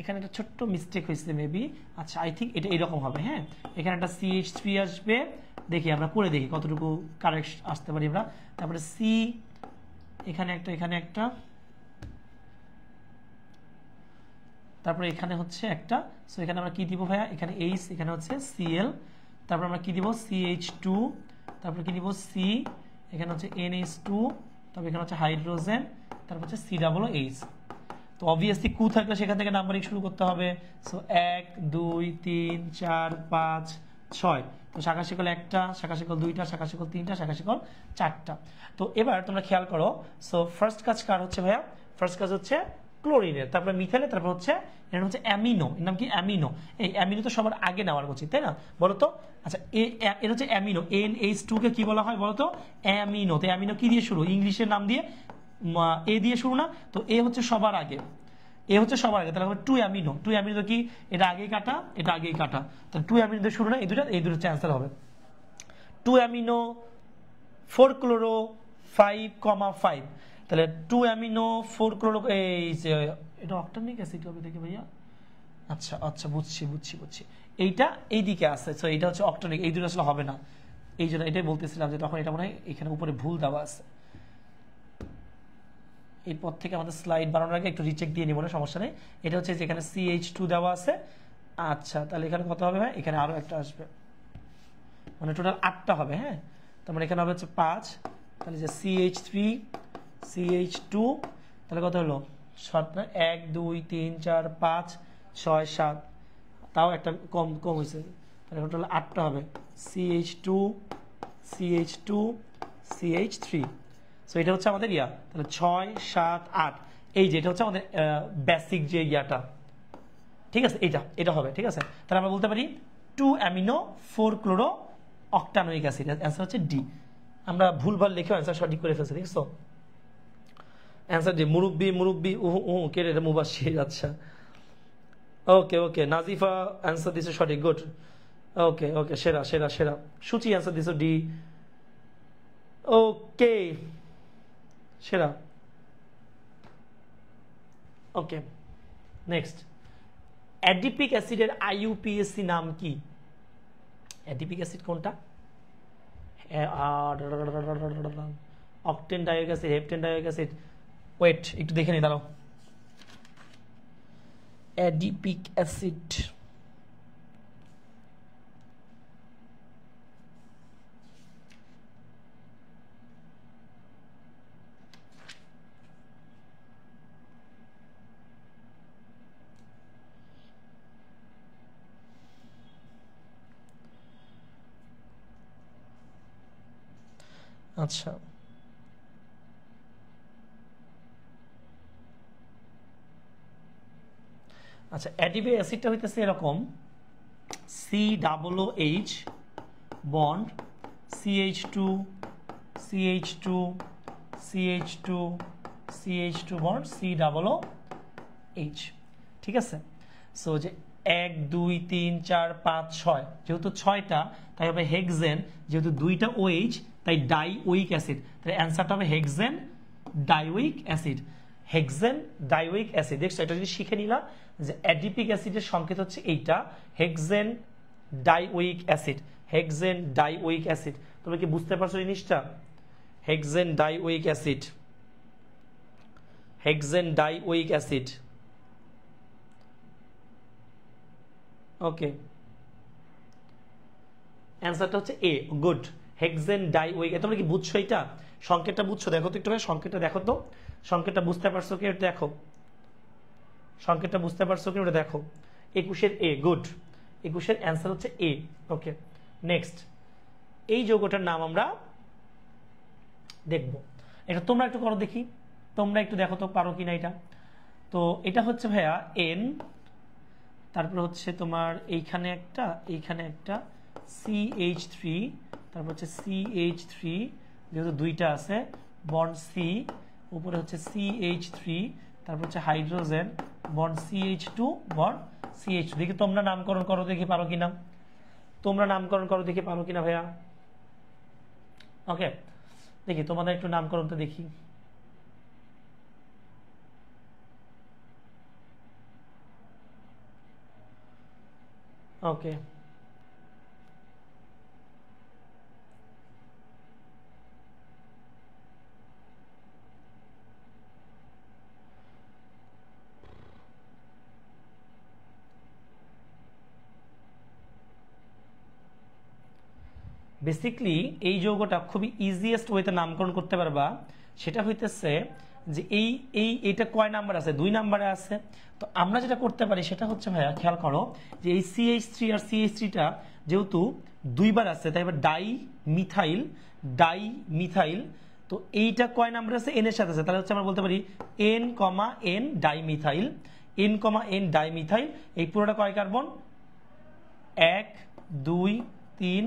এখানে একটা ছোট্ট মিস্টেক হয়েছে মেবি। আচ্ছা আই থিঙ্ক এটা এরকম হবে। হ্যাঁ, এখানে একটা CH3 আসবে, দেখি আমরা করে দেখি কতটুকু কারেক্ট আসতে পারি আমরা। তারপরে সি, এখানে একটা, তারপরে এখানে হচ্ছে একটা। সো এখানে আমরা কি দিব ভাইয়া, এখানে H, এখানে হচ্ছে Cl, তারপর আমরা কি দিব CH2, তারপর কি দিব C, এখানে হচ্ছে NH2, তারপর এখানে হচ্ছে হাইড্রোজেন, তারপর হচ্ছে COOH। তো অবভিয়াসলি কু থাকলে সেখান থেকে নাম্বারিং শুরু করতে হবে। সো 1 2 3 4 5 6। তো শাখা শিকল একটা, শাখা শিকল দুইটা, শাখা শিকল তিনটা, শাখা শিকল চারটা। তো এবার তোমরা খেয়াল করো। সো ফার্স্ট কাজ কার হচ্ছে ভাইয়া, ফার্স্ট কাজ হচ্ছে ক্লোরিনের, তারপরে মিথাইলের, তারপর হচ্ছে এটা হচ্ছে অ্যামিনো। এর নাম কি অ্যামিনো। এই অ্যামিনো তো সবার আগে নেওয়ার উচিত, তাই না? বলো তো। আচ্ছা এটা হচ্ছে অ্যামিনো, NH2 কে কি বলা হয় বলো তো? অ্যামিনো। তো অ্যামিনো কি দিয়ে শুরু? ইংলিশের নাম দিয়ে, এ দিয়ে শুরু না? তো এ হচ্ছে সবার আগে, তাহলে হবে 2 অ্যামিনো। 2 অ্যামিনো কি এটা আগেই কাটা, এটা আগেই কাটা, তাহলে 2 অ্যামিনো দিয়ে শুরু না? এই দুটো হচ্ছে অ্যান্সার হবে। 2 অ্যামিনো 4 ক্লোরো 5,5, তাহলে 2 অ্যামিনো 4 ক্লোরো, এই যে এটা অক্টানিক অ্যাসিড হবে দেখি ভাইয়া। আচ্ছা আচ্ছা বুঝছি এইটা এইদিকে আছে। সো এটা হচ্ছে অক্টানিক, এই দুটো আসলে হবে না। এই জন্য এটাই বলতেছিলাম যে তখন এটা মনে হয় এখানে উপরে ভুল দেওয়া আছে। এরপর থেকে আমাদের স্লাইড বানানোর আগে একটু রিচেক দিয়ে নিব না, সমস্যা নেই। এটা হচ্ছে যেখানে CH2 দেওয়া আছে। আচ্ছা তাহলে এখানে কত হবে ভাই? এখানে আরো একটা আসবে, মানে টোটাল 8টা হবে। হ্যাঁ, তার মানে এখানে হবে হচ্ছে 5, তাহলে যে CH3 CH2, তাহলে কত হলো 7 না? 1 2 3 4 5 6 7, তাও একটা কম হয়েছে, তাহলে টোটাল 8টা হবে। CH2 CH2 CH3। সো এটা হচ্ছে আমাদের ইয়া, তাহলে 6 7 8। এই যে এটা হচ্ছে আমাদের বেসিক যে ইয়াটা, ঠিক আছে? এটা হবে, ঠিক আছে? তাহলে আমরা বলতে পারি 2 অ্যামিনো 4 ক্লোরো অক্টানোইক অ্যাসিড। অ্যান্সার হচ্ছে ডি। আমরা ভুলভাল লিখে অ্যান্সার সঠিক করে ফেলছি, দেখছো? Answer D. মুরব্বি কে রে? মুবাশশির। আচ্ছা ওকে নাজিফা অ্যান্সার দিছে সঠিক, গুড। ওকে সেরা। সুচি অ্যান্সার দিছো ডি। ওকে সেরা। ওকে নেক্সট, অ্যাডিপিক অ্যাসিডের IUPAC নাম কি? অ্যাডিপিক অ্যাসিড কোনটা? Octane dioic acid, heptane dioic acid. Wait একটু দেখে নি, দাঁড়াও। অ্যাডিপিক অ্যাসিড, আচ্ছা অ্যাডিপিক অ্যাসিডটা হইতেছে এরকম, COOH bond CH2 CH2 CH2 CH2 bond COOH, ঠিক আছে? সো যে 1 2 3 4 5 6, যেহেতু 6টা তাই হবে হেক্সেন, যেহেতু 2টা OH তাই ডাইওইক অ্যাসিড, তাই অ্যান্সারটা হবে hexane dioic acid. Hexane dioic acid, দেখছো? এটা যদি শিখে নিলাম যে অ্যাডিপিক অ্যাসিডের সংকেত হচ্ছে এইটা, hexane dioic acid. Hexane dioic acid, তোমরা কি বুঝতে পারছো জিনিসটা? Hexane dioic acid, hexane dioic acid. Okay অ্যান্সারটা হচ্ছে এ, গুড। হেক্সেন ডাইওইক। তোমরা কি বুঝছো এটা? সংকেতটা বুঝছো? দেখো তো একটু ভাই সংকেতটা দেখো তো, সংকেতটা বুঝতে পারছো কি? দেখো সংকেতটা বুঝতে পারছো কি? ওটা দেখো 21-এর এ, গুড। 21-এর অ্যান্সার হচ্ছে এ। ওকে নেক্সট, এই যৌগটার নাম আমরা দেখব। এটা তোমরা একটু করো দেখি, তোমরা একটু দেখো তো পারো কিনা এটা। তো এটা হচ্ছে ভাইয়া N, তারপর হচ্ছে তোমার এইখানে একটা CH3, তারপর হচ্ছে CH3, যেহেতু 2টা আছে, বন্ড C, উপরে হচ্ছে CH3, তারপর হচ্ছে hydrogen, bond CH2, bond CH2। দেখি তোমরা নামকরণ করো দেখি পারো কিনা, ভাইয়া। ওকে দেখি তোমাদের একটু নামকরণ তো দেখি। ওকে, বেসিকলি এই যৌগটা খুবই ইজিয়েস্ট ওয়েতে নামকরণ করতে পারবা, সেটা হইতেছে যে এইটা কয় নাম্বার আছে, 2 নাম্বারে আছে। তো আমরা যেটা করতে পারি সেটা হচ্ছে ভাইয়া খেয়াল করো যে এই CH3 আর CH3টা যেহেতু 2বার আছে, তাই এবার ডাই মিথাইল, তো এইটা কয় নাম্বার আছে, n এর সাথে আছে, তাহলে হচ্ছে আমরা বলতে পারি n, ডাইমিথাইল, n, ডাইমিথাইল। এই পুরোটা কয় কার্বন, 1 2 3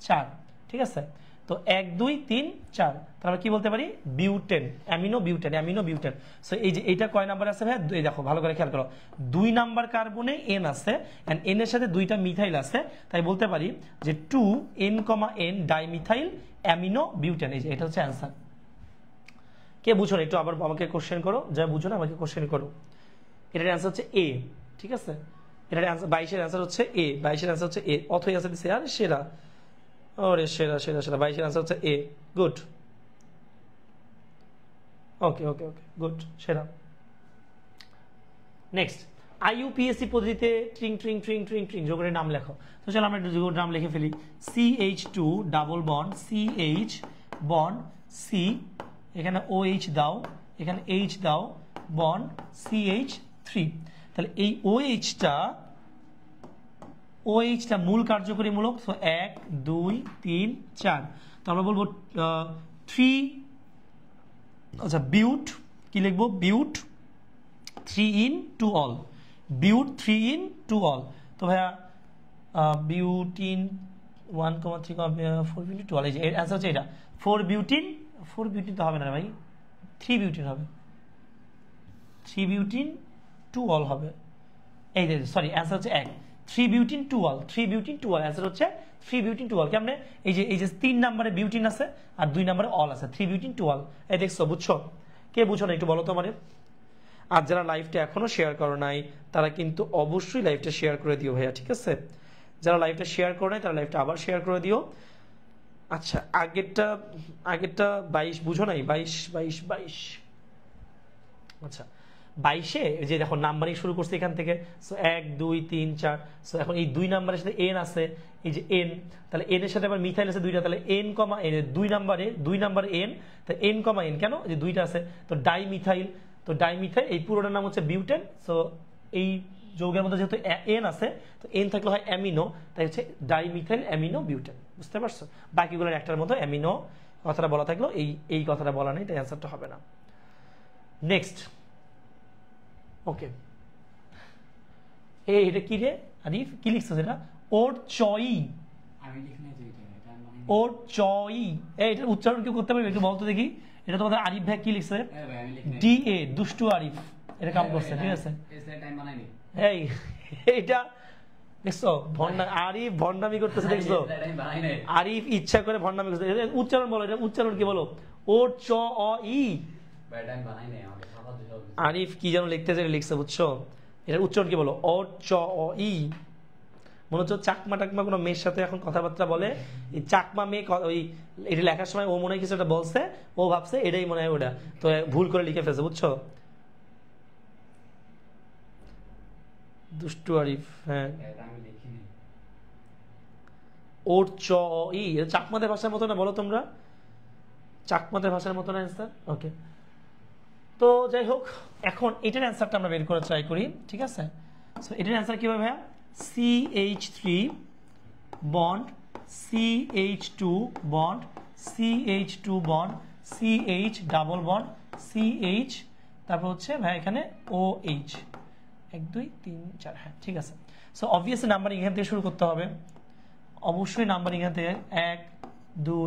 4, ঠিক আছে। তো 1 2 3 4, তাহলে কি বলতে পারি, বিউটেন, অ্যামিনো বিউটেন। সো এই যে এইটা কয় নাম্বার আছে ভাই, এই দেখো ভালো করে খেয়াল করো, 2 নাম্বার কার্বনে n আছে, এন্ড n এর সাথে 2টা মিথাইল আছে, তাই বলতে পারি যে 2 n, ডাইমিথাইল অ্যামিনো বিউটেন। এই যে এটা হচ্ছে অ্যান্সার। কে বুঝো না একটু আবার আমাকে কোশ্চেন করো, যা বুঝো না আমাকে কোশ্চেন করো। এটার অ্যান্সার হচ্ছে এ, ঠিক আছে। এটার অ্যান্সার 22-এর অ্যান্সার হচ্ছে এ, 22-এর অ্যান্সার হচ্ছে এ। অথই আছে দিছে আর সেরা, ওরে সেরা 22-এর অ্যান্সার হচ্ছে এ। গুড, ওকে, গুড, সেরা। নেক্সট, IUPAC পদ্ধতিতে ট্রিং যোগের নাম লেখো। তো চলো আমরা যোগের নাম লিখে ফেলি। CH2 double bond CH bond C, এখানে OH দাও, এখানে H দাও, বন্ড CH3। তাহলে এই OH-টা মূল কার্যকরী মূলক, তো 1 2 3 4। তো আমরা বলবো 3, আচ্ছা বিউট, কি লিখবো, বিউট 3 in 2 all, বিউট 3 in 2 all। তো ভাইয়া বিউটিন 1,3, 4 বিউটিন 2 all, এই যে অ্যান্সার হচ্ছে এটা 4 বিউটিন তো হবে না ভাই, 3 বিউটিন হবে, 3 বিউটিন 2 all হবে। এই যে সরি, অ্যান্সার হচ্ছে 1, 3 বিউটিন 2 all, অ্যান্সার হচ্ছে 3 বিউটিন 2 all। কেমনে, এই যে 3 নম্বরে বিউটিন আছে আর 2 নম্বরে অল আছে, 3 বিউটিন 2 all। এই দেখছো, বুঝছো? কে বুঝছো না একটু বলো তো মানে। আর যারা লাইভটা এখনো শেয়ার করো নাই তারা কিন্তু অবশ্যই লাইভটা শেয়ার করে দিও ভাইয়া, ঠিক আছে। যারা লাইভটা শেয়ার করো নাই তারা লাইভটা আবার শেয়ার করে দিও। আচ্ছা, আগেরটা 22 বুঝো নাই, 22। আচ্ছা, 22-এ যে দেখো নাম্বারিং শুরু করছে এখান থেকে, সো 1 2 3 4। সো এখন এই 2 নাম্বারের সাথে n আছে, এই যে n, তাহলে n এর সাথে আবার মিথাইল আছে 2টা, তাহলে n, n 2 নাম্বারে n, তাই n, n কেন, যে 2টা আছে, তো ডাইমিথাইল, এই পুরোটার নাম হচ্ছে বিউটেন। সো এই যৌগের মধ্যে যেহেতু n আছে, তো n থাকলে হয় অ্যামিনো, তাই হচ্ছে ডাইমিথাইল অ্যামিনো বিউটেন। বুঝতে পারছো? বাকিগুলোর একটার মতো অ্যামিনো কথাটা বলা থাকলো, এই কথাটা বলা নেই, তাই অ্যান্সারটা হবে না। নেক্সট, ওকে, এটা কি রে আরিফ, কি লিখছো এটা, ওর চই, আমি লিখনে যে এটা মানে ওর চই, এটার উচ্চারণ কি করতে পারবে একটু বলতো দেখি। এটা তোমাদের আরিফ ভাই কি লিখছে, হ্যাঁ ভাই আমি লিখনে DA, দুষ্টু আরিফ, এটা কাম করছে, ঠিক আছে। এসে টাইম বানাইনি, এই এটা দেখছো, আরিফ ভন্ডামি করতেছে, দেখছো টাইম বানাই নাই, আরিফ ইচ্ছা করে ভন্ডামি করতেছে। উচ্চারণ বলো, এটা উচ্চারণ কি বলো, ওর চ অ ই, ভাই টাইম বানাই নাই, আমাকে সাফা দিতে হবে। আরিফ কি যেন লিখতেছে, লিখছে, বুঝছো? এটার উচ্চারণ কি বলো, অ চ অ ই। মনে হচ্ছে চাকমা টাকমা কোনো মেয়ের সাথে এখন কথাবার্তা বলে, এই চাকমা মেয়ে ওই এটা লেখার সময় ও মনে হয় কিছু একটা বলছে, ও ভাবছে এটাই মনে হয় ওটা, তো ভুল করে লিখে ফেলছে, বুঝছো? দুষ্টু আরিফ, হ্যাঁ, এটা আমি লিখিনি। ওর চ অ ই, এটা চাকমাদের ভাষার মতো না, বলো তোমরা, চাকমাদের ভাষার মতো না অ্যান্সার? ওকে, তো যাই হোক, এখন এটার অ্যান্সারটা আমরা বের করে ট্রাই করি, ঠিক আছে। সো এটার অ্যান্সার কি হবে, CH3 bond CH2 bond CH2 bond CH double bond CH, তারপর হচ্ছে ভাই এখানে OH, 1 2 3 4, হ্যাঁ ঠিক আছে। সো অবভিয়াসলি নাম্বারিং এখান থেকে শুরু করতে হবে, অবশ্যই নাম্বারিং এখান থেকে 1 2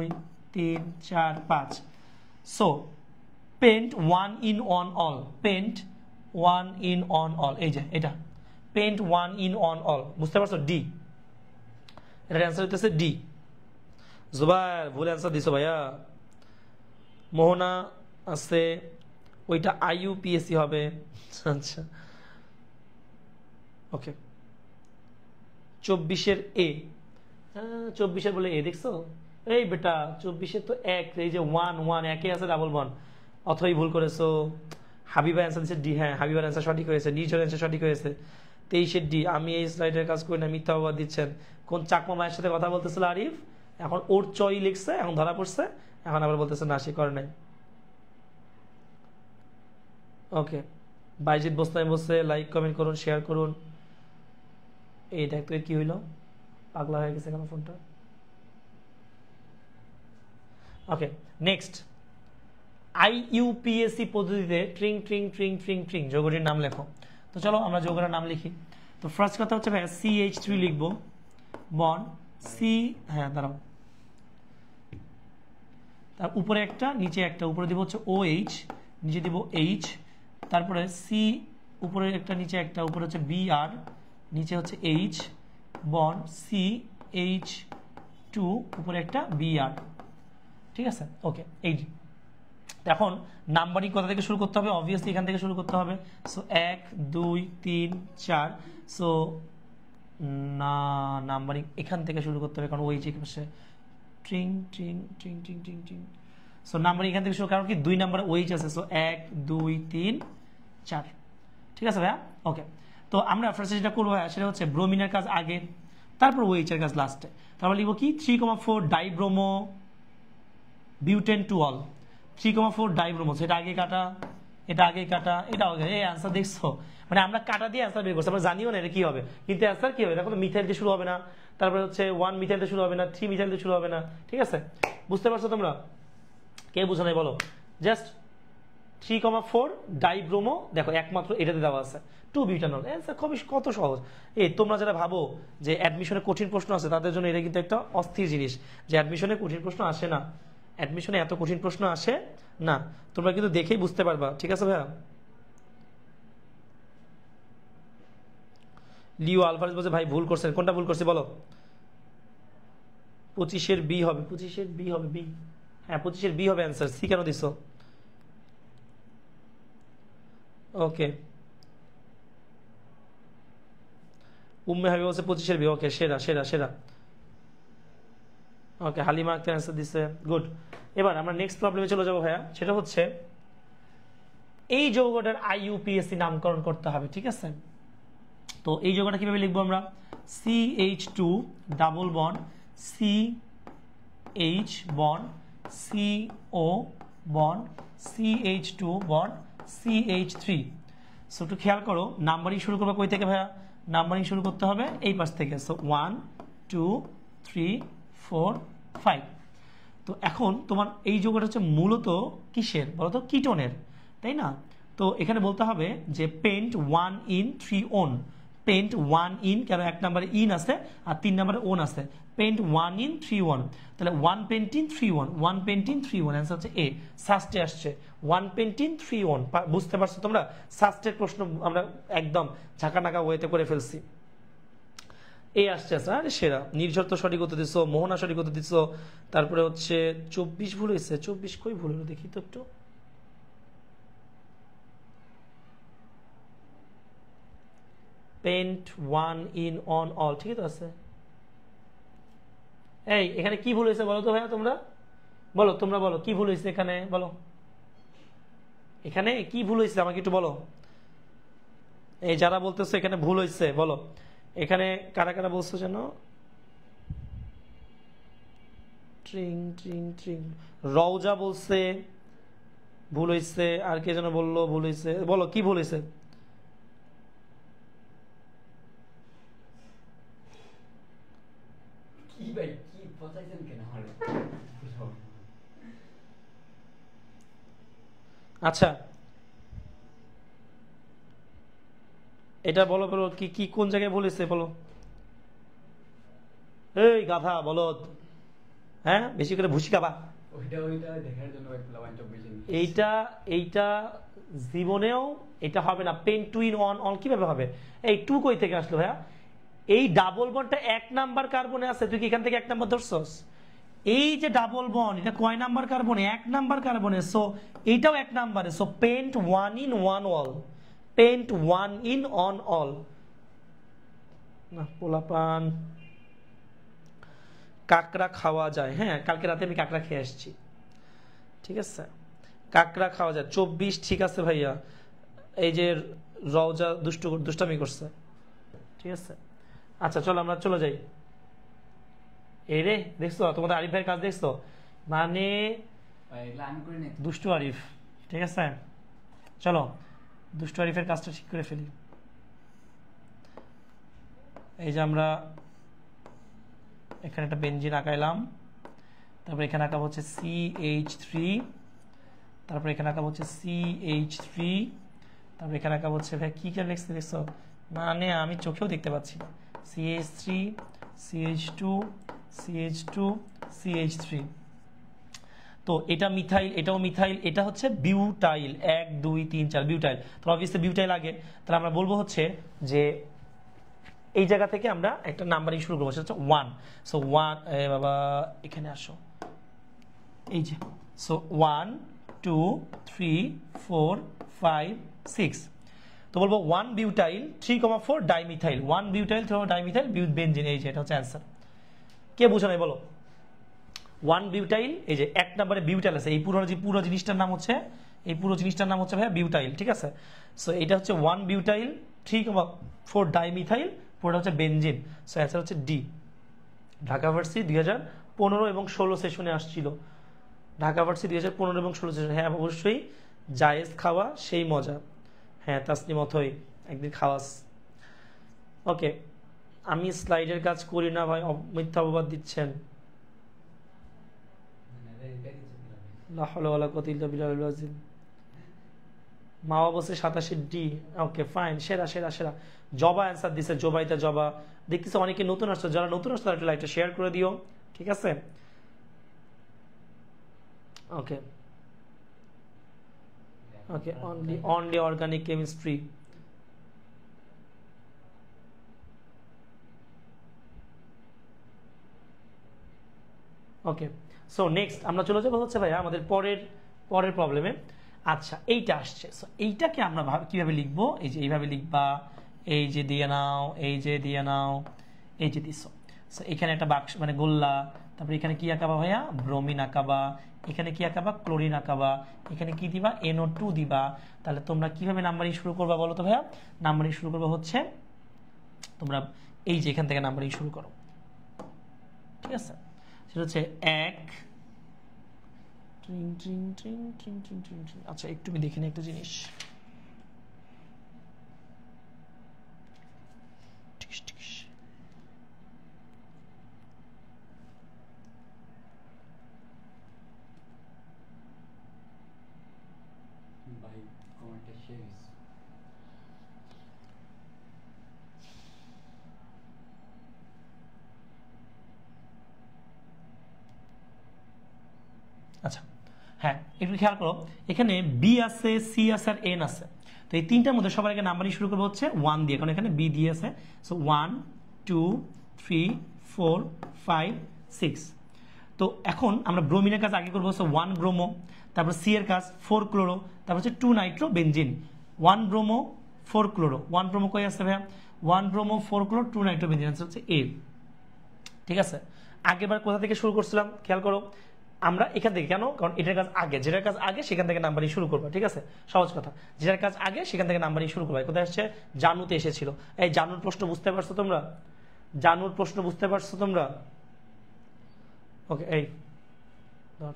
3 4 5। So pent 1 in on all, pent 1 in on all, এই যে এটা পেন্ট 1 in on all, বুঝতে পারছো? ডি, এটার অ্যান্সার হইতেছে ডি। জুবাইর ভুল অ্যান্সার দিছো ভাইয়া। মোহনা আছে, ওইটা IUPAC হবে। আচ্ছা, ওকে, 24-এর এ, 24-এর বলে এ দেখছো, এই বেটা 24-এর তো এক, এই যে 1 1 একে আছে ডাবল বন্ড, অথই ভুল করেছো। হাবিবা অ্যান্সার দিচ্ছে ডি, হ্যাঁ হাবিবার অ্যান্সার সঠিক হয়েছে, নির্ঝর অ্যান্সার সঠিক হয়েছে। 23-এর ডি। আমি এই স্লাইডের কাজ করি না, মিথ্যা অপবাদ দিচ্ছেন। কোন চাকমা মায়ের সাথে কথা বলতেছিল আরিফ, এখন ওর চই লিখছে, এখন ধরা পড়ছে, এখন আবার বলতেছে না সে করে নাই। ওকে, বাইজিৎ বস্তায় বসে লাইক কমেন্ট করুন, শেয়ার করুন। এই দেখ তো কি হইলো, পাগলা হয়ে গেছে কেন ফোনটা। ওকে, নেক্সট, IUPAC পদ্ধতিতে ট্রিং ট্রিং ট্রিং ট্রিং ট্রিং যৌগটির নাম লেখো। তো চলো আমরা যৌগটার নাম লিখি। তো ফার্স্ট কথা হচ্ছে ভাইয়া CH3 লিখবো, বন্ড সি, হ্যাঁ দাঁড়াও, তার উপরে একটা নিচে একটা, উপরে দিব হচ্ছে OH, নিচে দিব H, তারপরে সি উপরে একটা নিচে একটা, উপরে হচ্ছে Br, নিচে হচ্ছে H, বন্ড CH2, উপরে একটা Br। ঠিক আছে, ওকে। এই এখন নাম্বারিং কোথা থেকে শুরু করতে হবে, অবভিয়াসলি এখান থেকে শুরু করতে হবে। সো 1 2 3 4, সো না নাম্বারিং এখান থেকে শুরু করতে হবে, কারণ ওই যে পাশে ট্রিং ট্রিং ট্রিং ট্রিং ট্রিং ট্রিং, সো নাম্বারিং এখান থেকে শুরু, কারণ কি 2 নাম্বার ওইচ আছে, সো 1 2 3 4। ঠিক আছে ভাইয়া, ওকে। তো আমরা ফার্স্টে যেটা করবো ভাইয়া সেটা হচ্ছে ব্রোমিনের কাজ আগে, তারপর ওইচ এর কাজ লাস্টে। তারপর লিখবো কি 3,4 dibromo butane to all, 3,4 dibromo, এটা আগে কাটা, এটা আগে কাটা, এটা আগে। এই অ্যান্সার দেখছো, মানে আমরা কাটা দিয়ে অ্যান্সার বের করছি, আমরা জানিও না এটা কি হবে, কিন্তু অ্যান্সার কি হবে দেখো তো, মিথাইল দিয়ে শুরু হবে না, তারপরে হচ্ছে 1 মিথাইল দিয়ে শুরু হবে না, 3 মিথাইল দিয়ে শুরু হবে না। ঠিক আছে, বুঝতে পারছো তোমরা, কে বুঝো নাই বলো। জাস্ট 3,4 ডাইব্রোমো, দেখো একমাত্র এটাতে দেওয়া আছে 2 বিউটানল, অ্যান্সার খুবই কত সহজ। এই তোমরা যারা ভাবো যে অ্যাডমিশনে কঠিন প্রশ্ন আছে, তাদের জন্য এটা কিন্তু একটা অস্থির জিনিস, যে অ্যাডমিশনে কঠিন প্রশ্ন আসে না, অ্যাডমিশনে এত কঠিন প্রশ্ন আসে না, তোমরা কিন্তু দেখেই বুঝতে পারবা। ঠিক আছে ভাইয়া। লিও আলভারেজ বলছে ভাই ভুল করছেন, কোনটা ভুল করছে বলো। 25-এর বি হবে, 25-এর বি হবে, বি, হ্যাঁ 25-এর বি হবে অ্যান্সার, সি কেন দিছো। ওকে, উম্মে হাবিব বলছে 25-এর বি, ওকে সেরা সেরা সেরা। ওকে, হালিমা আক্তার অ্যান্সার দিছে, গুড। এবার আমরা নেক্সট প্রবলেমে চলে যাবো ভাইয়া, সেটা হচ্ছে এই যৌগটার IUPAC নামকরণ করতে হবে। ঠিক আছে, তো এই যৌগটা কিভাবে লিখবো আমরা, CH2 double bond CH bond CO bond CH2 bond CH3। So একটু খেয়াল করো, নাম্বারিং শুরু করবো কই থেকে ভাইয়া, নাম্বারিং শুরু করতে হবে এই পাশ থেকে, সো 1 2 3 4 5। তো এখন তোমার এই যৌগটা হচ্ছে মূলত কিসের বলতো, কিটোনের, তাই না। তো এখানে বলতে হবে যে pent 1 in 3 on, pent 1 in, কেন 1 নম্বরে ইন আছে আর 3 নম্বরে ওন আছে, পেন্ট 1 in 3 on, তাহলে 1 pentene 3 on, 1 pentene 3 on, answer হচ্ছে এ। সাস্টে আসছে 1 পেন্টিন 3 on, বুঝতে পারছো তোমরা, সাস্টের প্রশ্ন আমরা একদম ঝাঁকানাকা ওয়েতে করে ফেলছি। এই আসছে আরে সেরা। নির্ঝর তো সঠিক উত্তর দিচ্ছ, মোহনা সঠিক উত্তর দিচ্ছ, তারপরে হচ্ছে 24 ভুল হয়েছে, 24 কই ভুল হলো দেখি তো একটু, পেন্ট 1 in on all, ঠিকই তো আছে। এই এখানে কি ভুল হয়েছে বলো তো ভাইয়া, তোমরা বলো, তোমরা বলো কি ভুল হয়েছে এখানে, বলো এখানে কি ভুল হয়েছে আমাকে একটু বলো। এই যারা বলতেছো এখানে ভুল হয়েছে বলো, এখানে কারা কারা বলছো যেন, ট্রিং ট্রিং ট্রিং, রওজা বলছে ভুল হয়েছে, আর কে যেন বললো ভুল হয়েছে, বলো কি ভুল হয়েছে। কি ভাই কি ফসাইছেন কেন আমারে, আচ্ছা এটা বলো বলো, কি কি কোন জায়গায় বলেছে বলো। এই গাধা বলদ, হ্যাঁ বেশি করে ভুসি খাবা। ওইটা ওইটা দেখার জন্য একলা 24 এইটা এইটা জীবনেও এটা হবে না, pen two in on on কিভাবে হবে, এই টু কই থেকে আসলো ভাইয়া, এই ডাবল বন্ডটা 1 নাম্বার কার্বনে আছে, তুই কি এখান থেকে 1 নাম্বার ধরছস, এই যে ডাবল বন্ড এটা কয় নাম্বার কার্বনে, 1 নাম্বার কার্বনে, সো এইটাও 1 নাম্বারে, so pent 1 in 1 all, pent 1 in on all। না পোলাপান কাঁকড়া খাওয়া যায়, হ্যাঁ কালকে রাতে আমি কাঁকড়া খেয়ে আসছি, ঠিক আছে কাঁকড়া খাওয়া যায়। 24 ঠিক আছে ভাইয়া, এই যে রওজা দুষ্টামি করছে, ঠিক আছে। আচ্ছা চলো আমরা চলে যাই। এই রে দেখছো তোমাদের আরিফ ভাইয়ের কাজ দেখছো, মানে আমি করে নিই। দুষ্টু আরিফ, ঠিক আছে চলো দুষ্টু আরিফের কাজটা ঠিক করে ফেলি। এই যে আমরা এখানে একটা বেঞ্জিন আঁকাইলাম, তারপর এখানে আঁকাবো হচ্ছে CH3, তারপর এখানে আঁকাবো হচ্ছে CH3, তারপর এখানে আঁকাবো হচ্ছে ভাই কি লিখছে দেখছো, মানে আমি চোখেও দেখতে পাচ্ছি না, CH3 CH2 CH2 CH3। তো এটা মিথাইল, এটাও মিথাইল, এটা হচ্ছে বিউটাইল, 1 2 3 4 বিউটাইল। তো অবভিয়াসলি বিউটাইল আগে, তাহলে আমরা বলবো হচ্ছে যে এই জায়গা থেকে আমরা একটা নাম্বারিং শুরু করবো, সেটা হচ্ছে 1। সো 1 বাবা এখানে আসো, এই যে সো 1 2 3 4 5 6। তো বলবো 1 butyl 3,4 dimethyl, 1 butyl 3 dimethyl benzene, এই যে এটা হচ্ছে অ্যান্সার। কে বুঝো নাই বলো? 1 বিউটাইল, এই যে 1 নম্বরে বিউটাইল আছে, এই পুরো জিনিসটার নাম হচ্ছে, এই পুরো জিনিসটার নাম হচ্ছে ভাইয়া বিউটাইল, ঠিক আছে। সো এটা হচ্ছে 1 বিউটাইল 3,4 ডাইমিথাইল, পুরোটা হচ্ছে বেনজিন। সো অ্যান্সার হচ্ছে ডি। ঢাকা ভার্সিটি 2015 এবং 16 সেশনে আসছিল, ঢাকা ভার্সিটি 2015 এবং 16 সেশনে। হ্যাঁ অবশ্যই জায়েজ খাওয়া সেই মজা, হ্যাঁ তাসনিম অথই একদিন খাওয়াস। ওকে আমি স্লাইডের কাজ করি না ভাই, মিথ্যা অপবাদ দিচ্ছেন। লা হাওলা ওয়ালা কুওয়াতা ইল্লা বিল্লাহিল আযীম। মাওয়া বসে 87 ডি। ওকে ফাইন, সেরা সেরা সেরা। জবা অ্যান্সার দিছে, জবাইতা জবা। দেখতেছো অনেকে নতুন আসছো, যারা নতুন আসছো তারা লাইকটা শেয়ার করে দিও, ঠিক আছে। Okay okay only organic chemistry. Okay so next আমরা চলে যাবো হচ্ছে ভাইয়া আমাদের পরের প্রবলেমে। আচ্ছা এইটা আসছে, সো এইটাকে আমরা কিভাবে লিখবো, এই যে এইভাবে লিখবা, এই যে দিয়ে নাও, এই যে দিয়ে নাও, এই যে দিছো। সো এখানে একটা বাক্স মানে গোল্লা, তারপরে এখানে কি আঁকাবা ভাইয়া, ব্রোমিন আঁকাবা, এখানে কি আঁকাবা, ক্লোরিন আঁকাবা, এখানে কি দিবা, NO2 দিবা। তাহলে তোমরা কিভাবে নাম্বারিং শুরু করবা বলো তো ভাইয়া? নাম্বারিং শুরু করবো হচ্ছে তোমরা এই যে এখান থেকে নাম্বারিং শুরু করো, ঠিক আছে। সেটা হচ্ছে 1। আচ্ছা একটু আমি দেখি না একটা জিনিস, ভাই কমেন্টটা শেষ। আচ্ছা হ্যাঁ একটু খেয়াল করো, এখানে বি আছে, সি আছে আর এন আছে। তো এই তিনটার মধ্যে সবার আগে নাম্বারিং শুরু করবো হচ্ছে 1 দিয়ে, কারণ এখানে বি দিয়ে আছে। সো 1 2 3 4 5 6। তো এখন আমরা ব্রোমিনের কাজ আগে করবো, সো 1 ব্রোমো, তারপর সি এর কাজ 4 ক্লোরো, তারপর হচ্ছে 2 Nitro benzene. 1 bromo 4 chloro, 1 bromo কই আসছে ভাইয়া, 1 bromo 4 chloro 2 Nitro benzene, answer হচ্ছে এ, ঠিক আছে। আগেরবার কোথা থেকে শুরু করছিলাম খেয়াল করো, আমরা এখান থেকে, কেন, কারণ এটার কাজ আগে, যেটার কাজ আগে সেখান থেকে নাম্বারিং শুরু করবো, ঠিক আছে। সহজ কথা, যেটার কাজ আগে সেখান থেকে নাম্বারিং শুরু করবো। কোথায় আসছে, জানুতে এসেছিল। এই জানুর প্রশ্ন বুঝতে পারছো তোমরা, জানুর প্রশ্ন বুঝতে পারছো তোমরা? ওকে এই ধর,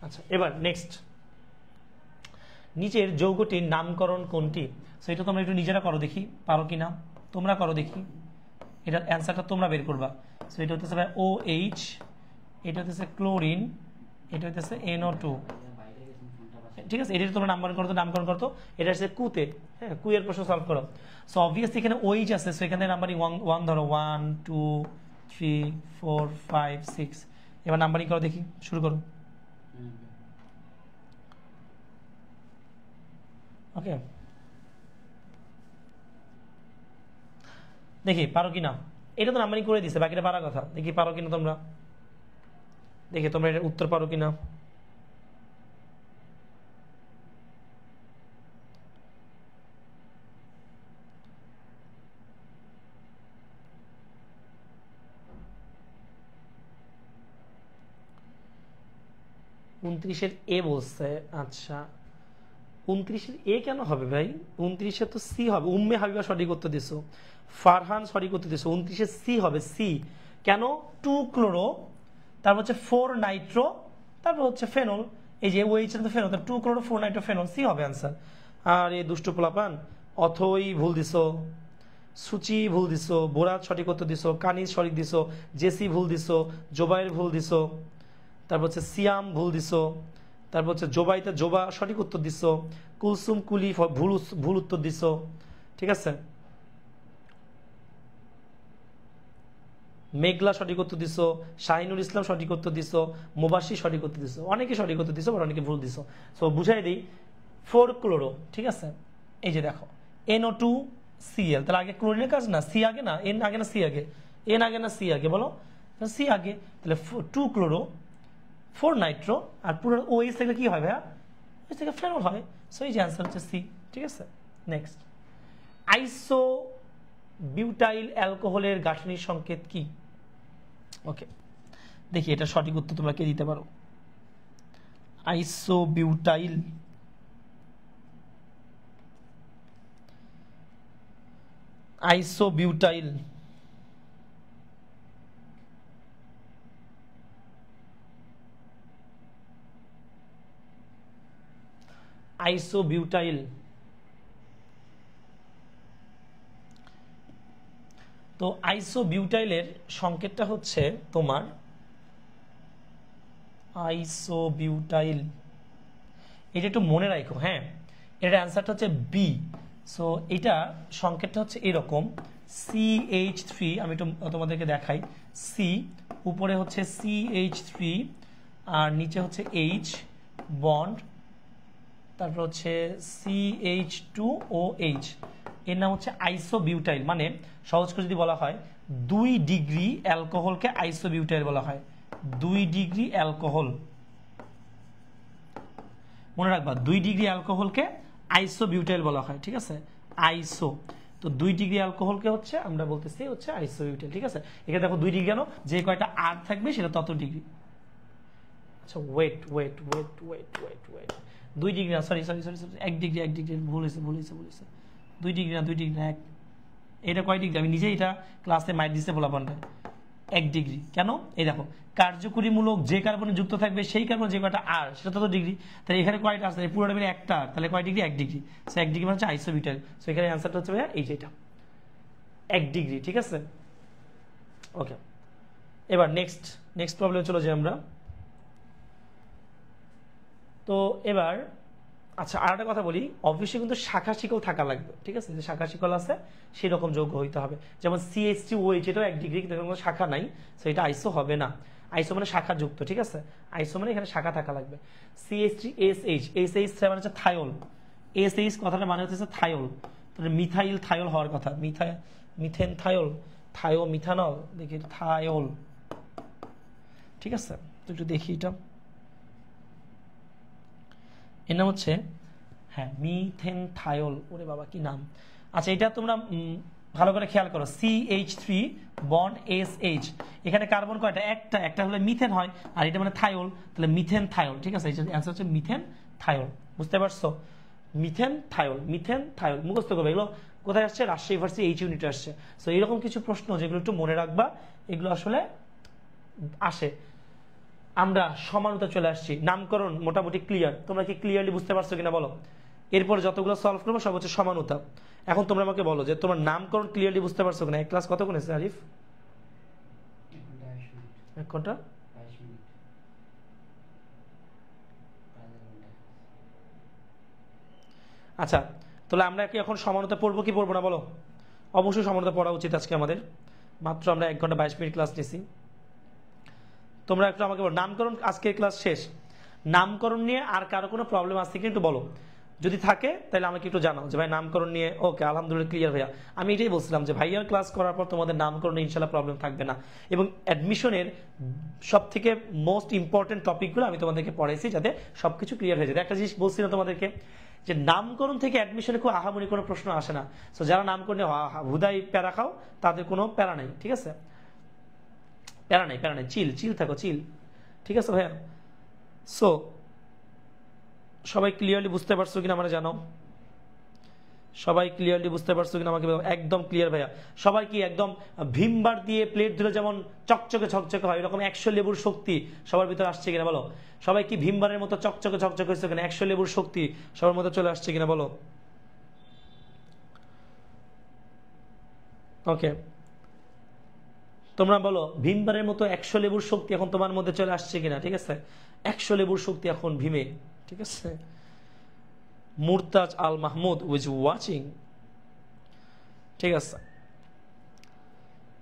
আচ্ছা এবার নেক্সট, নিচের যৌগটির নামকরণ কোনটি? সেটা তোমরা একটু নিজেরা করো দেখি, পারো কিনা, তোমরা করো দেখি, এটার অ্যান্সারটা তোমরা বের করবা। সো এটা হচ্ছে ভাই OH, এটা হচ্ছে ক্লোরিন, এটা হচ্ছে NO2, ঠিক আছে। এটা তোমরা নামকরণ করতো, এটা হচ্ছে কুতে, হ্যাঁ কু এর প্রশ্ন সলভ করো। সো অবভিয়াসলি এখানে OH আছে, সো এখানে নাম্বারিং 1 ধরো, 1 2 3 4 5 6। এবার নাম্বারিং করো দেখি, শুরু করো। ওকে দেখি পারো কিনা, এটা তো নাম্বারিং করে দিছে, বাকিটা পারার কথা, দেখি পারো কিনা তোমরা, দেখি তোমরা এটার উত্তর পারো কিনা। 29-এর এ বলছে। আচ্ছা 29-এর এ কেন হবে ভাই? 29-এ তো সি হবে। উম্মে হাবিবা সঠিক উত্তর দিছো, ফারহান সঠিক উত্তর দিছো। 29-এ সি হবে, সি কেন? 2 ক্লোরো, তারপর হচ্ছে 4 নাইট্রো, তারপর হচ্ছে ফেনল। এই যে ওইচ তো phenol, 2 chloro 4 nitro phenol, C হবে অ্যান্সার। আর এই দুষ্টু পোলাপান অথই ভুল দিছো, সুচি ভুল দিছো, বোরাত সঠিক উত্তর দিছো, কানিজ সঠিক দিছো, জেসি ভুল দিছো, জোবাইর ভুল দিছো, তারপর হচ্ছে সিয়াম ভুল দিছো, তারপর হচ্ছে জোবাইতে জোবা সঠিক উত্তর দিছো, কুলসুম কুলি ভুল উত্তর দিছো। ঠিক আছে, মেঘলা সঠিক উত্তর দিছো, শাহিনুল ইসলাম সঠিক উত্তর দিছো, মুবাশি সঠিক উত্তর দিছো, অনেকে সঠিক উত্তর দিছো, বাট অনেকে ভুল দিছো। সো বুঝাই দিই 4 ক্লোরো। ঠিক আছে, এই যে দেখো NO2Cl, তাহলে আগে ক্লোরিনের কাজ না, সি আগে না, এন আগে না সি আগে, এন আগে না সি আগে বলো? সি আগে, তাহলে 2 ক্লোরো 4 নাইট্রো, আর পুরো ওএইচ থেকে কি হয় ভাইয়া? ওএইচ থেকে ফেনল হয়। সো এই যে অ্যান্সার হচ্ছে সি। ঠিক আছে, নেক্সট, আইসো বিউটাইল অ্যালকোহলের গাঠনিক সংকেত কি? ওকে, দেখি এটা সঠিক উত্তর তোমরা কে দিতে পারো। আইসো বিউটাইল, আইসো বিউটাইল, আইসো বিউটাইল। তো আইসো বিউটাইলের সংকেতটা হচ্ছে তোমার আইসো বিউটাইল, এটা একটু মনে রাখো। হ্যাঁ, এটার অ্যান্সারটা হচ্ছে বি। সো এটা সংকেতটা হচ্ছে এরকম CH3, আমি একটু তোমাদেরকে দেখাই। সি উপরে হচ্ছে CH3 আর নিচে হচ্ছে H বন্ড, তারপর হচ্ছে CH2OH, এর নাম হচ্ছে আইসোবিউটাইল। মানে সহজ করে যদি বলা হয় 2 ডিগ্রি অ্যালকোহলকে আইসোবিউটাইল বলা হয়। 2 ডিগ্রি অ্যালকোহল, মনে রাখবা 2 ডিগ্রি অ্যালকোহলকে আইসোবিউটাইল বলা হয়। ঠিক আছে, আইসো, তো 2 ডিগ্রি অ্যালকোহলকে হচ্ছে আমরা বলতেছি হচ্ছে আইসোবিউটাইল। ঠিক আছে, এখানে দেখো 2 ডিগ্রি কেন? যে কয়টা আর থাকবে সেটা তত ডিগ্রি। আচ্ছা wait wait wait wait wait wait 2 degree না, sorry sorry sorry sorry 1 degree, 1 degree, ভুল হয়েছে ভুল হয়েছে ভুল হয়েছে। 2 ডিগ্রি না, 2 ডিগ্রি না, 1। এটা কয় ডিগ্রি? আমি নিজেই এটা ক্লাসে মাইট দিতে বলাবান 1 ডিগ্রি। কেন? এই দেখো, কার্যকরীমূলক যে কার্বনে যুক্ত থাকবে সেই কার্বন যে কয়টা আর সেটা তত ডিগ্রি। তাহলে এখানে কয়টা আছে? পুরোটা মিলে একটা, তাহলে কয় ডিগ্রি? 1 ডিগ্রি। সো 1 ডিগ্রি মানে হচ্ছে আইসোবিউটাইল। সো এখানে অ্যান্সারটা হচ্ছে ভাইয়া এই যেটা 1 ডিগ্রি। ঠিক আছে, ওকে। এবার নেক্সট প্রবলেম চলে যাই আমরা। তো এবার আচ্ছা আর একটা কথা বলি, অবশ্যই কিন্তু শাখা শিকল থাকা লাগবে। ঠিক আছে, যে শাখা শিকল আছে সেরকম যোগ্য হইতে হবে। যেমন CH3OH, এটাও 1 ডিগ্রি, কিন্তু কোনো শাখা নাই, সো এটা আইসো হবে না। আইসো মানে শাখা যুক্ত। ঠিক আছে, আইসো মানে এখানে শাখা থাকা লাগবে। CH3SH, SH মানে হচ্ছে থায়োল, SH কথাটা মানে হচ্ছে থায়োল, তাহলে মিথাইল থায়োল হওয়ার কথা। মিথেন থায়োল, থায়ো মিথানল, দেখি থায়োল। ঠিক আছে, তো একটু দেখি এটা, এর নাম হচ্ছে হ্যাঁ মিথেনথায়োল। ওরে বাবা কি নাম! আচ্ছা এটা তোমরা ভালো করে খেয়াল করো, CH3 বন্ড SH, এখানে কার্বন কয়টা? একটা হলে মিথেন হয়, আর এটা মানে থায়োল, তাহলে মিথেন থায়োল। ঠিক আছে, অ্যান্সার হচ্ছে মিথেন থায়োল। বুঝতে পারছো? মিথেন থায়োল, মিথেন থায়োল মুখস্থ করবে। এগুলো কোথায় আসছে? রাজশাহী ইউনিভার্সিটি H ইউনিটে আসছে। সো এরকম কিছু প্রশ্ন যেগুলো একটু মনে রাখবা, এগুলো আসলে আসে। আমরা সমানতা চলে আসছি, নামকরণ মোটামুটি ক্লিয়ার। তোমরা কি ক্লিয়ারলি বুঝতে পারছো কিনা বলো? এরপর যতগুলো সলভ করবো সব হচ্ছে সমানতা। এখন তোমরা আমাকে বলো যে তোমার নামকরণ ক্লিয়ারলি বুঝতে পারছো কিনা। এক ক্লাস কতক্ষণ আছে আরিফ? 1 ঘন্টা 22 মিনিট। আচ্ছা, তাহলে আমরা কি এখন সমানতা পড়বো কি পড়বো না বলো? অবশ্যই সমানতা পড়া উচিত আজকে আমাদের। মাত্র আমরা 1 ঘন্টা 22 মিনিট ক্লাস নিয়েছি। তোমরা একটু আমাকে বলো, নামকরণ আজকের ক্লাস শেষ, নামকরণ নিয়ে আর কারো কোনো প্রবলেম আছে কি একটু বলো। যদি থাকে তাহলে আমাকে একটু জানাও যে ভাই নামকরণ নিয়ে ওকে আলহামদুলিল্লাহ ক্লিয়ার ভাইয়া। আমি এটাই বলছিলাম যে ভাইয়ার ক্লাস করার পর তোমাদের নামকরণে ইনশাল্লাহ প্রবলেম থাকবে না। এবং অ্যাডমিশনের সব থেকে মোস্ট ইম্পর্টেন্ট টপিকগুলো আমি তোমাদেরকে পড়াইছি যাতে সবকিছু ক্লিয়ার হয়ে যায়। একটা জিনিস বলছিলাম তোমাদেরকে যে নামকরণ থেকে অ্যাডমিশনে খুব আহামরি কোনো প্রশ্ন আসে না। সো যারা নামকরণে হুদাই প্যারা খাও তাদের কোনো প্যারা নেই। ঠিক আছে, প্যারা নেই, চিল থাকো, চিল। ঠিক আছে ভাইয়া। সো সবাই ক্লিয়ারলি বুঝতে পারছো কিনা আমাকে জানাও। সবাই ক্লিয়ারলি বুঝতে পারছো কিনা আমাকে একদম ক্লিয়ার ভাইয়া। সবাই কি একদম ভিমবার দিয়ে প্লেট ধরে যেমন চকচকে ঝকঝকে হয় এরকম 100 লেবুর শক্তি সবার ভিতরে আসছে কিনা বলো। সবাই কি ভিমবারের মতো চকচকে ঝকঝকে হচ্ছে কিনা, 100 লেবুর শক্তি সবার মধ্যে চলে আসছে কিনা বলো। ওকে, তোমরা বলো ভীমবারের মতো 100 লেবুর শক্তি এখন তোমার মধ্যে চলে আসছে কিনা। ঠিক আছে, 100 লেবুর শক্তি এখন ভীমে। ঠিক আছে, মুরতাজ আল মাহমুদ উইজ ওয়াচিং। ঠিক আছে,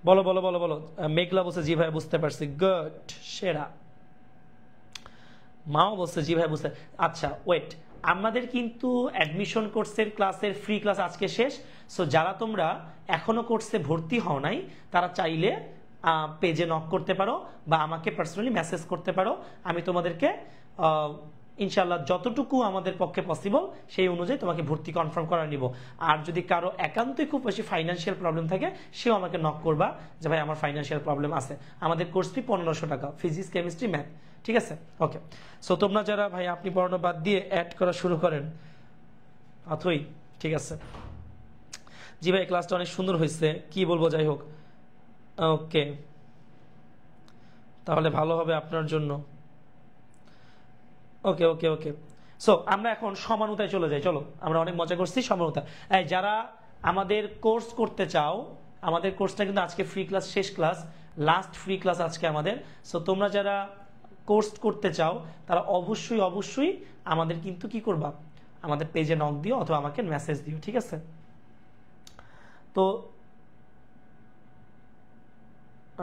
বলো বলো বলো বলো। মেঘলা বলছে জি ভাই বুঝতে পারছি, গুড, সেরা। মাও বলছে জি ভাই বুঝতে। আচ্ছা ওয়েট, আমাদের কিন্তু অ্যাডমিশন কোর্সের ক্লাসের ফ্রি ক্লাস আজকে শেষ। সো যারা তোমরা এখনো কোর্সে ভর্তি হও নাই তারা চাইলে পেজে নক করতে পারো বা আমাকে পার্সোনালি মেসেজ করতে পারো। আমি তোমাদেরকে ইনশাল্লাহ যতটুকু আমাদের পক্ষে পসিবল সেই অনুযায়ী তোমাকে ভর্তি কনফার্ম করা নিব। আর যদি কারো একান্তই খুব বেশি ফাইন্যান্সিয়াল প্রবলেম থাকে সেও আমাকে নক করবা যে ভাই আমার ফাইন্যান্সিয়াল প্রবলেম আছে। আমাদের কোর্স ফি 1500 টাকা, ফিজিক্স কেমিস্ট্রি ম্যাথ। ঠিক আছে, ওকে। সো তোমরা যারা ভাই আপনি পড়ানো বাদ দিয়ে অ্যাড করা শুরু করেন অথই। ঠিক আছে জি ভাই, ক্লাসটা অনেক সুন্দর হয়েছে, কি বলবো, যাই হোক। ওকে, তাহলে ভালো হবে আপনার জন্য। ওকে ওকে ওকে, সো আমরা এখন সমানুতায় চলে যাই। চলো, আমরা অনেক মজা করছি। সমানুতা, যারা আমাদের কোর্স করতে চাও, আমাদের কোর্সটা কিন্তু আজকে ফ্রি ক্লাস, শেষ ক্লাস, লাস্ট ফ্রি ক্লাস আজকে আমাদের। সো তোমরা যারা কোর্স করতে চাও তারা অবশ্যই অবশ্যই আমাদের কিন্তু কি করবা, আমাদের পেজে নক দিও অথবা আমাকে মেসেজ দিও। ঠিক আছে, তো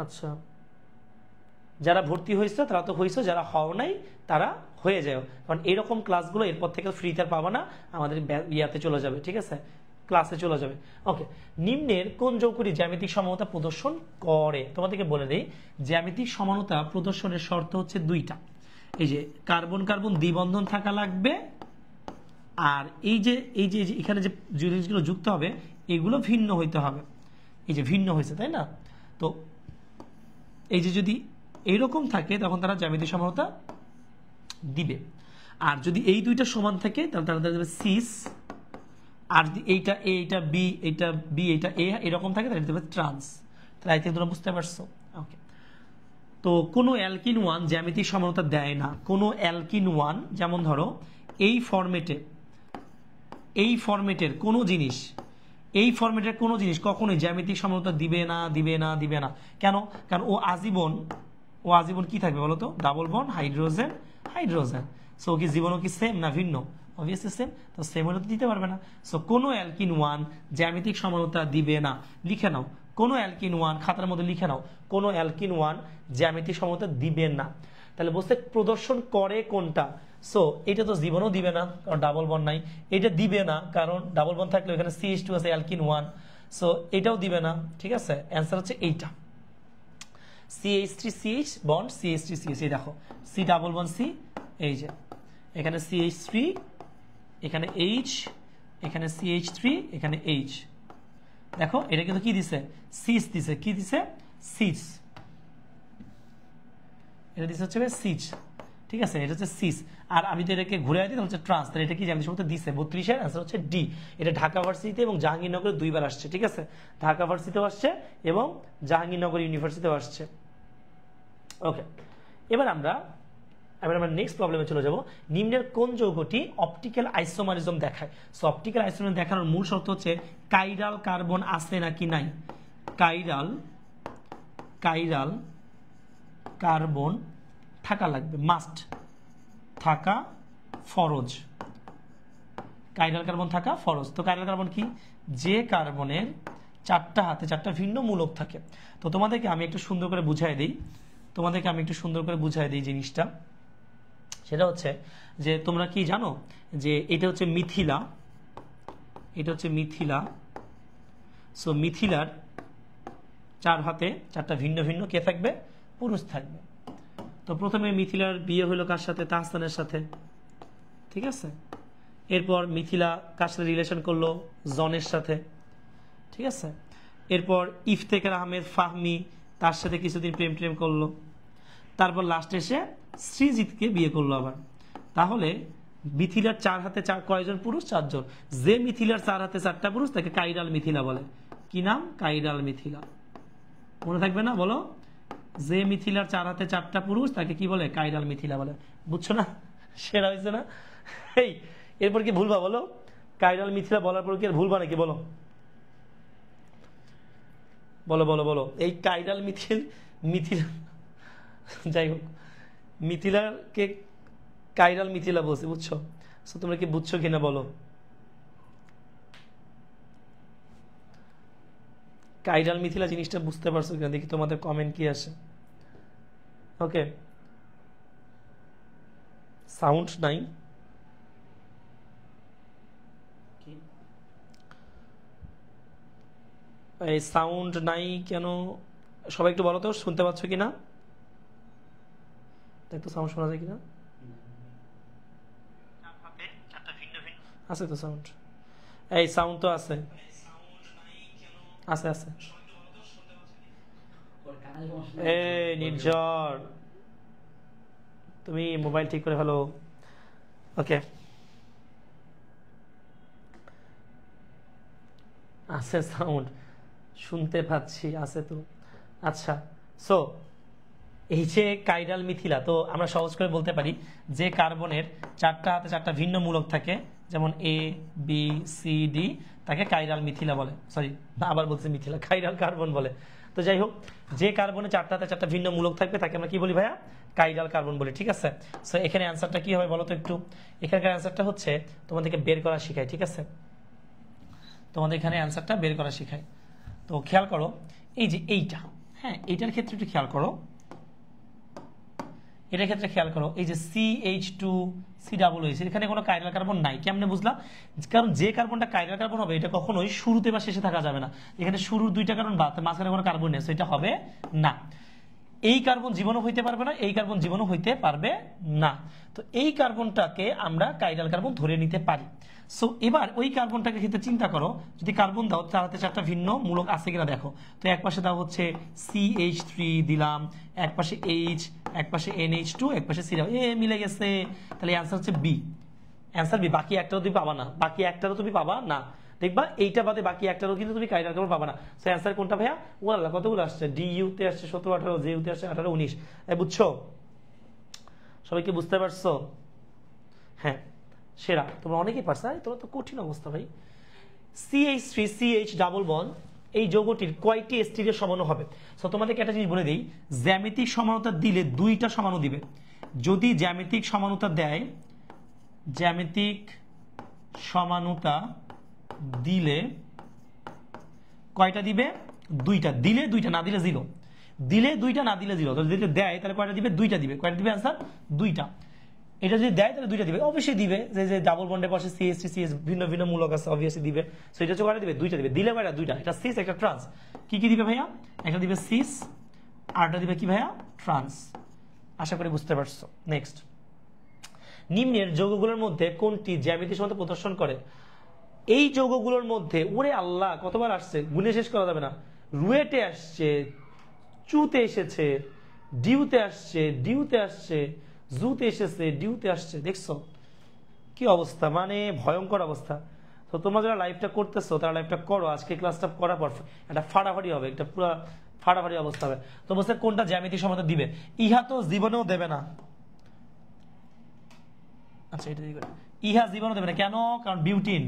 আচ্ছা যারা ভর্তি হয়েছে তারা তো হয়েছে, যারা হও নাই তারা হয়ে যাও, কারণ এরকম ক্লাসগুলো এরপর থেকে ফ্রিতে পাবা না, আমাদের ইয়াতে চলে যাবে। ঠিক আছে, ক্লাসে চলে যাবে। ওকে, নিম্নের কোন যৌগটি জ্যামিতিক সমানতা প্রদর্শন করে? তোমাদেরকে বলে দেই, জ্যামিতিক সমানতা প্রদর্শনের শর্ত হচ্ছে দুইটা। এই যে কার্বন কার্বন দ্বিবন্ধন থাকা লাগবে, আর এই যে এখানে যে জিনিসগুলো যুক্ত হবে এগুলো ভিন্ন হইতে হবে। এই যে ভিন্ন হয়েছে, তাই না? তো এই যে যদি এইরকম থাকে তখন তারা জ্যামিতিক সমানতা দিবে। আর যদি এই দুইটা সমান থাকে তাহলে তারা দেবে সিস। আর যদি এইটা এ, এইটা বি, এইটা বি, এইটা এ এরকম থাকে তাহলে দেবে ট্রান্স। তাহলে আই থিংক তোমরা বুঝতে পারছো। ওকে, তো কোনো অ্যালকিন ওয়ান জ্যামিতিক সমানতা দেয় না। কোনো অ্যালকিন ওয়ান, যেমন ধরো এই ফরম্যাটের কোনো জিনিস, এই ফরম্যাটের কোনো জিনিস কখনোই জ্যামিতিক সমানতা দিবে না, দিবে না, দিবে না। কেন? কারণ ও আজীবন কি থাকবে বলো তো? Double bond, hydrogen hydrogen. So কি জীবনও কি সেম না ভিন্ন? Obviously same. তো সেম হলে তো দিতে পারবে না। সো কোনো অ্যালকিন ওয়ান জ্যামিতিক সমানতা দিবে না। লিখে নাও, কোনো অ্যালকিন ওয়ান, খাতার মধ্যে লিখে নাও, কোনো অ্যালকিন ওয়ান জ্যামিতিক সমানতা দিবে না। তাহলে বলতে প্রদর্শন করে কোনটা? সো এটা তো জীবনও দিবে না কারণ ডাবল বন্ড নাই। এটা দিবে না কারণ ডাবল বন্ড থাকলে এখানে CH2 আছে, অ্যালকিন ওয়ান। সো এটাও দিবে না। ঠিক আছে, অ্যান্সার হচ্ছে এইটা, CH3CH বন্ড, CH3CH। এই দেখো C ডাবল বন্ড C, এই যে এখানে CH3, এখানে H, এখানে CH3, এখানে H। দেখো এটা কিন্তু কি দিছে? সিস দিছে। কি দিছে? সিস। এটা দিছে হচ্ছে সিচ। ঠিক আছে, এটা হচ্ছে সিস। আর আমি তো এটাকে ঘুরে দিই তাহলে হচ্ছে ট্রান্স। তাহলে এটা কি জ্যামিতিক সমানতা দিছে 32 এর অ্যান্সার হচ্ছে ডি। এটা ঢাকা ভার্সিটিতে এবং জাহাঙ্গীরনগরে দুইবার আসছে। ঠিক আছে, ঢাকা ভার্সিটিতেও আসছে এবং জাহাঙ্গীরনগর ইউনিভার্সিটিতেও আসছে। ওকে, এবার আমরা নেক্সট প্রবলেমে চলে যাব। নিম্নের কোন যৌগটি অপটিক্যাল আইসোমারিজম দেখায়? সো অপটিক্যাল আইসোমারিজম দেখানোর মূল শর্ত হচ্ছে কাইরাল কার্বন আছে নাকি নাই। কাইরাল কার্বন থাকা লাগবে, মাস্ট থাকা ফরজ। কাইরাল কার্বন থাকা ফরজ। তো কাইরাল কার্বন কি? যে কার্বনের চারটা হাতে চারটা ভিন্ন মূলক থাকে। তো তোমাদেরকে আমি একটু সুন্দর করে বুঝাই দিই জিনিসটা। সেটা হচ্ছে যে তোমরা কি জানো যে এটা হচ্ছে মিথিলা, সো মিথিলার চার হাতে চারটা ভিন্ন ভিন্ন কে থাকবে? পুরুষ থাকবে। তো প্রথমে মিথিলার বিয়ে হলো কার সাথে? তাহসানের সাথে। ঠিক আছে, এরপর মিথিলা কার সাথে রিলেশন করলো? জনের সাথে। ঠিক আছে, এরপর ইফতেখার আহমেদ ফাহমি তার সাথে কিছুদিন প্রেম করলো। তারপর লাস্টে এসে সৃজিতকে বিয়ে করলো আবার। তাহলে মিথিলার 4 হাতে কয়জন পুরুষ? 4 জন। যে মিথিলার 4 হাতে 4টা পুরুষ তাকে কাইরাল মিথিলা বলে। কি নাম? কাইরাল মিথিলা। মনে থাকবে না? বলো, যে মিথিলার 4 হাতে 4টা পুরুষ তাকে কি বলে? কাইরাল মিথিলা বলে। বুঝছো না? সেরা হয়েছে না? এই এরপর কি ভুলবা বলো? কাইরাল মিথিলা বলার পর কি আর ভুলবা নাকি? বলো বলো বলো বলো। এই কাইরাল মিথিলা যাই হোক, মিথিলাকে কাইরাল মিথিলা বলছে, বুঝছো? তোমরা কি বুঝছো কিনা বলো? কাইরাল মিথিলা জিনিসটা বুঝতে পারছো কিনা দেখি তোমাদের কমেন্ট কি আসে। ওকে, সাউন্ড নাই, এই সাউন্ড নাই কেন? সবাই একটু বলো তো, শুনতে পাচ্ছ কিনা? একটু সাউন্ড শোনা যায় কিনা? আছে তো সাউন্ড? এই সাউন্ড তো আছে, আছে আছে। এই নির্ঝর, তুমি মোবাইল ঠিক করে ফেলো। ওকে, আছে সাউন্ড, শুনতে পাচ্ছি, আছে তো। আচ্ছা, সো এই যে কাইরাল মিথিলা, তো আমরা সহজ করে বলতে পারি যে কার্বনের 4টা হাতে 4টা ভিন্ন মূলক থাকে, যেমন এ বি সি ডি, তাকে কাইরাল মিথিলা বলে। সরি, আবার বলছি মিথিলা, কাইরাল কার্বন বলে। তো যাই হোক, যে কার্বনে 4টা হাতে 4টা ভিন্ন মূলক থাকবে তাকে আমরা কি বলি ভাইয়া? কাইরাল কার্বন বলি। ঠিক আছে, সো এখানে অ্যান্সারটা কি হবে বলো তো একটু? এখানকার অ্যান্সারটা হচ্ছে তোমাদেরকে বের করা শিখায়। ঠিক আছে, তোমাদের এখানে অ্যান্সারটা বের করা শিখায়। তো খেয়াল করো, এই যে এইটা, হ্যাঁ, এইটার ক্ষেত্রে একটু খেয়াল করো, এটার ক্ষেত্রে খেয়াল করো, এই যে CH2COOH, এখানে কোনো কাইরাল কার্বন নাই। কেমনে বুঝলাম? কারণ যে কার্বনটা কাইরাল কার্বন হবে এটা কখনোই শুরুতে বা শেষে থাকা যাবে না। এখানে শুরুর 2টা কার্বন বাদ, মাঝখানে কোনো কার্বন নেই, এটা হবে না। এই কার্বন জীবনও হইতে পারবে না, এই কার্বন জীবনও হইতে পারবে না। তো এই কার্বনটাকে আমরা কাইরাল কার্বন ধরে নিতে পারি। সো এবার ওই কার্বনটাকে ক্ষেত্রে চিন্তা করো, যদি কার্বন দাও 4 হাতে 4টা ভিন্ন মূলক আছে কিনা দেখো। তো এক পাশে দাও হচ্ছে CH3 দিলাম, এক পাশে H, এক পাশে NH2, এক পাশে C, মিলে গেছে। তাহলে অ্যান্সার হচ্ছে বি। Answer B. বাকি একটারও তুমি পাবা না, বাকি একটারও তুমি পাবা না। দেখবা এইটা বাদে বাকি একটারও কিন্তু তুমি কাইরাল কার্বন পাবা না। সো অ্যান্সার কোনটা ভাইয়া? ওয়াল্লাহ, কতগুলো আসছে? DU তে আসছে 17, 18, JU তে আসছে 18, 19। বুঝছো? সবাই কি বুঝতে পারছো? হ্যাঁ, সেরা, তোমরা অনেকেই পারছো। তোমরা তো কঠিন অবস্থা ভাই। CH3CH ডাবল বন্ড, এই যৌগটির কয়টি স্টিরের সমাণু হবে? সো তোমাদেরকে একটা জিনিস বলে দিই, জ্যামিতিক সমানুতা দিলে 2টা সমাণু দিবে। যদি জ্যামিতিক সমানুতা দেয়, জ্যামিতিক সমানুতা দিলে কয়টা দিবে? 2টা। দিলে 2টা, না দিলে 0। দিলে 2টা, না দিলে 0। যদি দেয় তাহলে কয়টা দিবে? 2টা দিবে। কয়টা দিবে? অ্যান্সার 2টা। এটা যদি দেয় তাহলে 2টা দিবে, অবশ্যই দিবে। যে ডাবল বন্ডের পাশে CH3CH ভিন্ন ভিন্ন মূলক আছে, অবভিয়াসলি দিবে। সো এটা হচ্ছে কয়টা দিবে? 2টা দিবে। দিলে কয়টা? 2টা। এটা সিস, একটা ট্রান্স। কি কি দিবে ভাইয়া? একটা দিবে সিস, আরটা দিবে কি ভাইয়া? ট্রান্স। আশা করি বুঝতে পারছো। নেক্সট, নিম্নের যৌগগুলোর মধ্যে কোনটি জ্যামিতিক সমানুতা প্রদর্শন করে? এই যৌগগুলোর মধ্যে, ওরে আল্লাহ, কতবার আসছে গুণে শেষ করা যাবে না। রুয়েটে আসছে, চুতে এসেছে, ডিউতে আসছে, ডিউতে আসছে, জুতে এসেছে, ডিউতে আসছে। দেখছো কি অবস্থা? মানে ভয়ঙ্কর অবস্থা। তো তোমরা যারা লাইভটা করতেছো তারা লাইভটা করো, আজকে ক্লাসটা করার পর একটা ফাটাফাটি হবে, একটা পুরো ফাটাফাটি অবস্থা হবে। তো বলছে কোনটা জ্যামিতিক সমানুতা দিবে? ইহা তো জীবনেও দেবে না। আচ্ছা, এটা ইহা জীবনেও দেবে না। কেন? কারণ বিউটিন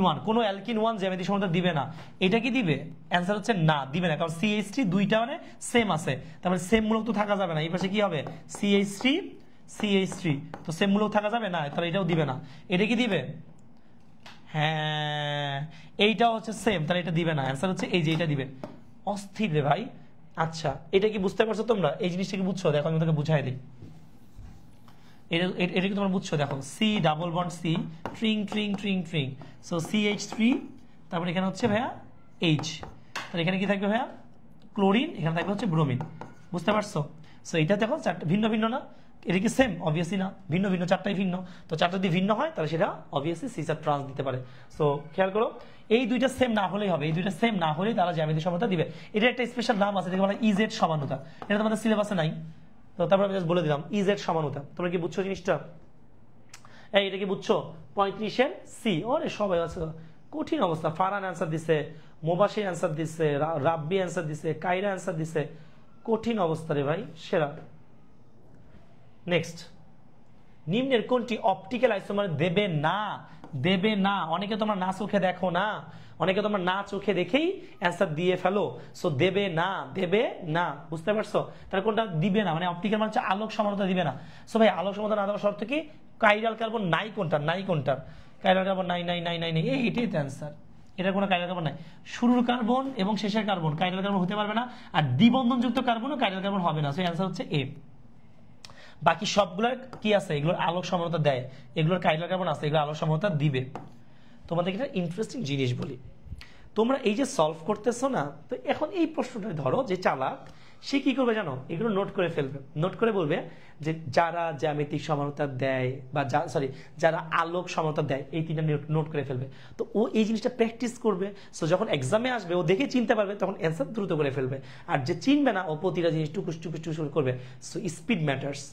1, কোনো অ্যালকিন 1 জ্যামিতিক সমানুতা দিবে না। এটা কি দিবে? অ্যান্সার হচ্ছে না, দিবে না। কারণ CH3 2টা মানে সেম আছে, তারপরে সেম মূলক তো থাকা যাবে না। এই পাশে কি হবে? CH3 তো সেম মূলক থাকা যাবে না, তাহলে এটাও দিবে না। এটা কি দিবে? হ্যাঁ, এইটাও হচ্ছে সেম, তাহলে এটা দিবে না। অ্যান্সার হচ্ছে এই যে এটা দিবে। অস্থির রে ভাই। আচ্ছা, এটা কি বুঝতে পারছো তোমরা? এই জিনিসটা কি বুঝছো? দেখো আমি তোকে বুঝাই দিই। এটা কি তোমরা বুঝছো? দেখো, সি ডাবল বন্ড সি, ট্রিং ট্রিং ট্রিং ট্রিং, সো CH3, তারপরে এখানে হচ্ছে ভাইয়া H, তাহলে এখানে কি থাকবে ভাইয়া? ক্লোরিন, এখানে থাকবে হচ্ছে ব্রোমিন। বুঝতে পারছো? সো এটা দেখো চারটা ভিন্ন ভিন্ন না, এটা কি সেম? অবভিয়াসলি না, ভিন্ন ভিন্ন, চারটাই ভিন্ন। তো চারটা যদি ভিন্ন হয় তাহলে সেটা অবভিয়াসলি সিসার ট্রান্স দিতে পারে। সো খেয়াল করো, এই দুইটা সেম না হলেই হবে, এই দুইটা সেম না হলেই তারা জ্যামিতিক সমানুতা দিবে। এটা একটা স্পেশাল নাম আছে, যেটা বলা হয় ইজেড সমানুতা। এটা তোমাদের সিলেবাসে নাই, তো তারপর আমি জাস্ট বলে দিলাম ইজেড সমানুতা। তোমরা কি বুঝছো জিনিসটা? এটা কি বুঝছো? 35-এর সি। ওরে সবাই আছে, কঠিন অবস্থা। ফারহান অ্যান্সার দিছে, মোবাশির অ্যান্সার দিছে, রাব্বি অ্যান্সার দিছে, কাইরা অ্যান্সার দিছে। কঠিন অবস্থা রে ভাই, সেরা। নেক্সট, নিম্নের কোনটি অপটিক্যাল আইসোমার দেবে না? দেবে না। অনেকে তোমার না চোখে দেখো না, অনেকে তোমার না চোখে দেখেই অ্যান্সার দিয়ে ফেলো। সো দেবে না, দেবে না, বুঝতে পারছো? তাহলে কোনটা দিবে না, মানে অপটিক্যাল মানে হচ্ছে আলোক সমানতা দিবে না। সো ভাই আলোক সমানতা না দেওয়ার শর্ত কি? কাইরাল কার্বন নাই কোনটা, নাই কোনটা, কাইরাল কার্বন নাই নাই নাই নাই নাই, এইটাই তো অ্যান্সার। এটার কোনো কাইরাল কার্বন নাই। শুরুর কার্বন এবং শেষের কার্বন কাইরাল কার্বন হতে পারবে না, আর দ্বিবন্ধনযুক্ত কার্বনও কাইরাল কার্বন হবে না। সো অ্যান্সার হচ্ছে এ। বাকি সবগুলোর কি আছে? এগুলোর আলোক সমানতা দেয়, এগুলোর কাইরাল কার্বন আছে, এগুলো আলোক সমানতা দিবে। তোমাদের একটা ইন্টারেস্টিং জিনিস বলি, তোমরা এই যে সলভ করতেছো না, তো এখন এই প্রশ্নটা ধরো যে চালাক সে কি করবে জানো? এগুলো নোট করে ফেলবে, নোট করে বলবে যে যারা জ্যামিতিক সমানতা দেয় বা যারা আলোক সমানতা দেয়, এই তিনটা নোট করে ফেলবে। তো ও এই জিনিসটা প্র্যাকটিস করবে। সো যখন এক্সামে আসবে ও দেখে চিনতে পারবে, তখন অ্যান্সার দ্রুত করে ফেলবে। আর যে চিনবে না, ও প্রতিটা জিনিস টুকুস টুকুস টুকুস করবে। So speed matters.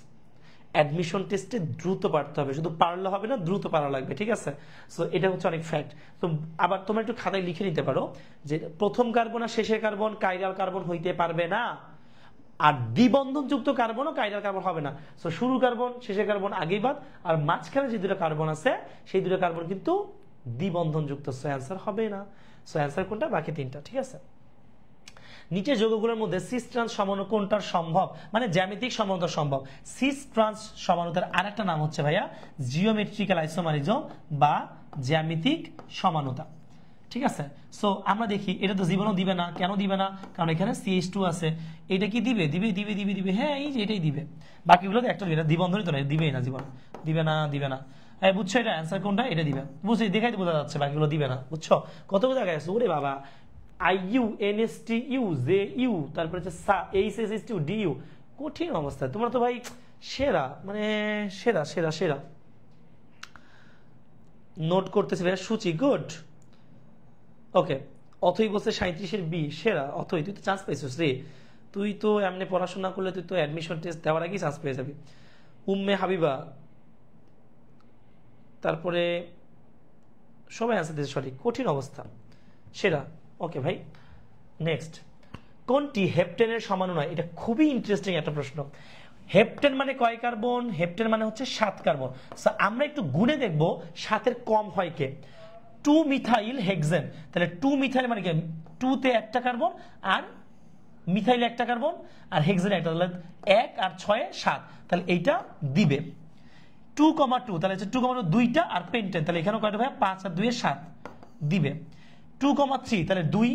অ্যাডমিশন টেস্টে দ্রুত পারতে হবে, শুধু পারলে হবে না, দ্রুত পারা লাগবে, ঠিক আছে? সো এটা হচ্ছে অনেক ফ্যাক্ট। তো আবার তোমরা একটু খাতায় লিখে নিতে পারো যে প্রথম কার্বন আর শেষের কার্বন কাইরাল কার্বন হইতে পারবে না, আর দ্বিবন্ধনযুক্ত কার্বনও কাইরাল কার্বন হবে না। সো শুরু কার্বন শেষের কার্বন আগেই বাদ, আর মাঝখানে যে দুটো কার্বন আছে সেই দুটো কার্বন কিন্তু দ্বিবন্ধনযুক্ত। সো অ্যান্সার হবে না। সো অ্যান্সার কোনটা? বাকি তিনটা, ঠিক আছে? নিচের যৌগগুলোর মধ্যে সিস ট্রান্স সমাণু কোনটার সম্ভব? মানে জ্যামিতিক সমানতা সম্ভব। সিস ট্রান্স সমানুতার আরেকটা নাম হচ্ছে ভাইয়া জিওমেট্রিক্যাল আইসোমারিজম বা জ্যামিতিক সমানুতা, ঠিক আছে? সো আমরা দেখি, এটা তো জীবনও দিবে না। কেন দিবে না? কারণ এখানে CH2 আছে। এটা কি দিবে? দিবে দিবে দিবে দিবে, হ্যাঁ এই যে এটাই দিবে। বাকিগুলো তো একটা দিবে, দ্বিবন্ধনই তো না, দিবেই না, জীবন দিবে না, দিবে না। হ্যাঁ বুঝছো, এটা অ্যান্সার কোনটা? এটা দিবে, বুঝছি, দেখাই তো বোঝা যাচ্ছে, বাকিগুলো দিবে না। বুঝছো কত জায়গায় আছে? ওরে বাবা, IU NSTU JU, তারপরে হচ্ছে HSSTU DU। কঠিন অবস্থা। তোমরা তো ভাই সেরা, মানে সেরা সেরা সেরা। নোট করতেছি ভাইয়া, সুচি গুড। ওকে, অথই বলছে 37-এর বি, সেরা। অথই তুই তো চান্স পাইছিস রে, তুই তো এমনি পড়াশোনা করলে তুই তো অ্যাডমিশন টেস্ট দেওয়ার আগেই চান্স পেয়ে যাবি। উম্মে হাবিবা, তারপরে সবাই অ্যান্সার দিয়েছে সঠিক। কঠিন অবস্থা, সেরা। ওকে ভাই, নেক্সট, কোনটি হেপটেনের সমাণু নয়? এটা খুবই ইন্টারেস্টিং একটা প্রশ্ন। হেপটেন মানে কয় কার্বন? হেপটেন মানে হচ্ছে 7 কার্বন। আমরা একটু গুণে দেখব 7-এর কম হয় কে? 2 মিথাইল হেক্সেন। তাহলে 2 মিথাইল মানে কি? 2-তে একটা কার্বন, আর মিথাইলে একটা কার্বন, আর হেক্সেনে একটা, তাহলে 1 আর 6-এ 7। তাহলে এইটা দিবে 2,2, তাহলে 2,2 দুইটা, আর পেন্টেন, তাহলে এখানেও কয়টা ভাই? 5 আর 2-এ 7 দিবে। 2,3 তাহলে 2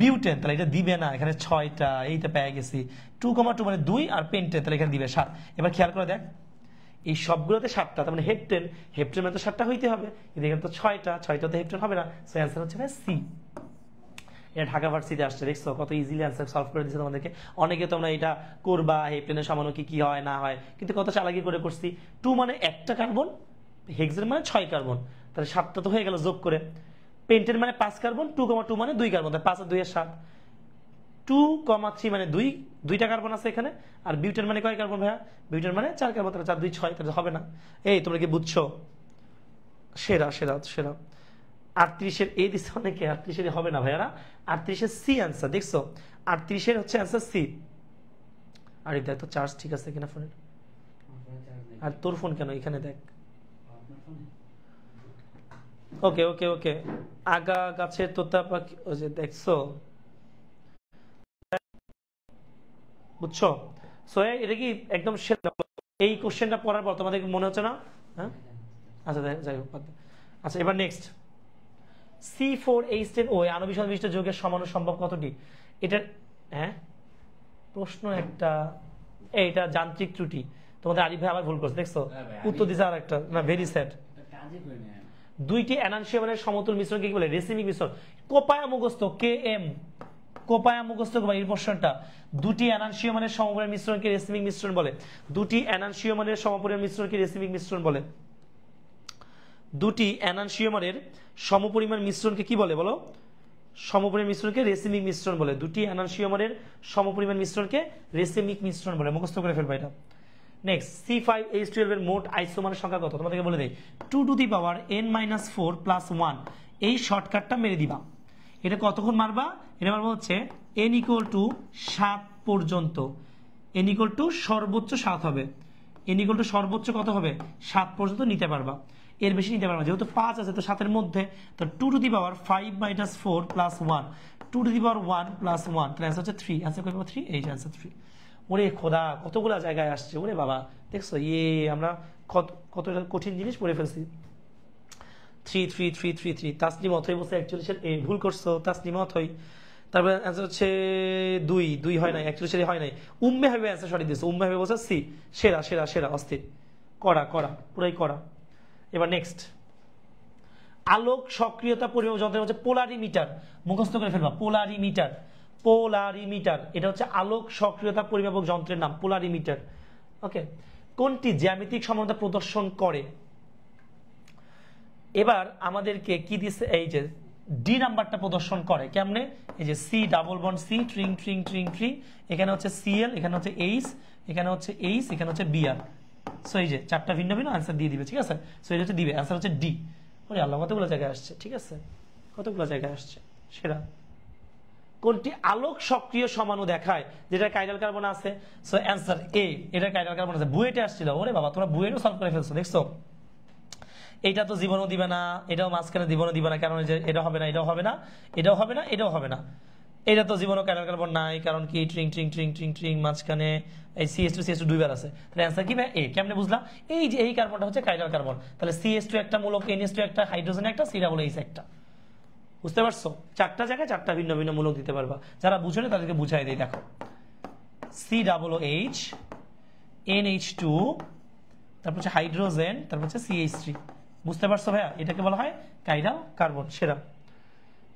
বিউটেন, তাহলে এটা দিবে না, এখানে 6টা, এইটা পেয়ে গেছি। 2,2 মানে 2 আর পেন্টেন, তাহলে এখানে দিবে 7। এবার খেয়াল করে দেখ, এই সবগুলোতে 7টা, তার মানে হেপটেন, হেপটেন মানে তো 7টা হইতে হবে, কিন্তু এখানে তো 6টাতে হেপটেন হবে না। সো অ্যান্সার হচ্ছে ভাই সি। এটা ঢাকা ভার্সিটি আসছে, দেখছো কত ইজিলি অ্যান্সার সলভ করে দিচ্ছে তোমাদেরকে। অনেকে তোমরা এটা করবা হেপটেনের সমাণু কি হয় না হয়, কিন্তু কত চালাকি করে করছি। 2 মানে একটা কার্বন, হেক্সেন মানে 6 কার্বন, তাহলে 7টা তো হয়ে গেল যোগ করে। পেন্টেন মানে 5 কার্বন, 2,2 মানে 2 কার্বন, 5 আর 2 এর 7। 2,3 মানে 2টা কার্বন আছে এখানে। আর বিউটেন মানে কয় কার্বন ভাইয়া? বিউটেন মানে 4 কার্বন, তাহলে 4 2 6, তাহলে হবে না। এই তোমরা কি বুঝছো? সেরা সেরা সেরা। 38-এর এ দিচ্ছে অনেকে, 38-এর হবে না ভাইয়ারা। 38-এর সি অ্যান্সার, দেখছো? 38-এর হচ্ছে অ্যান্সার সি। আর দেখ তো চার্জ ঠিক আছে কিনা ফোনের। আর তোর ফোন কেন এখানে দেখ। ওকে ওকে ওকে, আগা গাছের তোতা পাখি, ওই যে দেখছো, বুঝছো? সো এটা কি একদম এই কোশ্চেনটা পড়ার পর তোমাদের মনে হচ্ছে না? হ্যাঁ আচ্ছা, যাই হোক। আচ্ছা এবার নেক্সট, C4H10O আণবিক বিশিষ্ট যৌগের সমাণু সম্ভব কতটি? এটার হ্যাঁ প্রশ্ন একটা, এইটা যান্ত্রিক ত্রুটি। তোমাদের আরিফ ভাই আবার ভুল করছে, দেখছো? উত্তর দিছে আর একটা, না ভেরি স্যাড। দুইটি এনানসিয়ামের সমতুল মিশ্রণকে কি বলে? রেসিমিক মিশ্রণ। কোপায়া মুখস্থ, KM কোপায়া মুখস্থ করবা এই প্রশ্নটা। দুটি এনানসিয়ামের সমপরিমাণ মিশ্রণকে রেসিমিক মিশ্রণ বলে। দুটি এনানসিয়ামের সমপরিমাণ মিশ্রণকে রেসিমিক মিশ্রণ বলে। দুটি এনানসিয়ামের সমপরিমাণ মিশ্রণকে কি বলে বলো? সমপরিমাণ মিশ্রণকে রেসিমিক মিশ্রণ বলে। দুটি এনানসিয়ামের সমপরিমাণ মিশ্রণকে রেসিমিক মিশ্রণ বলে। মুখস্থ করে ফেলবা এটা। নেক্সট C5H12 এর মোট আইসোমারের সংখ্যা কত তোমাদেরকে বলে দেই 2 to the power n-4 plus 1 এই শর্টকাটটা মেরে দিবা এটা কতক্ষণ মারবা এটা মারবা হচ্ছে n = 7 পর্যন্ত n = সর্বোচ্চ 7 হবে n = সর্বোচ্চ কত হবে 7 পর্যন্ত নিতে পারবা এর বেশি নিতে পারবা যেহেতু 5 আছে তো 7 এর মধ্যে তো 2 to the power 5 - 4 plus 1 2 to the power 1 plus 1 তাহলে आंसर হচ্ছে 3 आंसर কত 3 এই যে आंसर 3 ওরে খোদা কতগুলা জায়গায় আসছে ওরে বাবা দেখছো আমরা কতটা কঠিন জিনিস পড়ে ফেলছি 3 3 3 3 3 তাসনিম অথই বলছে 41 এর ভুল করছো তাসনিম অথই তারপর आंसर হচ্ছে 2 2 হয় নাই 41 এর হয় নাই উম্মে হবে आंसर সঠিক দিয়েছে উম্মে হবে বলছে সি সেরা সেরা সেরা অস্থির করা পুরাই করা এবার নেক্সট আলোক সক্রিয়তা পরিমাপ যন্ত্রের হচ্ছে পোলারিমিটার মুখস্থ করে ফেলবা পোলারিমিটার এটা হচ্ছে আলোক সক্রিয়তা পরিমাপক যন্ত্রের নাম পোলারিমিটার ওকে কোনটি জ্যামিতিক সমানতা প্রদর্শন করে এবার আমাদেরকে কি দিছে এই যে ডি নাম্বারটা প্রদর্শন করে কেমনে এই যে সি ডাবল বন্ড সি ট্রিং ট্রিং ট্রিং ট্রিং এখানে হচ্ছে সিএল এখানে হচ্ছে এইচ এখানে হচ্ছে এইচ এখানে হচ্ছে বিআর সো এই যে চারটা ভিন্ন ভিন্ন आंसर দিয়ে দিবে ঠিক আছে সো এটা হচ্ছে দিবে आंसर হচ্ছে ডি ওরে আল্লাহ কতগুলো জায়গায় আসছে ঠিক আছে কতগুলো জায়গায় আসছে সেরা কোনটি আলোক সক্রিয় সমাণু দেখায় যেটা কাইরাল কার্বন আছে সো आंसर এ এটা কাইরাল কার্বন আছে বুয়েটে আসছিল ওরে বাবা তোমরা বুয়েটও সলভ করে ফেলছো দেখছো এটা তো জীবনও দিবে না এটাও মাঝখানে জীবনও দিবে না কারণ যে এটা হবে না এটাও হবে না এটাও হবে না এটাও হবে না এটা তো জীবনও কাইরাল কার্বন নাই কারণ কি ট্রিং ট্রিং ট্রিং ট্রিং ট্রিং মাঝখানে এই CH2 দুইবার আছে তাহলে आंसर কি ভাই এ কেমনে বুঝলা এই যে এই কার্বনটা হচ্ছে কাইরাল কার্বন তাহলে CH2 একটা মূলক NH2 একটা হাইড্রোজেন একটা CH একটা বুঝতে পারছো চারটা জায়গায় চারটা ভিন্ন ভিন্ন মূলক দিতে পারবা যারা বুঝে না তাদেরকে বুঝাই দেই দেখো COOH NH2 তারপর হচ্ছে হাইড্রোজেন তারপর হচ্ছে CH3 বুঝতে পারছো ভাইয়া এটাকে বলা হয় কাইরাল কার্বন সেরা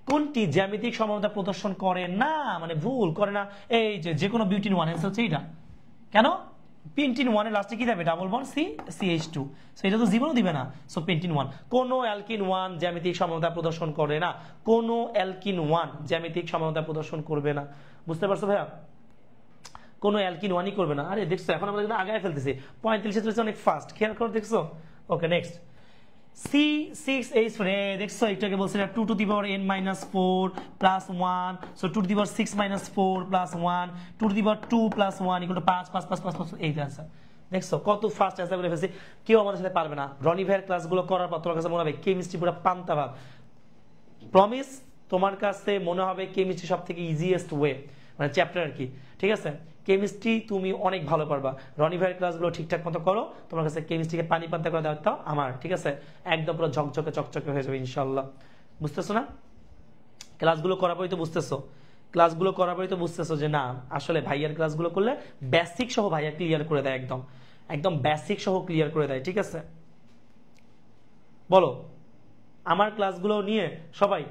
কোনটি জ্যামিতিক সমানতা প্রদর্শন করে না মানে ভুল করে না এই যে কোনো বিউটিন ওয়ান आंसर হচ্ছে এটা কেন পেন্টিন ওয়ান এর লাস্টে কি যাবে ডাবল বন্ড CH2 সো এটা তো জীবনও দিবে না সো পেন্টিন ওয়ান কোন অ্যালকিন ওয়ান জ্যামিতিক সমানতা প্রদর্শন করে না কোন অ্যালকিন ওয়ান জ্যামিতিক সমানতা প্রদর্শন করবে না বুঝতে পারছো ভাইয়া কোন অ্যালকিন ওয়ানই করবে না আরে দেখছো এখন আমরা কিন্তু আগায় ফেলতেছি 35 অনেক ফাস্ট খেয়াল করে দেখছো ওকে নেক্সট C6H4 দেখছো একটাকে বলছিল 2 to the power n-4 plus 1 so 2 to the power 6 - 4 plus 1 2 to the power 2 plus 1 = 5 5 5 5 5 এই आंसर দেখছো কত ফাস্ট आंसर করে ফেলছি কেউ আমাদের সাথে পারবে না রনি ভাইয়ের ক্লাসগুলো করার পর তোমার কাছে মনে হবে কেমিস্ট্রি পুরো পান্তা ভাত প্রমিস তোমার কাছে মনে হবে কেমিস্ট্রি সবথেকে ইজিয়েস্ট ওয়ে মানে চ্যাপ্টার আর কি ঠিক আছে কেমিস্ট্রি তুমি অনেক ভালো পারবা রনি ভাইয়ের ক্লাসগুলো ঠিকঠাক মতো করো তোমার কাছে কেমিস্ট্রিকে পানি পান্তা করে দাও আমার ঠিক আছে একদম পুরো ঝকঝকে চকচকে হয়ে যাবে ইনশাআল্লাহ বুঝতেছো না ক্লাসগুলো করার পরই তো বুঝতেছো যে না আসলে ভাইয়ার ক্লাসগুলো করলে বেসিক সহ ভাইয়া ক্লিয়ার করে দেয় একদম বেসিক সহ ক্লিয়ার করে দেয় ঠিক আছে বলো আমার ক্লাসগুলো নিয়ে সবাই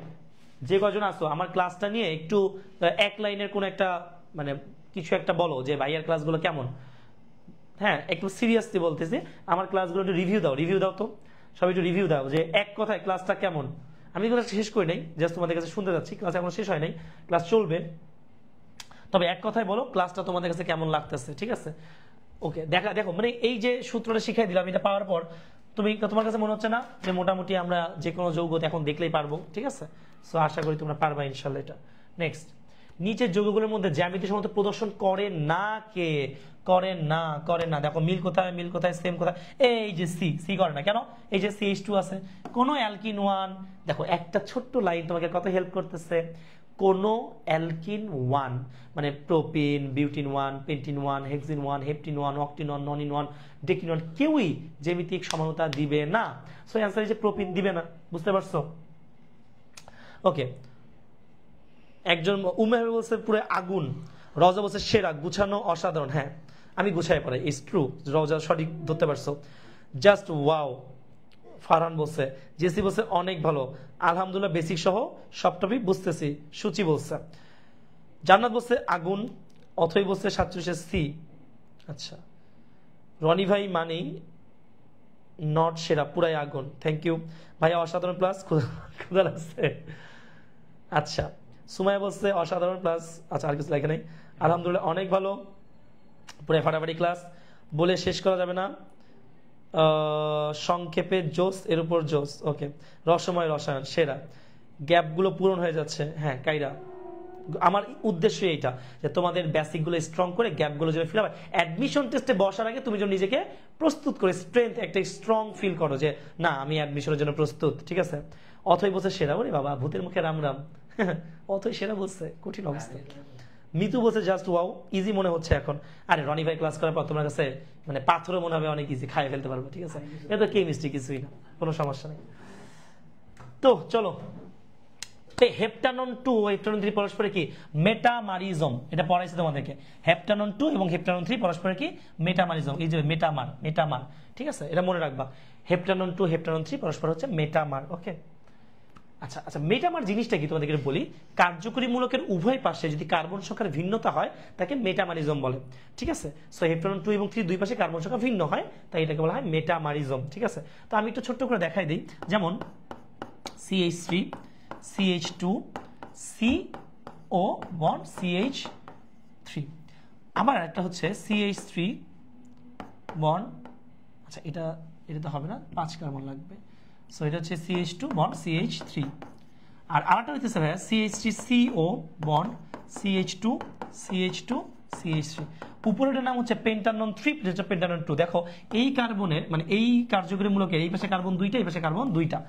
যে কজন আসো আমার ক্লাসটা নিয়ে একটু এক লাইনের কোন একটা মানে কিছু একটা বলো যে ভাইয়ার ক্লাসগুলো কেমন হ্যাঁ একটু সিরিয়াসলি বলতেছি আমার ক্লাসগুলো একটু রিভিউ দাও তো সবাই একটু রিভিউ দাও যে এক কথায় ক্লাসটা কেমন আমি ক্লাসটা শেষ করি নাই জাস্ট তোমাদের কাছে শুনতে যাচ্ছি ক্লাস এখন শেষ হয় নাই ক্লাস চলবে তবে এক কথায় বলো ক্লাসটা তোমাদের কাছে কেমন লাগতেছে ঠিক আছে ওকে দেখো মানে এই যে সূত্রটা শিখাই দিলাম এটা পাওয়ার পর তোমার কাছে মনে হচ্ছে না যে মোটামুটি আমরা যে কোনো যৌগতে এখন দেখলেই পারবো ঠিক আছে সো আশা করি তোমরা পারবা ইনশাআল্লাহ এটা নেক্সট নিচের যৌগগুলোর মধ্যে জ্যামিতি সমানতা প্রদর্শন করে না কে করে না দেখো মিল কোথায় সেম কোথায় এই যে সি করে না কেন এই যে CH2 আছে কোন অ্যালকিন ওয়ান দেখো একটা ছোট্ট লাইন তোমাকে কত হেল্প করতেছে কোন অ্যালকিন ওয়ান মানে propyne butyne one pentyne one hexyne one heptyne one octyne one nonyne one decyne one কেউই জ্যামিতিক সমানতা দিবে না সো অ্যান্সার এই যে প্রোপিন দিবে না বুঝতে পারছো ওকে একজন উমেহ বলছে পুরো আগুন রজা বলছে সেরা গুছানো অসাধারণ হ্যাঁ আমি গুছাই পড়াই ইটস ট্রু রজা সঠিক ধরতে পারছো জাস্ট ওয়াও ফারহান বলছে জেসি বলছে অনেক ভালো আলহামদুলিল্লাহ বেসিক সহ সব টপিক বুঝতেছি সূচি বলছে জান্নাত বলছে আগুন অথই বলছে 47 সি আচ্ছা রনি ভাই মানেই নট সেরা পুরাই আগুন থ্যাংক ইউ ভাইয়া অসাধারণ প্লাস খুদা লাগছে আচ্ছা সুমাইয়া বলছে অসাধারণ প্লাস আচ্ছা আর কিছু লেখা নেই আলহামদুলিল্লাহ অনেক ভালো পুরো ফাটাফাটি ক্লাস বলে শেষ করা যাবে না। সংক্ষেপে জোস, এর উপর জোস। ওকে, রসময় রসায়ন সেরা, গ্যাপগুলো পূরণ হয়ে যাচ্ছে। হ্যাঁ কাইরা, আমার উদ্দেশ্য এইটা যে তোমাদের বেসিকগুলো স্ট্রং করে গ্যাপগুলো যেন ফিল হবে। অ্যাডমিশন টেস্টে বসার আগে তুমি যেন নিজেকে প্রস্তুত করে স্ট্রেংথ একটা স্ট্রং ফিল করো যে না আমি অ্যাডমিশনের জন্য প্রস্তুত। ঠিক আছে, অথই বলছে সেরা, বলি বাবা ভূতের মুখে রাম রাম। অথই সেরা বলছে, কঠিন অবস্থা। মিতু বলছে জাস্ট ওয়াও, ইজি মনে হচ্ছে এখন। আরে রনি ভাই ক্লাস করার পর তোমার কাছে মানে পাথরও মনে হবে অনেক ইজি, খাইয়ে ফেলতে পারবো। ঠিক আছে, এটা তো কেমিস্ট্রি, কিছুই না, কোনো সমস্যা নেই। তো চলো, হেপটানন 2 ও হেপটানন 3 পরস্পরে কি মেটামারিজম, এটা পড়াইছে তোমাদেরকে। হেপটানন 2 এবং হেপটানন 3 পরস্পরে কি মেটামারিজম, এই যে মেটামার। ঠিক আছে, এটা মনে রাখবা। হেপটানন 2 হেপটানন 3 পরস্পর হচ্ছে মেটামার। ওকে, আচ্ছা আচ্ছা, মেটামার জিনিসটা কি তোমাদেরকে বলি। কার্যকরী মূলকের উভয় পাশে যদি কার্বন সংখ্যার ভিন্নতা হয় তাকে মেটামারিজম বলে। ঠিক আছে, সো হেপটানন 2 এবং 3 দুই পাশে কার্বন সংখ্যা ভিন্ন হয়, তাই এটাকে বলা হয় মেটামারিজম। ঠিক আছে, তো আমি একটু ছোট্ট করে দেখাই দিই। যেমন CH3 CH2 CO bond CH3, আবার একটা হচ্ছে CH3 বন্ড, আচ্ছা এটা তো হবে না, 5 কার্বন লাগবে। সো এটা হচ্ছে CH2 বন্ড CH3, আর আরেকটা হইতেছে ভাইয়া CH3CO বন্ড CH2 CH3। উপরের নাম হচ্ছে পেন্টানন 3, যেটা পেন্টানন 2। দেখো এই কার্বনের মানে এই কার্যকরী মূলকের এই পাশে কার্বন 2টা, এই পাশে কার্বন 2টা,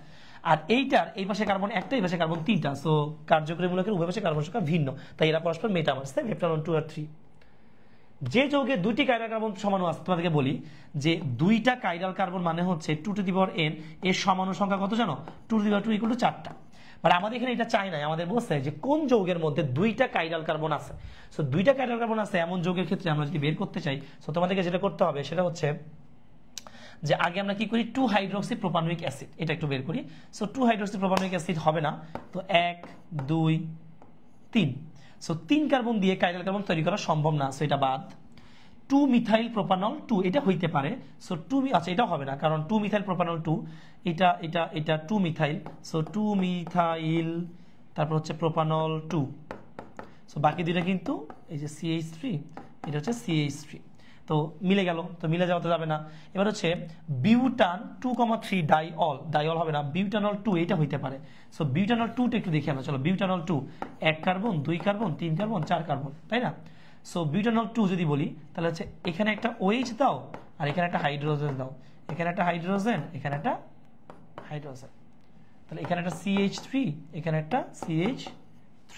আর এইটার এই পাশে কার্বন 1টা, এই পাশে কার্বন 3টা। সো কার্যকরী মূলকের উভয় পাশে কার্বন সংখ্যা ভিন্ন, তাই এরা পরস্পর মেটামার। হেপটানন 2 আর 3। যে যৌগে 2টি কাইরাল কার্বন সমাণু আছে, তোমাদেরকে বলি যে 2টা কাইরাল কার্বন মানে হচ্ছে 2 টু দি পাওয়ার n, এর সমাণু সংখ্যা কত জানো? 2 to the power 2 equal to 4টা। মানে আমাদের এখানে এটা চাই না, আমাদের বলছে যে কোন যৌগের মধ্যে 2টা কাইরাল কার্বন আছে। সো 2টা কাইরাল কার্বন আছে এমন যৌগের ক্ষেত্রে আমরা যদি বের করতে চাই, সো তোমাদেরকে যেটা করতে হবে সেটা হচ্ছে যে আগে আমরা কি করি 2 হাইড্রোক্সি প্রোপানোয়িক অ্যাসিড, এটা একটু বের করি। সো 2 হাইড্রোক্সি প্রোপানোয়িক অ্যাসিড হবে না, তো 1 2 3। সো 3 কার্বন দিয়ে কাইরাল কার্বন তৈরি করা সম্ভব না, সো এটা বাদ। 2 মিথাইল প্রোপানল 2, এটা হইতে পারে। সো 2, আচ্ছা এটা হবে না, কারণ 2 মিথাইল প্রোপানল 2, এটা 2 মিথাইল। সো 2 মিথাইল, তারপর হচ্ছে প্রোপানল 2। সো বাকি দুইটা কিন্তু এই যে CH3, এটা হচ্ছে CH3, তো মিলে গেল। তো মিলে যাওয়া তো যাবে না। এবার হচ্ছে বিউটান 2,3 ডাইঅল হবে না, বিউটানল 2 এটা হইতে পারে। সো বিউটানল 2টা একটু দেখি আমরা, চলো। Butanol 2 1 carbon 2 carbon 3 carbon 4 carbon, তাই না? সো বিউটানল 2 যদি বলি তাহলে হচ্ছে এখানে একটা OH দাও, আর এখানে একটা হাইড্রোজেন দাও, এখানে একটা হাইড্রোজেন, এখানে একটা হাইড্রোজেন, তাহলে এখানে একটা CH3, এখানে একটা CH3।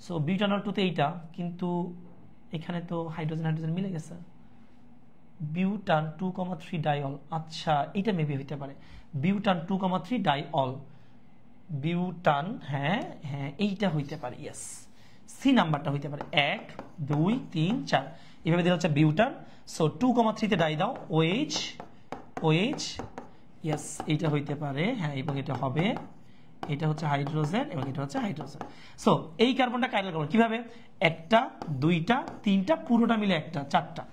সো বিউটানল 2 তে এইটা, কিন্তু এখানে তো হাইড্রোজেন মিলে গেছে। বিউটান 2,3 ডাইঅল, আচ্ছা এটা মেবি হইতে পারে বিউটান 2,3 ডাইঅল, বিউটান, হ্যাঁ এইটা হইতে পারে, ইয়েস সি নাম্বারটা হইতে পারে 1 2 3 4, এভাবে দিলে হচ্ছে বিউটান। সো 2,3 তে ডাই দাও, OH, ইয়েস এইটা হইতে পারে, হ্যাঁ এবং এটা হবে, এটা হচ্ছে হাইড্রোজেন এবং এটা হচ্ছে হাইড্রোজেন। সো এই কার্বনটা কাইরাল কার্বন কিভাবে? 1টা 2টা 3টা, পুরোটা মিলে 1টা 4টা।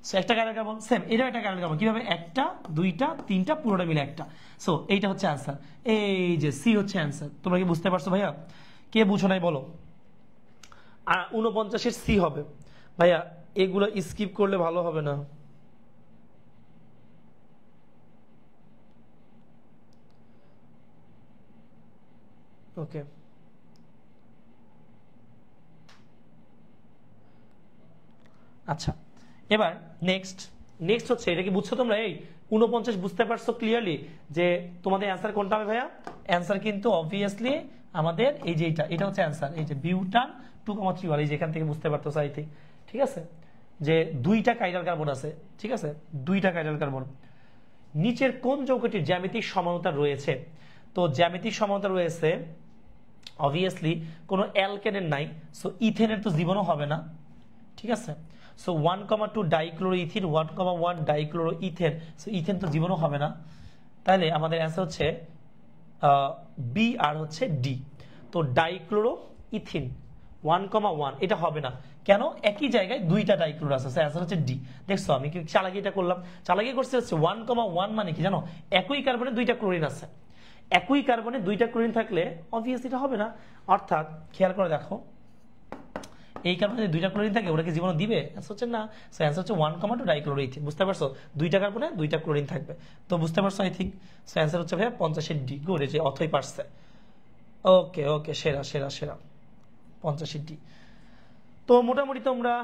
সো একটা কাইরাল কার্বন, সেম এটা একটা কাইরাল কার্বন কিভাবে? 1টা 2টা 3টা, পুরোটা মিলে 1টা। সো এইটা হচ্ছে অ্যান্সার, এই যে সি হচ্ছে অ্যান্সার। তোমরা কি বুঝতে পারছো ভাইয়া? কে বুঝো নাই বলো? আর 49-এর সি হবে। ভাইয়া এগুলো স্কিপ করলে ভালো হবে না। ওকে, আচ্ছা এবার নেক্সট হচ্ছে, এটা কি বুঝছো তোমরা? এই 49 বুঝতে পারছো ক্লিয়ারলি যে তোমাদের অ্যান্সার কোনটা হবে ভাইয়া? অ্যান্সার কিন্তু অবভিয়াসলি আমাদের এই যে এটা হচ্ছে অ্যান্সার, এই যে বিউটান 2,3 এই যে এখান থেকে বুঝতে পারতো আই থিংক। ঠিক আছে, যে 2টা কাইরাল কার্বন আছে, ঠিক আছে 2টা কাইরাল কার্বন। নিচের কোন যৌগটির জ্যামিতিক সমানতা রয়েছে? তো জ্যামিতিক সমানতা রয়েছে অবভিয়াসলি কোনো অ্যালকেনের নাই, সো ইথেনের তো জীবনও হবে না। ঠিক আছে, সো 1,2 ডাইক্লোরোইথিন, 1,1 ডাইক্লোরোইথেন, সো ইথেন তো জীবনও হবে না। তাহলে আমাদের অ্যান্সার হচ্ছে বি আর হচ্ছে ডি। তো ডাইক্লোরো ইথিন 1,1 এটা হবে না, কেন? একই জায়গায় 2টা ডাইক্লোরো আছে, অ্যান্সার হচ্ছে ডি। দেখছো আমি কি চালাকিটা করলাম? চালাকি করছে হচ্ছে 1,1 মানে কি জানো? একই কার্বনে 2টা ক্লোরিন আছে, একই কার্বনে 2টা ক্লোরিন থাকলে অবভিয়াসলি এটা হবে না। অর্থাৎ খেয়াল করে দেখো, এই কারণে যদি 2টা ক্লোরিন থাকে ওরা কি জীবাণু দিবে? অ্যান্সার হচ্ছে না। সো অ্যান্সার হচ্ছে 1,2 ডাইক্লোরোইথিন। বুঝতে পারছো? 2টা কার্বনে 2টা ক্লোরিন থাকবে। তো বুঝতে পারছো আই থিঙ্ক। সো অ্যান্সার হচ্ছে ভাইয়া 85D। গুড, এই যে অথই পারছে। ওকে ওকে, সেরা সেরা সেরা, 85D। তো মোটামুটি তোমরা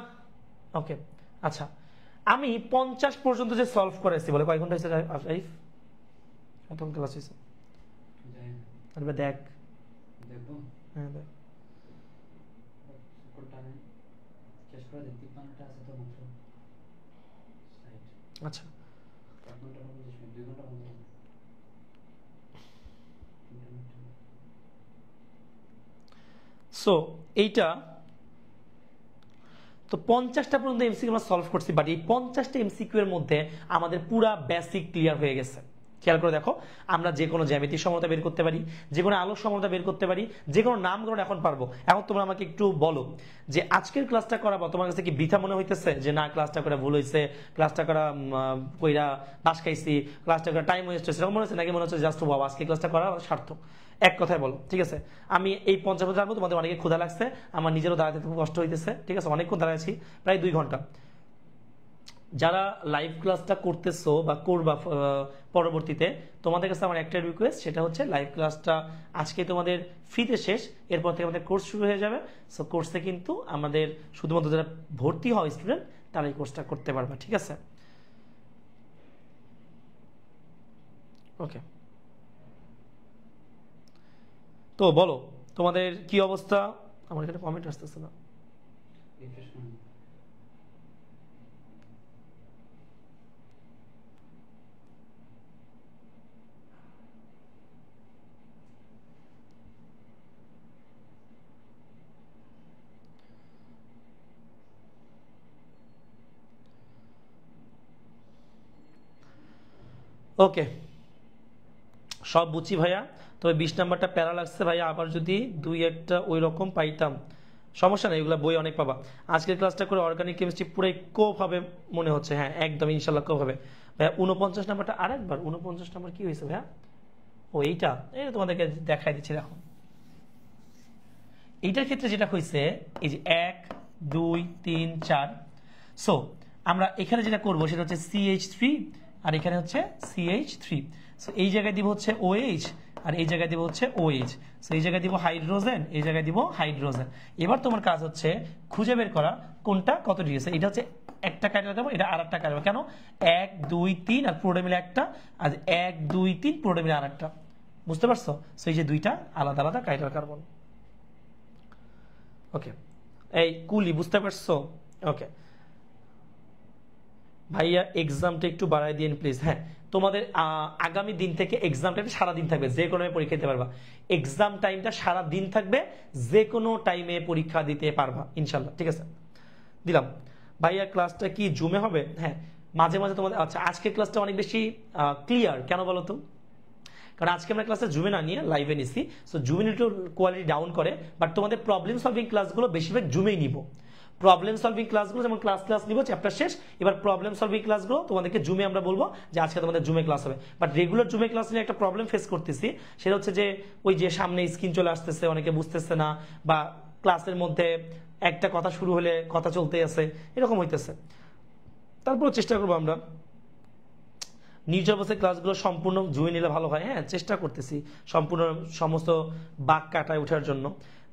ওকে। আচ্ছা, আমি 50 পর্যন্ত যে সলভ করেছি বলে কয় ঘন্টা হয়েছে আরিফ? কতক্ষণ ক্লাস হয়েছে? জানি না। আরে দেখ, দেখবো হ্যাঁ দেখ। কোনটা নেই শেষ করে দিই। 53টা আছে তো মাত্র। সাইড আচ্ছা 1 ঘন্টা 25 মিনিট, 2 ঘন্টা বন্ধ হবে। সো এইটা তো 50টা পর্যন্ত এমসিকিউ আমরা সলভ করছি, বাট এই 50টা এমসিকিউ এর মধ্যে আমাদের পুরা বেসিক ক্লিয়ার হয়ে গেছে। খেয়াল করে দেখো, আমরা যে কোনো জ্যামিতিক সমতা বের করতে পারি, যে কোনো আলোক সমতা বের করতে পারি, যে কোনো নামকরণ এখন পারবো। এখন তোমরা আমাকে একটু বলো যে আজকের ক্লাসটা করাবো তোমার কাছে কি বৃথা মনে হইতেছে, যে না ক্লাসটা করে ভুল হয়েছে, ক্লাসটা করা কইরা বাস খাইছি, ক্লাসটা করা টাইম ওয়েস্ট হয়েছে, এরকম মনে হচ্ছে নাকি মনে হচ্ছে জাস্ট বাবা আজকে ক্লাসটা করা সার্থক? এক কথায় বলো, ঠিক আছে? আমি এই 50 জানবো, তোমাদের অনেকে ক্ষুধা লাগছে, আমার নিজেরও দাঁড়াতে খুব কষ্ট হইতেছে, ঠিক আছে? অনেকক্ষণ দাঁড়াচ্ছি, প্রায় 2 ঘন্টা। যারা লাইভ ক্লাসটা করতেছো বা করবা পরবর্তীতে, তোমাদের কাছে আমার একটা রিকোয়েস্ট, সেটা হচ্ছে লাইভ ক্লাসটা আজকে তোমাদের ফ্রিতে শেষ, এরপর থেকে আমাদের কোর্স শুরু হয়ে যাবে। সো কোর্সে কিন্তু আমাদের শুধুমাত্র যারা ভর্তি হয় স্টুডেন্ট তারা এই কোর্সটা করতে পারবে, ঠিক আছে? ওকে, তো বলো তোমাদের কি অবস্থা? আমার এখানে কমেন্ট আসতেছে না। রিফ্রেশ করুন। ওকে, সব বুঝছি ভাইয়া, তবে 20 নাম্বারটা প্যারা লাগছে ভাইয়া, আবার যদি 2-1টা ওই রকম পাইতাম সমস্যা নেই, এগুলো বই অনেক পাবা। আজকের ক্লাসটা করে অর্গানিক কেমিস্ট্রি পুরো কোপ হবে মনে হচ্ছে। হ্যাঁ একদম ইনশাল্লাহ কোপ হবে ভাইয়া। 49 নাম্বারটা আরেকবার, 49 নাম্বার কি হয়েছে ভাইয়া? ও এইটা, এই তোমাদেরকে দেখাই দিচ্ছি, দেখো এইটার ক্ষেত্রে যেটা হয়েছে, এই যে 1 2 3 4। সো আমরা এখানে যেটা করবো সেটা হচ্ছে CH3, আর এখানে হচ্ছে CH3। সো এই জায়গায় দিব হচ্ছে OH, আর এই জায়গায় দিব হচ্ছে OH। সো এই জায়গায় দিব হাইড্রোজেন, এই জায়গায় দিব হাইড্রোজেন। এবার তোমার কাজ হচ্ছে খুঁজে বের করা কোনটা কত ডিগ্রি আছে। এটা হচ্ছে একটা কাটা দেবো, এটা আর একটা কাটবো। কেন? 1 2 3 আর পুরোটা মিলে একটা, আর 1 2 3 পুরোটা মিলে আর একটা। বুঝতে পারছো? সো এই যে দুইটা আলাদা আলাদা কাইটার কার্বন। ওকে, এই কুলি বুঝতে পারছো? ওকে ভাইয়া, এক্সামটা একটু বাড়াই দিন প্লিজ। হ্যাঁ, তোমাদের আগামী দিন থেকে এক্সাম টাইমে সারাদিন থাকবে, যে কোনো পরীক্ষা দিতে পারবা। এক্সাম টাইমটা সারা দিন থাকবে, যে কোনো টাইমে পরীক্ষা দিতে পারবা ইনশাল্লাহ, ঠিক আছে? দিলাম। ভাইয়া ক্লাসটা কি জুমে হবে? হ্যাঁ, মাঝে মাঝে তোমাদের। আচ্ছা, আজকের ক্লাসটা অনেক বেশি ক্লিয়ার কেন বলো তো? কারণ আজকে আমরা ক্লাসে জুমে না নিয়ে লাইভে নিছি। সো জুমে একটু কোয়ালিটি ডাউন করে, বাট তোমাদের প্রবলেম সলভিং ক্লাসগুলো বেশিরভাগ জুমেই নিব। প্রবলেম সলভিং ক্লাসগুলো যেমন ক্লাস নিব, চ্যাপ্টার শেষ, এবার প্রবলেম সলভিং ক্লাসগুলো তোমাদেরকে জুমে আমরা বলবো যে আজকে তোমাদের জুমে ক্লাস হবে। বাট রেগুলার জুমে ক্লাস নিয়ে একটা প্রবলেম ফেস করতেছি, সেটা হচ্ছে যে ওই যে সামনে স্ক্রিন চলে আসতেছে, অনেকে বুঝতেছে না, বা ক্লাসের মধ্যে একটা কথা শুরু হলে কথা চলতে আছে, এরকম হইতেছে। তারপর চেষ্টা করবো আমরা নিজ অবস্থায় ক্লাসগুলো সম্পূর্ণ জুয়ে নিলে ভালো হয়। হ্যাঁ, চেষ্টা করতেছি সম্পূর্ণ সমস্ত বাক কাটায় ওঠার জন্য।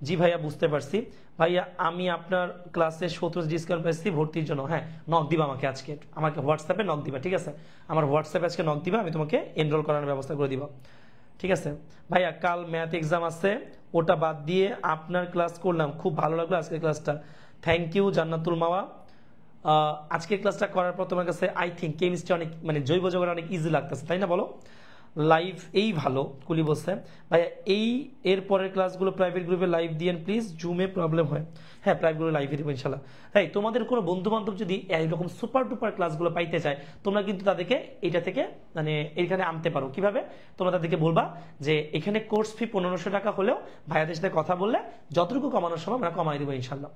জি ভাইয়া, বুঝতে পারছি। ভাইয়া আমি আপনার ক্লাসে 17 ডিসকাউন্ট পাইছি ভর্তির জন্য। হ্যাঁ, নক দিবা আমাকে আজকে, আমাকে হোয়াটসঅ্যাপে নক দিবা, ঠিক আছে? আমার হোয়াটসঅ্যাপে আজকে নক দিবা, আমি তোমাকে এনরোল করানোর ব্যবস্থা করে দিব, ঠিক আছে? ভাইয়া কাল ম্যাথ এক্সাম আছে, ওটা বাদ দিয়ে আপনার ক্লাস করলাম, খুব ভালো লাগলো আজকের ক্লাসটা। থ্যাংক ইউ জান্নাতুল মাওয়া। আজকের ক্লাসটা করার পর তোমার কাছে আই থিঙ্ক কেমিস্ট্রি অনেক, মানে জৈব জগৎ অনেক ইজি লাগতেছে, তাই না বলো? লাইভ এই ভালো, কুলি বলছে। ভাইয়া এই এর পরের ক্লাসগুলো প্রাইভেট গ্রুপে লাইভ দিয়েন প্লিজ, জুমে প্রবলেম হয়। হ্যাঁ, প্রাইভেট গ্রুপে লাইভে দেবো ইনশাল্লাহ। হ্যাঁ, তোমাদের কোনো বন্ধু বান্ধব যদি এরকম সুপার টুপার ক্লাসগুলো পাইতে চায়, তোমরা কিন্তু তাদেরকে এটা থেকে মানে এখানে আনতে পারো। কিভাবে? তোমরা তাদেরকে বলবা যে এখানে কোর্স ফি 1500 টাকা হলেও ভাইয়াদের সাথে কথা বললে যতটুকু কমানোর সময় আমরা কমাই দেবো ইনশাল্লাহ,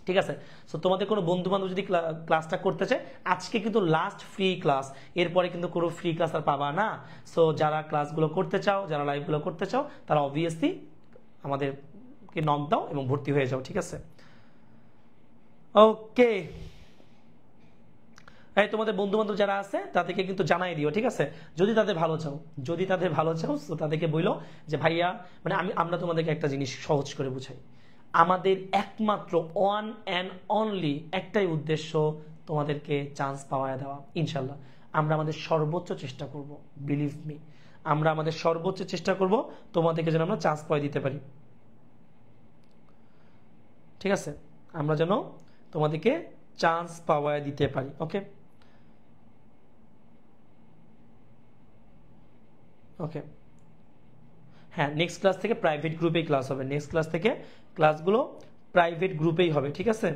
ঠিক আছে? সো তোমাদের কোনো বন্ধু বান্ধব যদি ক্লাসটা করতে চায়, আজকে কিন্তু লাস্ট ফ্রি ক্লাস, এরপরে কিন্তু কোনো ফ্রি ক্লাস আর পাবা না। সো যারা ক্লাসগুলো করতে চাও, যারা লাইভগুলো করতে চাও, তারা অবভিয়াসলি আমাদেরকে নক দাও এবং ভর্তি হয়ে যাও, ঠিক আছে? ওকে, এই তোমাদের বন্ধু বান্ধব যারা আছে তাদেরকে কিন্তু জানাই দিও, ঠিক আছে? যদি তাদের ভালো চাও, তো তাদেরকে বললো যে ভাইয়া, মানে আমরা তোমাদেরকে একটা জিনিস সহজ করে বুঝাই, আমাদের একমাত্র ওয়ান অ্যান্ড অনলি একটাই উদ্দেশ্য তোমাদেরকে চান্স পাওয়া দেওয়া। ইনশাল্লাহ আমরা আমাদের সর্বোচ্চ চেষ্টা করব, বিলিভ মি, আমরা আমাদের সর্বোচ্চ চেষ্টা করব তোমাদেরকে যেন আমরা চান্স পাওয়া দিতে পারি, ঠিক আছে? আমরা যেন তোমাদেরকে চান্স পাওয়া দিতে পারি। ওকে ওকে, হ্যাঁ, নেক্সট ক্লাস থেকে প্রাইভেট গ্রুপেই ক্লাস হবে, নেক্সট ক্লাস থেকে ক্লাসগুলো প্রাইভেট গ্রুপেই হবে, ঠিক আছে?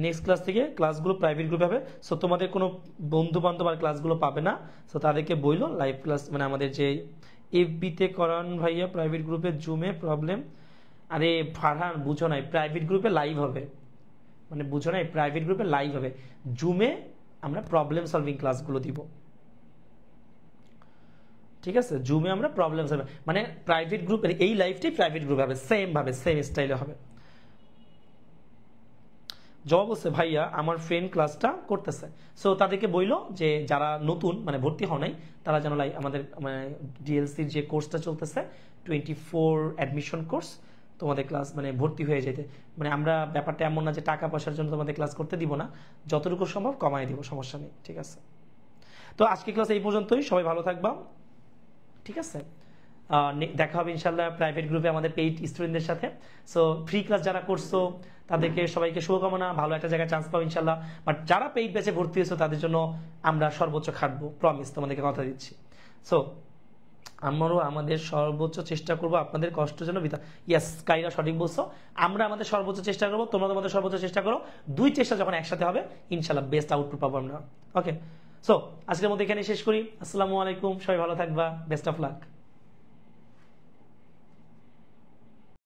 নেক্সট ক্লাস থেকে ক্লাসগুলো প্রাইভেট গ্রুপে হবে। সো তোমাদের কোনো বন্ধু বান্ধব আর ক্লাসগুলো পাবে না, সো তাদেরকে বললো লাইভ ক্লাস, মানে আমাদের যে এফবিতে করান ভাইয়া, প্রাইভেট গ্রুপে জুমে প্রবলেম। আরে ফারহান বুঝো নাই, প্রাইভেট গ্রুপে লাইভ হবে, মানে বুঝো নাই, প্রাইভেট গ্রুপে লাইভ হবে, জুমে আমরা প্রবলেম সলভিং ক্লাসগুলো দিব, ঠিক আছে? জুমে আমরা প্রবলেম সলভ, মানে প্রাইভেট গ্রুপের এই লাইভটাই প্রাইভেট গ্রুপে হবে, সেম ভাবে সেম স্টাইলে হবে। জবাব হচ্ছে ভাইয়া আমার ফ্রেন্ড ক্লাসটা করতেছে, সো তাদেরকে বললো যে যারা নতুন মানে ভর্তি হও নাই তারা যেন আমাদের মানে ডিএলসির যে কোর্সটা চলতেছে 24 অ্যাডমিশন কোর্স, তোমাদের ক্লাস মানে ভর্তি হয়ে যেতে, মানে আমরা ব্যাপারটা এমন না যে টাকা পয়সার জন্য তোমাদের ক্লাস করতে দিব না, যতটুকু সম্ভব কমাই দিব, সমস্যা নেই, ঠিক আছে? তো আজকে ক্লাস এই পর্যন্তই, সবাই ভালো থাকবা, ঠিক আছে? দেখা হবে ইনশাল্লাহ প্রাইভেট গ্রুপে আমাদের পেইড স্টুডেন্টদের সাথে। সো ফ্রি ক্লাস যারা করছো তাদেরকে সবাইকে শুভকামনা, ভালো একটা জায়গায় চান্স পাবো ইনশাল্লাহ। বাট যারা পেইড ব্যাচে ভর্তি হয়েছো তাদের জন্য আমরা সর্বোচ্চ খাটবো, প্রমিস, তোমাদেরকে কথা দিচ্ছি। সো আমরাও আমাদের সর্বোচ্চ চেষ্টা করবো আপনাদের কষ্ট যেন ইয়াস, কাইরা সঠিক বলছো, আমরা আমাদের সর্বোচ্চ চেষ্টা করবো, তোমরা তোমাদের সর্বোচ্চ চেষ্টা করো, দুই চেষ্টা যখন একসাথে হবে ইনশাল্লাহ বেস্ট আউটপুট পাবো আমরা। ওকে, সো আজকের মধ্যে এখানে শেষ করি। আসসালামু আলাইকুম, সবাই ভালো থাকবা, বেস্ট অফ লাক।